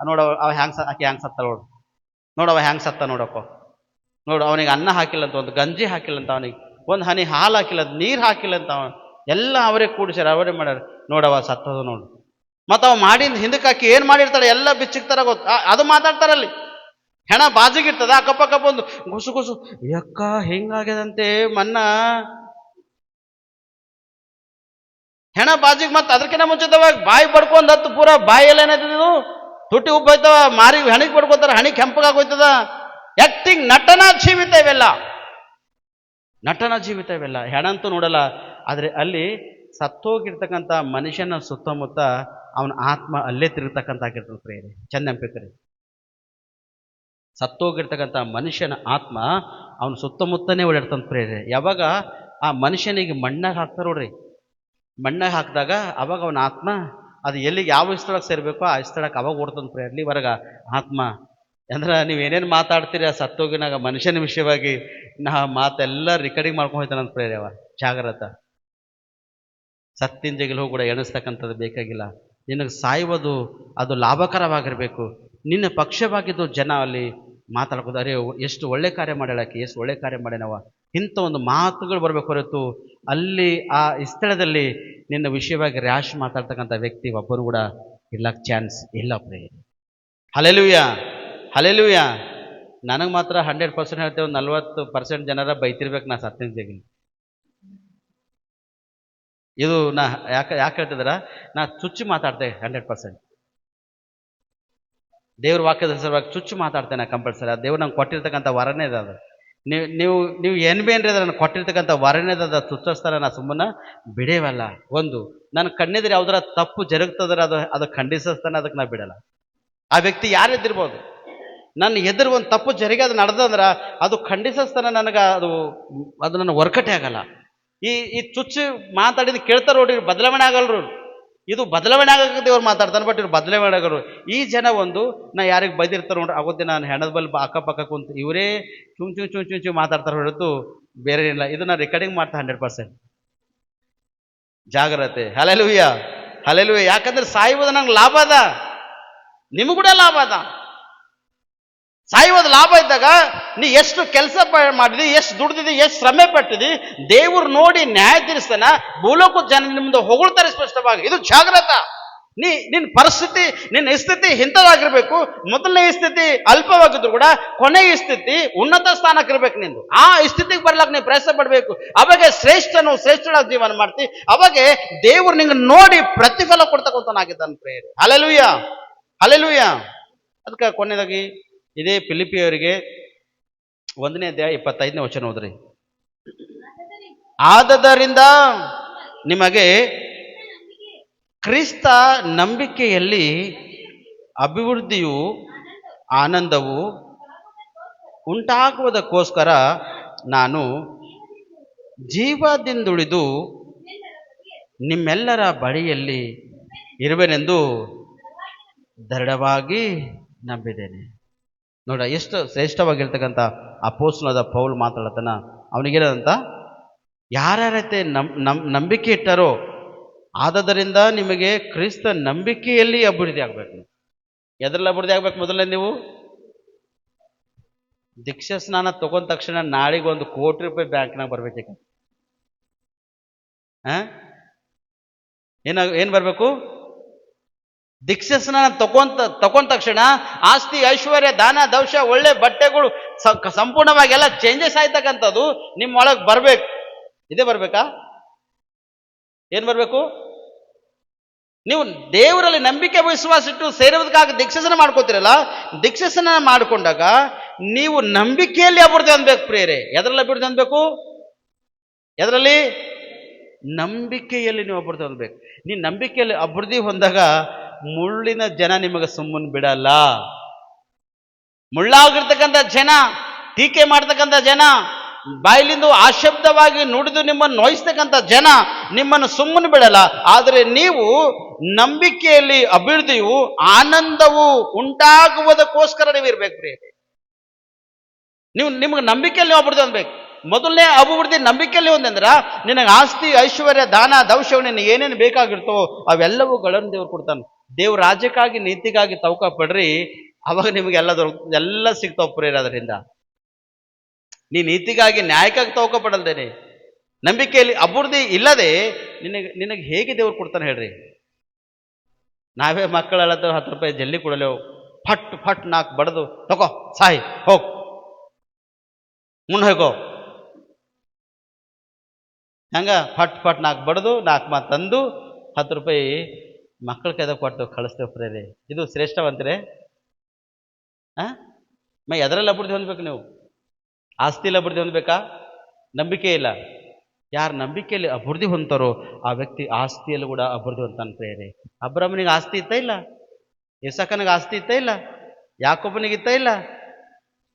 ನೋಡವ ಅವ ಆಕೆ ಹ್ಯಾಂಗ್ ಸತ್ತ ನೋಡು, ನೋಡವ ಹ್ಯಾಂಗ್ ಸತ್ತ ನೋಡಪ್ಪ, ನೋಡು ಅವನಿಗೆ ಅನ್ನ ಹಾಕಿಲ್ಲ ಅಂತ, ಒಂದು ಗಂಜಿ ಹಾಕಿಲ್ಲ ಅಂತ, ಅವನಿಗೆ ಒಂದು ಹನಿ ಹಾಲು ಹಾಕಿಲ್ಲ ಅಂತ, ನೀರು ಹಾಕಿಲ್ಲ ಅಂತ, ಎಲ್ಲ ಅವರೇ ಕೂಡಿಸ್ಯಾರ, ಅವರೇ ಮಾಡ್ಯಾರ, ನೋಡವ ಸತ್ತದ ನೋಡು. ಮತ್ತು ಅವ ಮಾಡಿದ ಹಿಂದಕ್ಕೆ ಹಾಕಿ ಏನು ಮಾಡಿರ್ತಾಳೆ ಎಲ್ಲ ಬಿಚ್ಚಿಕ್ತಾರ. ಗೊತ್ತು ಅದು ಮಾತಾಡ್ತಾರಲ್ಲಿ. ಹೆಣ ಬಾಜಿಗಿರ್ತದ, ಅಕ್ಕಪಕ್ಕ ಬಂದು ಗುಸು ಗುಸು ಯಕ್ಕ ಹಿಂಗಾಗ್ಯದಂತೆ ಮನ್ನ ಹೆಣ ಬಾಜಿಗೆ. ಮತ್ತೆ ಅದಕ್ಕಿಂತ ಮುಂಚಿತವಾಗಿ ಬಾಯಿ ಬಡ್ಕೊಂಡ್ ಹತ್ತು ಪೂರ ಬಾಯಿ ಎಲ್ಲ ಏನಾಯ್ತದ, ತುಟಿ ಉಬ್ಬ ಹೋಯ್ತವ, ಮಾರಿ ಹಣಿಗೆ ಬಡ್ಕೋತಾರ, ಹಣಿಗೆ ಕೆಂಪಗಾಗೋಯ್ತದ. ಆಕ್ಟಿಂಗ್ ನಟನಾ ಜೀವಿತ ಇವೆಲ್ಲ, ನಟನಾ ಜೀವಿತ ಇವೆಲ್ಲ. ಹೆಣ ಅಂತೂ ನೋಡಲ್ಲ, ಆದರೆ ಅಲ್ಲಿ ಸತ್ತೋಗಿರ್ತಕ್ಕಂಥ ಮನುಷ್ಯನ ಸುತ್ತಮುತ್ತ ಅವನ ಆತ್ಮ ಅಲ್ಲೇ ತಿರುಗತಕ್ಕಂಥ ಆಗಿರ್ತದೆ ಪ್ರೇರೆ. ಚಂದಂಪಿಕರಿ, ಸತ್ತೋಗಿರ್ತಕ್ಕಂಥ ಮನುಷ್ಯನ ಆತ್ಮ ಅವನ ಸುತ್ತಮುತ್ತನೇ ಓಡಾಡ್ತಂತ ಪ್ರೇರೆ. ಯಾವಾಗ ಆ ಮನುಷ್ಯನಿಗೆ ಮಣ್ಣಾಗ ಹಾಕ್ತಾರ ನೋಡ್ರಿ, ಮಣ್ಣಾಗ ಹಾಕಿದಾಗ ಅವಾಗ ಅವನ ಆತ್ಮ ಅದು ಎಲ್ಲಿಗೆ ಯಾವ ಸ್ಥಳಕ್ಕೆ ಸೇರಬೇಕೋ ಆ ಸ್ಥಳಕ್ಕೆ ಅವಾಗ ಓಡ್ತಂತ ಪ್ರೇರೆ. ಅಲ್ಲಿವರೆಗ ಆತ್ಮ ಅಂದ್ರೆ ನೀವೇನೇನು ಮಾತಾಡ್ತೀರಿ ಆ ಸತ್ತೋಗಿನಾಗ ಮನುಷ್ಯನ ವಿಷಯವಾಗಿ ನಾ ಮಾತೆಲ್ಲ ರೆಕಾರ್ಡಿಂಗ್ ಮಾಡ್ಕೊಂಡು ಹೋಯ್ತಾನಂತ ಪ್ರೇರೆ. ಅವ ಜಾಗ್ರತ. ಸತ್ತಿನ ಜಗಿಲು ಹೋಗಿ ಕೂಡ ಎಣಿಸ್ತಕ್ಕಂಥದ್ದು ಬೇಕಾಗಿಲ್ಲ. ನಿನಗೆ ಸಾಯುವುದು ಅದು ಲಾಭಕರವಾಗಿರಬೇಕು. ನಿನ್ನ ಪಕ್ಷವಾಗಿದ್ದು ಜನ ಅಲ್ಲಿ ಮಾತಾಡ್ಕೋದು, ಅರೆ ಎಷ್ಟು ಒಳ್ಳೆ ಕಾರ್ಯ ಮಾಡ್ಯಾಳಕ್ಕೆ, ಎಷ್ಟು ಒಳ್ಳೆ ಕಾರ್ಯ ಮಾಡ್ಯಾನವ, ಇಂಥ ಒಂದು ಮಾತುಗಳು ಬರಬೇಕು ಹೊರತು ಅಲ್ಲಿ ಆ ಸ್ಥಳದಲ್ಲಿ ನಿನ್ನ ವಿಷಯವಾಗಿ ರ್ಯಾಶ್ ಮಾತಾಡ್ತಕ್ಕಂಥ ವ್ಯಕ್ತಿ ಒಬ್ಬರು ಕೂಡ ಇರ್ಲಕ್ಕೆ ಚಾನ್ಸ್ ಇಲ್ಲ ಪ್ರೇರೆ. Hallelujah, hallelujah. ನನಗೆ ಮಾತ್ರ 100% ಹೇಳ್ತೇವೆ, 40% ಜನರ ಬೈತಿರ್ಬೇಕು ನಾ ಸತ್ತಿನ ಜಗಿಲಿ. ಇದು ನಾ ಯಾಕೆ ಹೇಳ್ತಿದಾರ, ನಾ ಚುಚ್ಚಿ ಮಾತಾಡ್ತೆ 100%. ದೇವ್ರ ವಾಕ್ಯದ ಸಲುವಾಗಿ ಚುಚ್ಚು ಮಾತಾಡ್ತೇನೆ ಕಂಪಲ್ಸರಿ. ಅದು ದೇವ್ರು ನಂಗೆ ಕೊಟ್ಟಿರ್ತಕ್ಕಂಥ ವರನೇ ಅದು. ನೀವು ಏನು ಬೇನ್ರಿ ಅದ ನನಗೆ ಕೊಟ್ಟಿರ್ತಕ್ಕಂಥ ವರನೇ ಅದ, ಚುಚ್ಚಿಸ್ತಾರ, ನಾ ಸುಮ್ಮನೆ ಬಿಡೇವಲ್ಲ. ಒಂದು ನನ್ನ ಕಣ್ಣಿದ್ರೆ ಯಾವ್ದಾರ ತಪ್ಪು ಜರುಗ್ತದ್ರೆ ಅದು ಖಂಡಿಸ್ತಾನೆ, ಅದಕ್ಕೆ ನಾ ಬಿಡಲ್ಲ. ಆ ವ್ಯಕ್ತಿ ಯಾರಿದ್ದಿರ್ಬೋದು, ನನ್ನ ಎದುರು ಒಂದು ತಪ್ಪು ಜರುಗಿ ಅದು ನಡೆದಂದ್ರೆ ಅದು ಖಂಡಿಸ್ತಾನೆ, ನನಗೆ ಅದು ನನ್ನ ವರ್ಕಟೆ ಆಗಲ್ಲ. ಈ ಚುಚ್ಚು ಮಾತಾಡಿದ ಕೇಳ್ತಾರ ನೋಡಿ, ಬದಲಾವಣೆ ಆಗಲ್ರು. ಇದು ಬದಲಾವಣೆ ಆಗಕ್ಕೆ ದೇವ್ರು ಮಾತಾಡ್ತಾನೆ, ಬಟ್ ಇವ್ರು ಬದಲಾವಣೆ ಆಗರು. ಈ ಜನ ಒಂದು ನಾ ಯಾರಿಗೆ ಬೈದಿರ್ತಾರೆ ನೋಡ್ರಿ, ಆಗೋದೇ ನಾನು ಹೆಣದ ಬಲ್ ಅಕ್ಕಪಕ್ಕ ಕುಂತು ಇವರೇ ಚುಂಚು ಮಾತಾಡ್ತಾರೆ ಹೊರತು ಬೇರೆ ಇಲ್ಲ. ಇದು ನಾನು ರೆಕಾರ್ಡಿಂಗ್ ಮಾಡ್ತಾ 100%. ಜಾಗ್ರತೆ. Hallelujah, hallelujah. ಯಾಕಂದ್ರೆ ಸಾಯುವುದು ನಂಗೆ ಲಾಭ ಅದ, ನಿಮಗೂ ಕೂಡ ಲಾಭ ಅದ. ಸಾಯುವುದು ಲಾಭ ಇದ್ದಾಗ ನೀ ಎಷ್ಟು ಕೆಲಸ ಮಾಡಿದಿ, ಎಷ್ಟು ದುಡ್ದಿದಿ, ಎಷ್ಟು ಶ್ರಮೆ ಪಟ್ಟಿದಿ, ದೇವ್ರು ನೋಡಿ ನ್ಯಾಯ ತೀರಿಸ್ತಾನ. ಭೂಲೋಕ ಜನ ನಿಮ್ದು ಹೊಗಳ್ತಾರೆ ಸ್ಪಷ್ಟವಾಗಿ. ಇದು ಜಾಗ್ರತ. ನಿನ್ನ ಪರಿಸ್ಥಿತಿ, ನಿನ್ನ ಸ್ಥಿತಿ ಇಂಥವಾಗಿರ್ಬೇಕು. ಮೊದಲನೇ ಸ್ಥಿತಿ ಅಲ್ಪವಾಗಿದ್ರು ಕೂಡ ಕೊನೆಯ ಸ್ಥಿತಿ ಉನ್ನತ ಸ್ಥಾನಕ್ಕಿರ್ಬೇಕು ನಿಂದು. ಆ ಸ್ಥಿತಿಗೆ ಬರ್ಲಾಕ ನೀವು ಪ್ರಯತ್ನ ಪಡ್ಬೇಕು. ಅವಾಗ ಶ್ರೇಷ್ಠ ಜೀವನ ಮಾಡ್ತಿ. ಅವಾಗ ದೇವ್ರು ನಿಂಗೆ ನೋಡಿ ಪ್ರತಿಫಲ ಕೊಡ್ತಕ್ಕಂಥನಾಗಿದ್ದಾನೆ ಪ್ರೇರೆ. Hallelujah, hallelujah. ಅದಕ್ಕೆ ಕೊನೆಯದಾಗಿ ಇದೇ ಫಿಲಿಪಿಯವರಿಗೆ 1ನೇ ಅಧ್ಯಾಯ 25ನೇ ವಚನ ಓದ್ರಿ. ಆದದರಿಂದ ನಿಮಗೆ ಕ್ರಿಸ್ತ ನಂಬಿಕೆಯಲ್ಲಿ ಅಭಿವೃದ್ಧಿಯು ಆನಂದವು ಉಂಟಾಗುವುದಕ್ಕೋಸ್ಕರ ನಾನು ಜೀವದಿಂದುಳಿದು ನಿಮ್ಮೆಲ್ಲರ ಬಳಿಯಲ್ಲಿ ಇರುವೆನೆಂದು ದೃಢವಾಗಿ ನಂಬಿದ್ದೇನೆ. ನೋಡ, ಎಷ್ಟು ಶ್ರೇಷ್ಠವಾಗಿರ್ತಕ್ಕಂಥ ಅಪೊಸ್ತಲನಾದ ಪೌಲ್ ಮಾತಾಡತನ. ಅವನಿಗೇನಂತ, ಯಾರ್ಯಾರೈತೆ ನಂಬಿಕೆ ಇಟ್ಟಾರೋ ಆದದರಿಂದ ನಿಮಗೆ ಕ್ರಿಸ್ತ ನಂಬಿಕೆಯಲ್ಲಿ ಅಭಿವೃದ್ಧಿ ಆಗ್ಬೇಕು. ಎದ್ರಲ್ಲಿ ಅಭಿವೃದ್ಧಿ ಆಗ್ಬೇಕು? ಮೊದಲನೇ ನೀವು ದೀಕ್ಷಾ ಸ್ನಾನ ತಗೊಂಡ ತಕ್ಷಣ ನಾಳೆಗೆ ₹1 ಕೋಟಿ ಬ್ಯಾಂಕ್ನಾಗ ಬರ್ಬೇಕೀಗ. ಏನ್ ಬರ್ಬೇಕು? ದೀಕ್ಷಾ ಸ್ನಾನ ತಗೊಂಡ ತಕ್ಷಣ ಆಸ್ತಿ, ಐಶ್ವರ್ಯ, ದಾನ, ದೌಶ, ಒಳ್ಳೆ ಬಟ್ಟೆಗಳು ಸಂಪೂರ್ಣವಾಗಿ ಎಲ್ಲ ಚೇಂಜಸ್ ಆಯ್ತಕ್ಕಂಥದ್ದು ನಿಮ್ಮೊಳಗೆ ಬರ್ಬೇಕು. ಇದೇ ಬರ್ಬೇಕಾ? ಏನ್ ಬರ್ಬೇಕು? ನೀವು ದೇವರಲ್ಲಿ ನಂಬಿಕೆ ವಿಶ್ವಾಸ ಇಟ್ಟು ಸೇರುವುದಕ್ಕಾಗಿ ದೀಕ್ಷಾಸನ ಮಾಡ್ಕೋತೀರಲ್ಲ, ದೀಕ್ಷಾಸನ ಮಾಡಿಕೊಂಡಾಗ ನೀವು ನಂಬಿಕೆಯಲ್ಲಿ ಅಭಿವೃದ್ಧಿ ಹೊಂದಬೇಕು ಪ್ರಿಯರೇ. ಎದರಲ್ಲಿ ಅಭಿವೃದ್ಧಿ ಹೊಂದಬೇಕು? ಎದರಲ್ಲಿ? ನಂಬಿಕೆಯಲ್ಲಿ ನೀವು ಅಭಿವೃದ್ಧಿ ಹೊಂದಬೇಕು. ನೀವು ನಂಬಿಕೆಯಲ್ಲಿ ಅಭಿವೃದ್ಧಿ ಹೊಂದಾಗ ಮುಳ್ಳಿನ ಜನ ನಿಮಗೆ ಸುಮ್ಮನೆ ಬಿಡಲ್ಲ. ಮುಳ್ಳಾಗಿರ್ತಕ್ಕಂಥ ಜನ, ಟೀಕೆ ಮಾಡ್ತಕ್ಕಂಥ ಜನ, ಬಾಯಿಲಿಂದ ಅಶಬ್ದವಾಗಿ ನುಡಿದು ನಿಮ್ಮನ್ನು ನೋಯಿಸ್ತಕ್ಕಂಥ ಜನ ನಿಮ್ಮನ್ನು ಸುಮ್ಮನೆ ಬಿಡಲ್ಲ. ಆದರೆ ನೀವು ನಂಬಿಕೆಯಲ್ಲಿ ಅಭಿವೃದ್ಧಿಯು ಆನಂದವು ಉಂಟಾಗುವುದಕ್ಕೋಸ್ಕರ ನೀವು ಇರ್ಬೇಕು ರೀ. ನಿಮಗೆ ನಂಬಿಕೆಯಲ್ಲಿ ನೀವು ಅಭಿವೃದ್ಧಿ ಹೊಂದಬೇಕು. ಮೊದಲನೇ ಅಭಿವೃದ್ಧಿ ನಂಬಿಕೆಯಲ್ಲಿ ಒಂದಂದ್ರ ನಿನಗೆ ಆಸ್ತಿ ಐಶ್ವರ್ಯ ದಾನ ದೌಶ್ಯವು ನಿನಗೆ ಏನೇನು ಬೇಕಾಗಿರ್ತೋ ಅವೆಲ್ಲವುಗಳನ್ನು ದೇವ್ರು ಕೊಡ್ತಾನೆ. ದೇವ್ರ ರಾಜ್ಯಕ್ಕಾಗಿ ನೀತಿಗಾಗಿ ತವಕ ಪಡ್ರಿ, ಅವಾಗ ನಿಮಗೆ ಎಲ್ಲ ಸಿಗ್ತಾವ ಪ್ರೇರ. ಅದರಿಂದ ನೀ ನೀತಿಗಾಗಿ ನ್ಯಾಯಕ್ಕಾಗಿ ತವಕ ಪಡಲ್ದೇನೆ ನಂಬಿಕೆಯಲ್ಲಿ ಅಭಿವೃದ್ಧಿ ಇಲ್ಲದೆ ನಿನಗೆ ಹೇಗೆ ದೇವ್ರು ಕೊಡ್ತಾನೆ ಹೇಳ್ರಿ? ನಾವೇ ಮಕ್ಕಳೆಲ್ಲ 10 ರೂಪಾಯಿ ಜಲ್ಲಿ ಕೊಡಲೇವು, ಫಟ್ ಫಟ್ 4 ಬಡದು ತಗೋ ಸಾಯಿ ಹೋಗ್ ಮುಂದೆ ಹೋಗೋ ಹಂಗ ಫಟ್ ಫಟ್ 4 ಬಡದು 4 ಮಾತು ತಂದು 10 ರೂಪಾಯಿ ಮಕ್ಕಳ ಕೈದಾಗ ಕೊಟ್ಟು ಕಳಿಸ್ತೇವೆ ಪ್ರೇರೆ. ಇದು ಶ್ರೇಷ್ಠವಂತರೇ? ಎದರಲ್ಲಿ ಅಭಿವೃದ್ಧಿ ಹೊಂದಬೇಕು? ನೀವು ಆಸ್ತಿಯಲ್ಲಿ ಅಭಿವೃದ್ಧಿ ಹೊಂದಬೇಕಾ? ನಂಬಿಕೆ ಇಲ್ಲ. ಯಾರು ನಂಬಿಕೆಯಲ್ಲಿ ಅಭಿವೃದ್ಧಿ ಹೊಂದ್ತಾರೋ ಆ ವ್ಯಕ್ತಿ ಆಸ್ತಿಯಲ್ಲಿ ಕೂಡ ಅಭಿವೃದ್ಧಿ ಹೊಂದ್ತಾನೆ ಪ್ರೇರೆ. ಅಬ್ರಾಹ್ಮನಿಗೆ ಆಸ್ತಿ ಇತ್ತ ಇಲ್ಲ? ಇಸಾಕನಿಗೆ ಆಸ್ತಿ ಇತ್ತ ಇಲ್ಲ? ಯಾಕೋಬನಿಗೆ ಇತ್ತ ಇಲ್ಲ?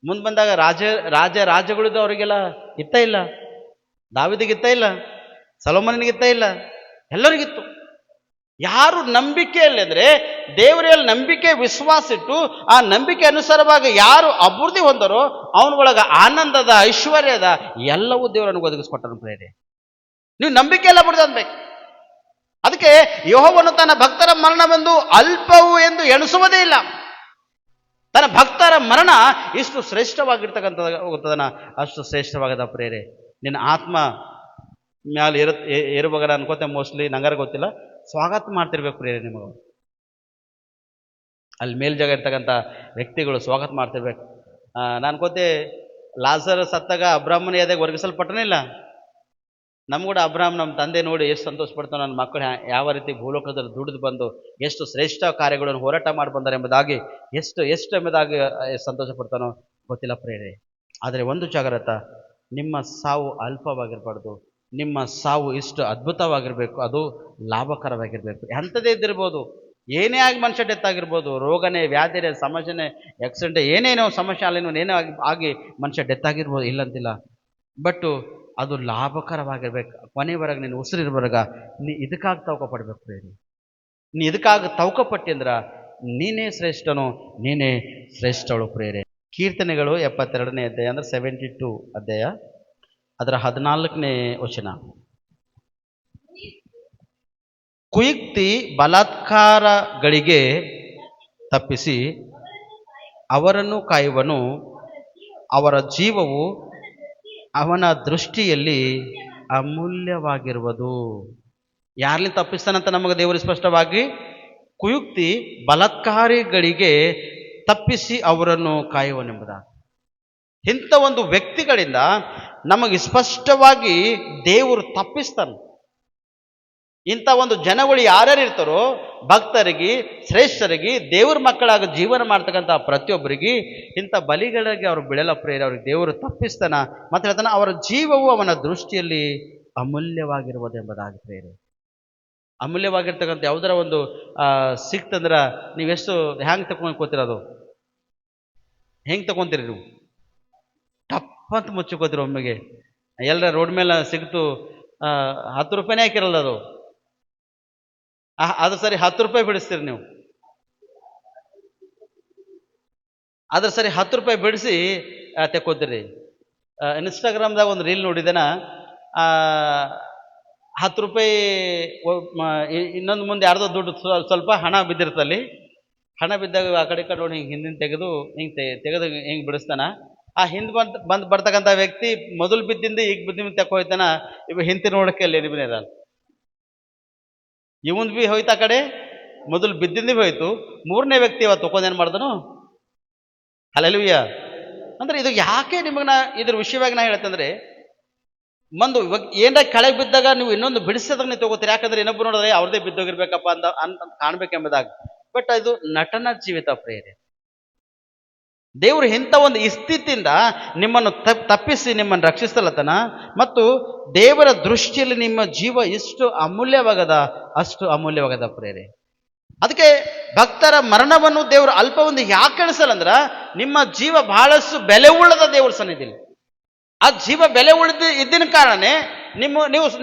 ಮುಂದೆ ಬಂದಾಗ ರಾಜಗಳಿದ್ದು ಅವರಿಗೆಲ್ಲ ಇತ್ತ ಇಲ್ಲ? ದಾವಿದಿಗಿತ್ತ ಇಲ್ಲ? ಸೊಲೊಮೋನನಿಗಿತ್ತ ಇಲ್ಲ? ಎಲ್ಲರಿಗಿತ್ತು. ಯಾರು ನಂಬಿಕೆಯಲ್ಲಿ ಅಂದರೆ ದೇವರಲ್ಲಿ ನಂಬಿಕೆ ವಿಶ್ವಾಸ ಇಟ್ಟು ಆ ನಂಬಿಕೆ ಅನುಸಾರವಾಗಿ ಯಾರು ಅಭಿವೃದ್ಧಿ ಹೊಂದರೋ ಅವನೊಳಗ ಆನಂದದ ಐಶ್ವರ್ಯದ ಎಲ್ಲವೂ ದೇವರನ್ನು ಒದಗಿಸ್ಕೊಟ್ಟನು ಪ್ರೇರೆ. ನೀವು ನಂಬಿಕೆಯಲ್ಲಿ ಅಭಿವೃದ್ಧಿ ಹೊಂದಬೇಕು. ಅದಕ್ಕೆ ಯೆಹೋವನು ತನ್ನ ಭಕ್ತರ ಮರಣವೆಂದು ಅಲ್ಪವು ಎಂದು ಎಣಿಸುವುದೇ ಇಲ್ಲ. ತನ್ನ ಭಕ್ತರ ಮರಣ ಇಷ್ಟು ಶ್ರೇಷ್ಠವಾಗಿರ್ತಕ್ಕಂಥದನ್ನ ಅಷ್ಟು ಶ್ರೇಷ್ಠವಾಗದ ಪ್ರೇರೆ. ನಿನ್ನ ಆತ್ಮ ಮ್ಯಾಲೆ ಇರುವಾಗ ನಾನು ಅನ್ಕೋತೆ, ಮೋಸ್ಟ್ಲಿ ನಂಗಾರ ಗೊತ್ತಿಲ್ಲ, ಸ್ವಾಗತ ಮಾಡ್ತಿರ್ಬೇಕು ಪ್ರೇರೆ. ನಿಮಗೆ ಅಲ್ಲಿ ಮೇಲ್ಜಾಗ ಇರ್ತಕ್ಕಂಥ ವ್ಯಕ್ತಿಗಳು ಸ್ವಾಗತ ಮಾಡ್ತಿರ್ಬೇಕು. ನಾನು ಅನ್ಕೋತೆ ಲಾಜರ್ ಸತ್ತಾಗ ಅಬ್ರಾಹ್ಮನ ಎದೆಗೆ ವರ್ಗಿಸಲ್ಪಟ್ಟನಿಲ್ಲ. ನಮ್ಗೂಡ ಅಬ್ರಾಹ್ಮ್ ನಮ್ಮ ತಂದೆ ನೋಡಿ ಎಷ್ಟು ಸಂತೋಷ ಪಡ್ತಾನೆ, ನನ್ನ ಮಕ್ಕಳು ಯಾವ ರೀತಿ ಭೂಲೋಕದಲ್ಲಿ ದುಡಿದು ಬಂದು ಎಷ್ಟು ಶ್ರೇಷ್ಠ ಕಾರ್ಯಗಳನ್ನು ಹೋರಾಟ ಮಾಡಿ ಬಂದಾರೆ ಎಂಬುದಾಗಿ ಎಷ್ಟು ಎಂಬುದಾಗಿ ಸಂತೋಷ ಪಡ್ತಾನೋ ಗೊತ್ತಿಲ್ಲ ಪ್ರೇರೆ. ಆದರೆ ಒಂದು ಜಾಗ್ರತ, ನಿಮ್ಮ ಸಾವು ಅಲ್ಪವಾಗಿರಬಾರ್ದು. ನಿಮ್ಮ ಸಾವು ಇಷ್ಟು ಅದ್ಭುತವಾಗಿರಬೇಕು, ಅದು ಲಾಭಕರವಾಗಿರಬೇಕು. ಎಂಥದೇ ಇದ್ದಿರ್ಬೋದು, ಏನೇ ಆಗಿ ಮನುಷ್ಯ ಡೆತ್ ಆಗಿರ್ಬೋದು, ರೋಗನೇ ವ್ಯಾಧಿನೇ ಸಮಸ್ಯೆನೇ ಆಕ್ಸಿಡೆಂಟ್ ಏನೇನೋ ಸಮಸ್ಯೆ ಅಲ್ಲೇನೋ ಏನೇ ಆಗಿ ಮನುಷ್ಯ ಡೆತ್ ಆಗಿರ್ಬೋದು, ಇಲ್ಲಂತಿಲ್ಲ. ಬಟ್ ಅದು ಲಾಭಕರವಾಗಿರ್ಬೇಕು. ಕೊನೆವರೆಗೆ ನೀನು ಉಸಿರಿರುವವರೆಗ ನೀ ಇದಕ್ಕಾಗಿ ತವಕ ಪಡ್ಬೇಕು ಪ್ರೇರಿ. ನೀ ಇದಕ್ಕಾಗಿ ತವಕ ಪಟ್ಟಿ ಅಂದ್ರ ನೀನೇ ಶ್ರೇಷ್ಠನು, ನೀನೇ ಶ್ರೇಷ್ಠಳು ಪ್ರೇರೆ. ಕೀರ್ತನೆಗಳು 72ನೇ ಅಧ್ಯಾಯ ಅಂದ್ರೆ 72 ಅಧ್ಯಾಯ, ಅದರ 14ನೇ ವಚನ. ಕುಯುಕ್ತಿ ಬಲಾತ್ಕಾರಗಳಿಗೆ ತಪ್ಪಿಸಿ ಅವರನ್ನು ಕಾಯುವನು, ಅವರ ಜೀವವು ಅವನ ದೃಷ್ಟಿಯಲ್ಲಿ ಅಮೂಲ್ಯವಾಗಿರುವುದು. ಯಾರಲ್ಲಿ ತಪ್ಪಿಸ್ತಾನಂತ ನಮಗೆ ದೇವರು ಸ್ಪಷ್ಟವಾಗಿ, ಕುಯುಕ್ತಿ ಬಲಾತ್ಕಾರಿಗಳಿಗೆ ತಪ್ಪಿಸಿ ಅವರನ್ನು ಕಾಯುವನೆಂಬುದಾಗಿ. ಇಂಥ ಒಂದು ವ್ಯಕ್ತಿಗಳಿಂದ ನಮಗೆ ಸ್ಪಷ್ಟವಾಗಿ ದೇವರು ತಪ್ಪಿಸ್ತಾನೆ. ಇಂಥ ಒಂದು ಜನಗಳು ಯಾರ್ಯಾರು ಇರ್ತಾರೋ, ಭಕ್ತರಿಗೆ, ಶ್ರೇಷ್ಠರಿಗೆ, ದೇವ್ರ ಮಕ್ಕಳಾಗ ಜೀವನ ಮಾಡ್ತಕ್ಕಂಥ ಪ್ರತಿಯೊಬ್ಬರಿಗೆ ಇಂಥ ಬಲಿಗಳಿಗೆ ಅವರು ಬಿಡಲ ಪ್ರೇರ. ಅವ್ರಿಗೆ ದೇವರು ತಪ್ಪಿಸ್ತಾನ. ಮತ್ತೆ ಹೇಳ್ತಾನೆ, ಅವರ ಜೀವವು ಅವನ ದೃಷ್ಟಿಯಲ್ಲಿ ಅಮೂಲ್ಯವಾಗಿರುವುದೆಂಬುದಾಗಿ ಪ್ರೇರೆ. ಅಮೂಲ್ಯವಾಗಿರ್ತಕ್ಕಂಥ ಯಾವುದರ ಒಂದು ಸಿಕ್ತಂದ್ರೆ ನೀವೆಷ್ಟು ಹ್ಯಾಂಗೆ ತಗೊಂಡ್ಕೋತಿರೋದು? ಹೆಂಗೆ ತಗೊಂತೀರಿ ನೀವು? ಟಪ್ ಅಂತ ಮುಚ್ಚಿಕೋತೀರಿ ಒಮ್ಮೆಗೆ. ಎಲ್ಲರ ರೋಡ್ ಮೇಲೆ ಸಿಕ್ತು 10 ರೂಪಾಯಿನೇ ಹಾಕಿರಲ್ಲ ಅದು ಸರಿ 10 ರೂಪಾಯಿ ಬಿಡಿಸ್ತೀರಿ ನೀವು. ಅದ್ರ ಸರಿ 10 ರೂಪಾಯಿ ಬಿಡಿಸಿ ತೆಕ್ಕೋತೀರಿ. ಇನ್ಸ್ಟಾಗ್ರಾಮ್ದಾಗ ಒಂದು ರೀಲ್ ನೋಡಿದೆನ, 10 ರೂಪಾಯಿ ಇನ್ನೊಂದು ಮುಂದೆ ಯಾರ್ದೋ ದುಡ್ಡು ಸ್ವಲ್ಪ ಹಣ ಬಿದ್ದಿರ್ತಲ್ಲಿ. ಹಣ ಬಿದ್ದಾಗ ಆ ಕಡೆ ನೋಡಿ ಹಿಂಗೆ ಹಿಂದಿನ ತೆಗೆದು ತೆಗೆದು ಹಿಂಗೆ ಬಿಡಿಸ್ತಾನ. ಆ ಹಿಂದೆ ಬಂದು ಬರ್ತಕ್ಕಂಥ ವ್ಯಕ್ತಿ ಮೊದಲು ಬಿದ್ದಿಂದ ಈಗ ಬಿದ್ದ ತೆಕ್ಕೋಯ್ತಾನ. ಇವ ಹಿಂತಿ ನೋಡಕ್ಕೆ ಅಲ್ಲಿ ನಿಮ್ಮನೆ ಅದ, ಇವಂದು ಬಿ ಹೋಯ್ತು ಆ ಕಡೆ, ಮೊದಲು ಬಿದ್ದಿಂದ ಹೋಯ್ತು. 3ನೇ ವ್ಯಕ್ತಿ ಅವತ್ತು ತಗೊಂಡೇನು ಮಾಡ್ದನು? ಹಲ್ಲೆಲೂಯಾ. ಅಂದ್ರೆ ಇದು ಯಾಕೆ ನಿಮಗೆ ಇದ್ರ ವಿಷಯವಾಗಿ ನಾ ಹೇಳ್ತಂದ್ರೆ, ಮಂದು ಇವಾಗ ಏನಾರ ಕೆಳಗೆ ಬಿದ್ದಾಗ ನೀವು ಇನ್ನೊಂದು ಬಿಡಿಸೋದಾಗ ನೀವು ತಗೋತೀರಿ, ಯಾಕಂದ್ರೆ ಇನ್ನೊಬ್ರು ನೋಡಿದ್ರೆ ಅವ್ರದೇ ಬಿದ್ದೋಗಿರ್ಬೇಕಪ್ಪ ಅಂತ ಕಾಣ್ಬೇಕೆಂಬುದಾಗಿ. ಬಟ್ ಅದು ನಟನ ಜೀವಿತ ಪ್ರೇರೆ. ದೇವರು ಇಂಥ ಒಂದು ಸ್ಥಿತಿಯಿಂದ ನಿಮ್ಮನ್ನು ತಪ್ಪಿಸಿ ನಿಮ್ಮನ್ನು ರಕ್ಷಿಸಲತನ. ಮತ್ತು ದೇವರ ದೃಷ್ಟಿಯಲ್ಲಿ ನಿಮ್ಮ ಜೀವ ಎಷ್ಟು ಅಮೂಲ್ಯವಾಗದ, ಅಷ್ಟು ಅಮೂಲ್ಯವಾಗದ ಪ್ರೇರೆ. ಅದಕ್ಕೆ ಭಕ್ತರ ಮರಣವನ್ನು ದೇವರು ಅಲ್ಪ ಒಂದು ಯಾಕೆ ಎಣಿಸಲ್ಲ ನಿಮ್ಮ ಜೀವ ಬಹಳಷ್ಟು ಬೆಲೆ ಉಳ್ಳದ ದೇವರ ಸನ್ನಿಧಿಯಲ್ಲಿ. ಆ ಜೀವ ಬೆಲೆ ಇದ್ದಿನ ಕಾರಣನೇ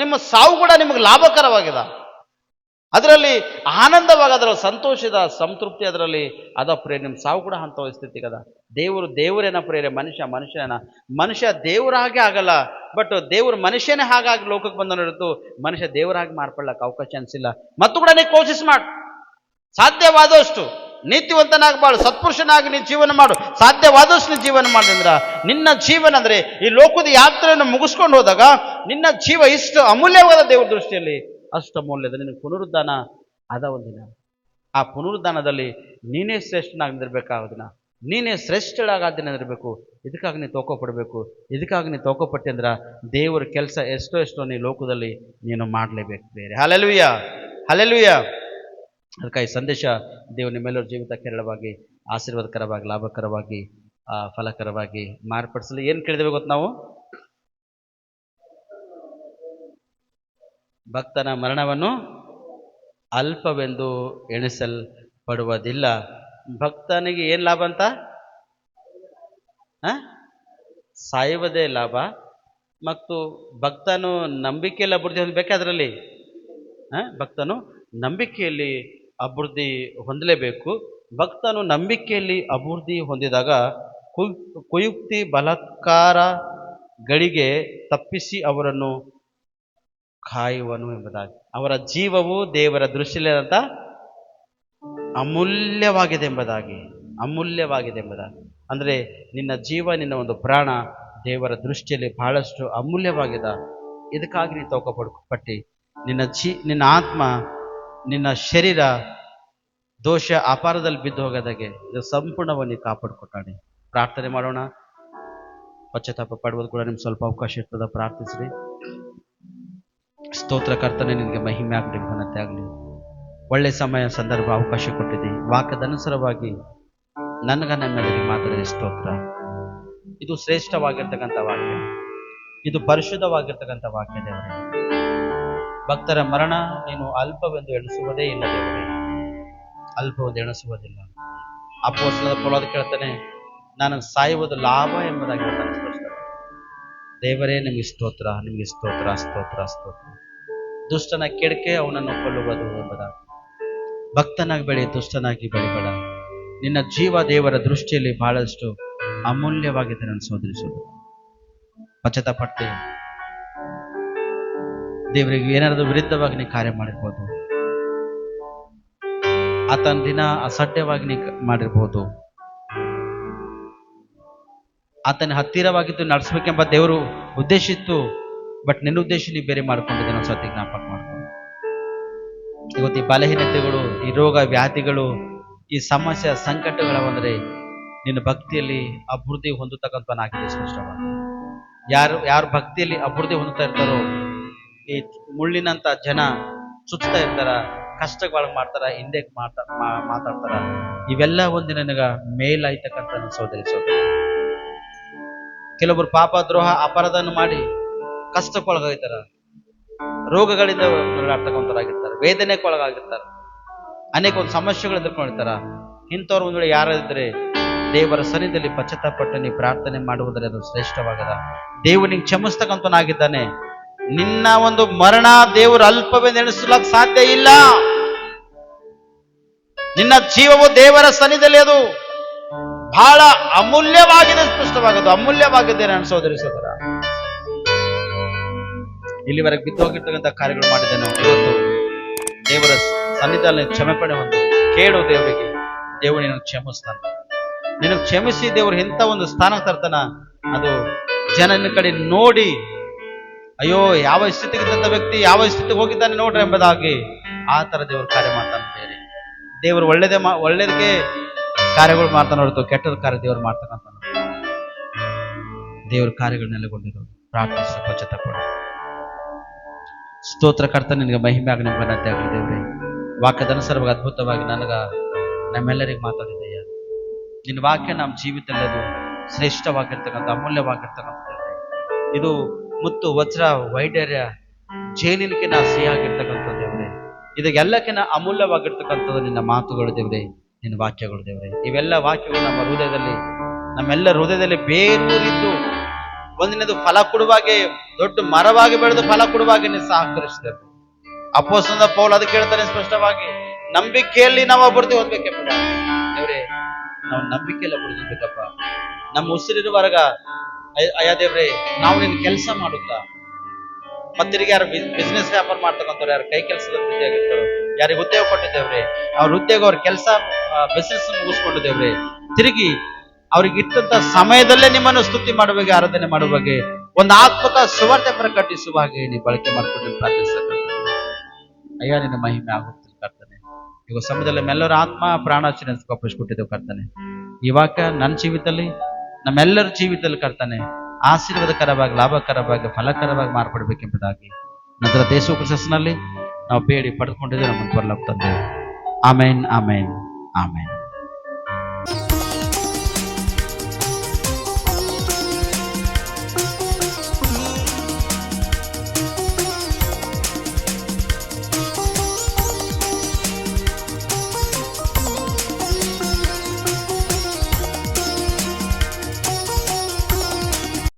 ನಿಮ್ಮ ಸಾವು ಕೂಡ ನಿಮಗೆ ಲಾಭಕರವಾಗಿದೆ. ಅದರಲ್ಲಿ ಆನಂದವಾಗದ್ರಲ್ಲಿ ಸಂತೋಷದ ಸಂತೃಪ್ತಿ ಅದರಲ್ಲಿ ಅದ ಪ್ರೇರೆ. ನಿಮ್ಮ ಸಾವು ಕೂಡ ಅಂತ ಸ್ಥಿತಿಗದ. ದೇವರೇನ ಪ್ರೇರೆ, ಮನುಷ್ಯ ದೇವರಾಗೆ ಆಗಲ್ಲ. ಬಟ್ ದೇವರು ಮನುಷ್ಯನೇ ಹಾಗಾಗಿ ಲೋಕಕ್ಕೆ ಬಂದ ಹೊರತು ಮನುಷ್ಯ ದೇವರಾಗಿ ಮಾರ್ಪಡ್ಲಕ್ಕೆ ಅವಕಾಶ ಅನಿಸಿಲ್ಲ. ಮತ್ತು ಕೂಡ ನೀವು ಕೋಶಿಸ್ ಮಾಡು, ಸಾಧ್ಯವಾದಷ್ಟು ನೀತಿವಂತನಾಗಬಾಳು, ಸತ್ಪುರುಷನಾಗಿ ನೀನು ಜೀವನ ಮಾಡು. ಸಾಧ್ಯವಾದಷ್ಟು ನೀನು ಜೀವನ ಮಾಡಿದ್ರ ನಿನ್ನ ಜೀವನ ಅಂದ್ರೆ ಈ ಲೋಕದ ಯಾತ್ರೆಯನ್ನು ಮುಗಿಸ್ಕೊಂಡು ಹೋದಾಗ ನಿನ್ನ ಜೀವ ಇಷ್ಟು ಅಮೂಲ್ಯವಾದ ದೇವರ ದೃಷ್ಟಿಯಲ್ಲಿ ಅಷ್ಟು ಅಮೂಲ್ಯದ. ನಿನಗೆ ಪುನರುದ್ಧಾನ ಅದ ಒಂದಿನ. ಆ ಪುನರುದ್ಧಾನದಲ್ಲಿ ನೀನೇ ಶ್ರೇಷ್ಠನಾಗಿ ನಿಂದಿರ್ಬೇಕಾಗೋದಿನ, ನೀನೇ ಶ್ರೇಷ್ಠಳಾಗಾದಿನ ಇರಬೇಕು. ಇದಕ್ಕಾಗಿ ನೀನು ತೋಕೋಪಡಬೇಕು. ಇದಕ್ಕಾಗಿ ನೀನು ತೋಕೋಪಟ್ಟೆ ಅಂದ್ರೆ ದೇವರ ಕೆಲಸ ಎಷ್ಟೋ ನೀ ಲೋಕದಲ್ಲಿ ನೀನು ಮಾಡಲೇಬೇಕು ಬೇರೆ. Hallelujah, hallelujah. ಅದಕ್ಕಾಗಿ ಸಂದೇಶ ದೇವರು ನಿಮ್ಮೆಲ್ಲರ ಜೀವಿತ ಕೇರಳವಾಗಿ, ಆಶೀರ್ವಾದಕರವಾಗಿ, ಲಾಭಕರವಾಗಿ, ಫಲಕರವಾಗಿ ಮಾರ್ಪಡಿಸಲಿ. ಏನು ಕೇಳಿದೇವೆ ಗೊತ್ತು ನಾವು? ಭಕ್ತನ ಮರಣವನ್ನು ಅಲ್ಪವೆಂದು ಎಣಿಸಲ್ಪಡುವುದಿಲ್ಲ. ಭಕ್ತನಿಗೆ ಏನು ಲಾಭ ಅಂತ? ಸಾಯುವುದೇ ಲಾಭ. ಮತ್ತು ಭಕ್ತನು ನಂಬಿಕೆಯಲ್ಲಿ ಅಭಿವೃದ್ಧಿ ಹೊಂದಬೇಕಾದ್ರಲ್ಲಿ ಭಕ್ತನು ನಂಬಿಕೆಯಲ್ಲಿ ಅಭಿವೃದ್ಧಿ ಹೊಂದಲೇಬೇಕು. ಭಕ್ತನು ನಂಬಿಕೆಯಲ್ಲಿ ಅಭಿವೃದ್ಧಿ ಹೊಂದಿದಾಗ ಕುಯುಕ್ತಿ ಬಲಾತ್ಕಾರಗಳಿಗೆ ತಪ್ಪಿಸಿ ಅವರನ್ನು ಕಾಯುವನು ಎಂಬುದಾಗಿ. ಅವರ ಜೀವವು ದೇವರ ದೃಷ್ಟಿಯಲ್ಲಿ ಅಂತ ಅಮೂಲ್ಯವಾಗಿದೆ ಎಂಬುದಾಗಿ. ಅಂದರೆ ನಿನ್ನ ಜೀವ, ನಿನ್ನ ಒಂದು ಪ್ರಾಣ ದೇವರ ದೃಷ್ಟಿಯಲ್ಲಿ ಬಹಳಷ್ಟು ಅಮೂಲ್ಯವಾಗಿದೆ. ಇದಕ್ಕಾಗಿ ನೀನು ತೋಕಪಟ್ಟಿ ನಿನ್ನ ಆತ್ಮ, ನಿನ್ನ ಶರೀರ ದೋಷ ಅಪಾರದಲ್ಲಿ ಬಿದ್ದು ಹೋಗೋದಾಗೆ ಇದು ಸಂಪೂರ್ಣವಾಗಿ ಕಾಪಾಡಿಕೊಟ್ಟಾನೆ. ಪ್ರಾರ್ಥನೆ ಮಾಡೋಣ. ಪಶ್ಚಾತ್ತಾಪ ಪಡುವುದು ಕೂಡ ನಿಮ್ಗೆ ಸ್ವಲ್ಪ ಅವಕಾಶ ಇರ್ತದೆ. ಪ್ರಾರ್ಥಿಸ್ರಿ. ಸ್ತೋತ್ರ ಕರ್ತನೆ, ನಿನಗೆ ಮಹಿಮೆ ಆಗಲಿ, ಘನತೆ ಆಗಲಿ. ಒಳ್ಳೆ ಸಮಯ, ಸಂದರ್ಭ, ಅವಕಾಶ ಕೊಟ್ಟಿದ್ದಿ. ವಾಕ್ಯದ ಅನುಸಾರವಾಗಿ ನನ್ನೆಲ್ಲರಿಗೆ ಮಾತಾಡಿದ ಸ್ತೋತ್ರ. ಇದು ಶ್ರೇಷ್ಠವಾಗಿರ್ತಕ್ಕಂಥ ವಾಕ್ಯ, ಇದು ಪರಿಶುದ್ಧವಾಗಿರ್ತಕ್ಕಂಥ ವಾಕ್ಯ ದೇವರೇ. ಭಕ್ತರ ಮರಣ ನೀನು ಅಲ್ಪವೆಂದು ಎಣಿಸುವುದೇ ಇಲ್ಲ ದೇವರೇ, ಅಲ್ಪವೆಂದು ಎಣಿಸುವುದಿಲ್ಲ. ಅಪೊಸ್ತಲನಾದ ಪೌಲನು ಕೇಳ್ತಾನೆ, ನನಗೆ ಸಾಯುವುದು ಲಾಭ ಎಂಬುದಾಗಿ ಹೇಳ್ತಾನೆ. ದೇವರೇ ನಿಮಗೆ ಸ್ತೋತ್ರ, ನಿಮಗೆ ಸ್ತೋತ್ರ, ಸ್ತೋತ್ರ, ಸ್ತೋತ್ರ. ದುಷ್ಟನ ಕೆಡಕೆ ಅವನನ್ನು ಕೊಲ್ಲುವುದು ಎಂಬುದಾಗಿ. ಭಕ್ತನಾಗಿ ಬೆಳಿ, ದುಷ್ಟನಾಗಿ ಬೆಳಿಬೇಡ. ನಿನ್ನ ಜೀವ ದೇವರ ದೃಷ್ಟಿಯಲ್ಲಿ ಬಹಳಷ್ಟು ಅಮೂಲ್ಯವಾಗಿದೆ ನನ್ನ ಸೋದರಿಸೋದು. ಪಶ್ಚಾತ್ತಾಪಟ್ಟೆ ದೇವರಿಗೆ ಏನಾದರೂ ವಿರುದ್ಧವಾಗಿ ನೀ ಕಾರ್ಯ ಮಾಡಿರ್ಬೋದು, ಆತನ ದಿನ ಅಸಡ್ಯವಾಗಿ ನೀ ಮಾಡಿರ್ಬೋದು, ಆತನ ಹತ್ತಿರವಾಗಿದ್ದು ನಡೆಸಬೇಕೆಂಬ ದೇವರು ಉದ್ದೇಶ ಇತ್ತು. ಬಟ್ ನಿನ್ನ ಉದ್ದೇಶ ನೀ ಬೇರೆ ಮಾಡ್ಕೊಂಡಿದ್ದೆ. ನಾವು ಸತಿ ಜ್ಞಾಪಕ ಮಾಡ್ಕೊಂಡು ಇವತ್ತು ಈ ಬಲಹೀನತೆಗಳು, ಈ ರೋಗ ವ್ಯಾಧಿಗಳು, ಈ ಸಮಸ್ಯೆ ಸಂಕಟಗಳವಂದ್ರೆ ನಿನ್ನ ಭಕ್ತಿಯಲ್ಲಿ ಅಭಿವೃದ್ಧಿ ಹೊಂದತಕ್ಕಂಥನಾಗಿದೆ ಸ್ಪಷ್ಟವಾಗಿ. ಯಾರು ಭಕ್ತಿಯಲ್ಲಿ ಅಭಿವೃದ್ಧಿ ಹೊಂದುತ್ತಾ ಇರ್ತಾರೋ, ಈ ಮುಳ್ಳಿನಂತ ಜನ ಚುಚ್ತಾ ಇರ್ತಾರ, ಕಷ್ಟಗಳು ಮಾಡ್ತಾರ, ಹಿಂದೆ ಮಾತಾಡ್ತಾರ, ಇವೆಲ್ಲ ಒಂದು ನಿನಗ ಮೇಲಾಯ್ತಕ್ಕಂಥ ಸೋದರಿ. ಕೆಲವೊಬ್ರು ಪಾಪ, ದ್ರೋಹ, ಅಪರಾಧನ ಮಾಡಿ ಕಷ್ಟಕ್ಕೊಳಗಾಗಿರ್ತಾರ, ರೋಗಗಳಿಂದ ನರಳಾಡ್ತಕ್ಕಂಥವ್ರಾಗಿರ್ತಾರೆ, ವೇದನೆಗೊಳಗಾಗಿರ್ತಾರೆ, ಅನೇಕ ಒಂದು ಸಮಸ್ಯೆಗಳು ಎದುರ್ಕೊಂಡಿರ್ತಾರ. ಇಂಥವ್ರು ಒಂದು ವೇಳೆ ಯಾರಿದ್ರೆ ದೇವರ ಸನ್ನಿಧಿಯಲ್ಲಿ ಪಶ್ಚಾತ್ತಾಪಟ್ಟು ನೀ ಪ್ರಾರ್ಥನೆ ಮಾಡುವುದರಲ್ಲಿ ಅದು ಶ್ರೇಷ್ಠವಾಗದ. ದೇವರು ನಿಂಗೆ ಕ್ಷಮಿಸ್ತಕ್ಕಂಥನಾಗಿದ್ದಾನೆ. ನಿನ್ನ ಒಂದು ಮರಣ ದೇವರು ಅಲ್ಪವೆಂದು ಎಣಿಸಲಕ್ಕೆ ಸಾಧ್ಯ ಇಲ್ಲ. ನಿನ್ನ ಜೀವವು ದೇವರ ಸನ್ನಿಧಿಯಲ್ಲಿ ಅದು ಬಹಳ ಅಮೂಲ್ಯವಾಗಿದೆ, ಸ್ಪಷ್ಟವಾಗದು ಅಮೂಲ್ಯವಾಗಿದೆ ನನ್ನ ಸೋದರಿ ಸೋದರ. ಇಲ್ಲಿವರೆಗೆ ಬಿದ್ದೋಗಿರ್ತಕ್ಕಂಥ ಕಾರ್ಯಗಳು ಮಾಡಿದ್ದೇನೆ. ಇವತ್ತು ದೇವರ ಸನ್ನಿಧಿಯಲ್ಲಿ ಕ್ಷಮೆಪಣೆ ಹೊಂದು ಕೇಳು ದೇವರಿಗೆ. ದೇವರು ನಿನಗೆ ಕ್ಷಮಿಸ್ತಾನೆ. ನಿನಗೆ ಕ್ಷಮಿಸಿ ದೇವರು ಎಂಥ ಒಂದು ಸ್ಥಾನಕ್ಕೆ ತರ್ತಾನ, ಅದು ಜನನ ಕಡೆ ನೋಡಿ ಅಯ್ಯೋ ಯಾವ ಸ್ಥಿತಿಗಿದ್ದಂಥ ವ್ಯಕ್ತಿ ಯಾವ ಸ್ಥಿತಿಗೆ ಹೋಗಿದ್ದಾನೆ ನೋಡ್ರಿ ಎಂಬುದಾಗಿ ಆ ತರ ದೇವರು ಕಾರ್ಯ ಮಾಡ್ತಾನೆ. ಬೇರೆ ದೇವರು ಒಳ್ಳೇದಕ್ಕೆ ಕಾರ್ಯಗಳು ಮಾಡ್ತಾನೆ ಹೊರತು ಕೆಟ್ಟದ ಕಾರ್ಯ ದೇವರು ಮಾಡ್ತಾನಂತ ದೇವ್ರ ಕಾರ್ಯಗಳು ನೆಲೆಗೊಂಡಿರೋದು. ಪ್ರಾರ್ಥಿಸು, ಖಚಿತಪಡು. ಸ್ತೋತ್ರ ಕರ್ತನೆ, ನಿನಗೆ ಮಹಿಮೆ ಆಗಲಿ, ಘನತೆ ಆಗಲಿ ದೇವರೇ. ವಾಕ್ಯದ ಅನುಸಾರವಾಗಿ ಅದ್ಭುತವಾಗಿ ನಮ್ಮೆಲ್ಲರಿಗೆ ಮಾತಾಡಿದೆಯಾ. ನಿನ್ನ ವಾಕ್ಯ ನಮ್ಮ ಜೀವಿತದಲ್ಲಿ ಅದು ಶ್ರೇಷ್ಠವಾಗಿರ್ತಕ್ಕಂಥ, ಅಮೂಲ್ಯವಾಗಿರ್ತಕ್ಕಂಥ ದೇವರೇ. ಇದು ಮುತ್ತು ವಜ್ರ ವೈಡರ್ಯ ಜೇನಿನಕಿನ ಸಿಹಿಯಾಗಿರ್ತಕ್ಕಂಥ ದೇವರೇ. ಇದಕ್ಕೆಲ್ಲಕ್ಕಿಂತ ಅಮೂಲ್ಯವಾಗಿರ್ತಕ್ಕಂಥದ್ದು ನಿನ್ನ ಮಾತುಗಳು ದೇವರೇ, ನಿನ್ನ ವಾಕ್ಯಗಳು ದೇವರೇ. ಇವೆಲ್ಲ ವಾಕ್ಯಗಳು ನಮ್ಮ ಹೃದಯದಲ್ಲಿ, ನಮ್ಮೆಲ್ಲ ಹೃದಯದಲ್ಲಿ ಬೇರೂರಿದ್ದು ಒಂದಿನದು ಫಲ ಕೊಡುವಾಗೆ, ದೊಡ್ಡ ಮರವಾಗಿ ಬೆಳೆದು ಫಲ ಕೊಡುವಾಗೆ ನೀನು ಸಹಕರಿಸಿದೆ. ಅಪೊಸ್ತಲನಾದ ಪೌಲ ಅದಕ್ಕೆ ಹೇಳ್ತಾನೆ ಸ್ಪಷ್ಟವಾಗಿ, ನಂಬಿಕೆಯಲ್ಲಿ ನಾವು ಅಭಿವೃದ್ಧಿ ಹೊಂದಬೇಕೆಂಬ ದೇವರೇ. ನಾವು ನಂಬಿಕೆಯಲ್ಲಿ ಅಭಿವೃದ್ಧಿ ಹೊಂದಬೇಕಪ್ಪ. ನಮ್ಮ ಉಸಿರಿರುವಾಗ ಅಯ್ಯ ದೇವ್ರೆ, ನಾವು ನಿನ್ನ ಕೆಲಸ ಮಾಡುತ್ತಾ, ಮತ್ತಿರಿಗೆ ಯಾರು ಬಿಸ್ನೆಸ್ ವ್ಯಾಪಾರ ಮಾಡ್ತಕ್ಕಂಥವ್ರು, ಯಾರು ಕೈ ಕೆಲಸದ ವೃತ್ತಿಯಾಗಿರ್ತಾರೋ, ಯಾರಿಗೆ ಉದ್ಯೋಗ ಕೊಟ್ಟಿದ್ದೇವ್ರೆ, ಅವ್ರ ಉದ್ಯೋಗ, ಅವ್ರ ಕೆಲಸ, ಬಿಸ್ನೆಸ್ ಮುಗಿಸ್ಕೊಂಡು ದೇವ್ರೆ, ತಿರುಗಿ ಅವ್ರಿಗೆ ಇಟ್ಟಂತ ಸಮಯದಲ್ಲೇ ನಿಮ್ಮನ್ನು ಸ್ತುತಿ ಮಾಡುವಾಗ, ಆರಾಧನೆ ಮಾಡುವಾಗ, ಒಂದು ಆತ್ಮಕ ಸುವಾರ್ತೆ ಪ್ರಕಟಿಸುವ ಹಾಗೆ ನೀವು ಬಳಕೆ ಮಾಡ್ಕೊಂಡು ಪ್ರಾರ್ಥಿಸಬೇಕು. ಅಯ್ಯ, ನಿನ್ನ ಮಹಿಮೆ ಆಗುತ್ತಿಲ್ಲ ಕರ್ತನೆ. ಈಗ ಸಮಯದಲ್ಲಿ ನಮ್ಮೆಲ್ಲರ ಆತ್ಮ ಪ್ರಾಣಾಚರಣೆ ಒಪ್ಪಿಸ್ಕೊಟ್ಟಿದ್ದೇವೆ ಕರ್ತನೆ. ಈ ವಾಕ್ಯ ನನ್ನ ಜೀವಿತದಲ್ಲಿ, ನಮ್ಮೆಲ್ಲರ ಜೀವಿತದಲ್ಲಿ ಕರ್ತನೆ ಆಶೀರ್ವಾದಕರವಾಗಿ, ಲಾಭಕರವಾಗಿ, ಫಲಕರವಾಗಿ ಮಾರ್ಪಡಬೇಕೆಂಬುದಾಗಿ ನಂತರ ಯೇಸು ಕ್ರಿಸ್ತನಲ್ಲಿ ನಾವು ಬೇಡಿ ಪಡೆದುಕೊಂಡಿದ್ದೇವೆ. ನಮ್ಮನ್ನು ಬರಲಾಗ್ತದೆ. ಆಮೇನ್, ಆಮೇನ್, ಆಮೇನ್.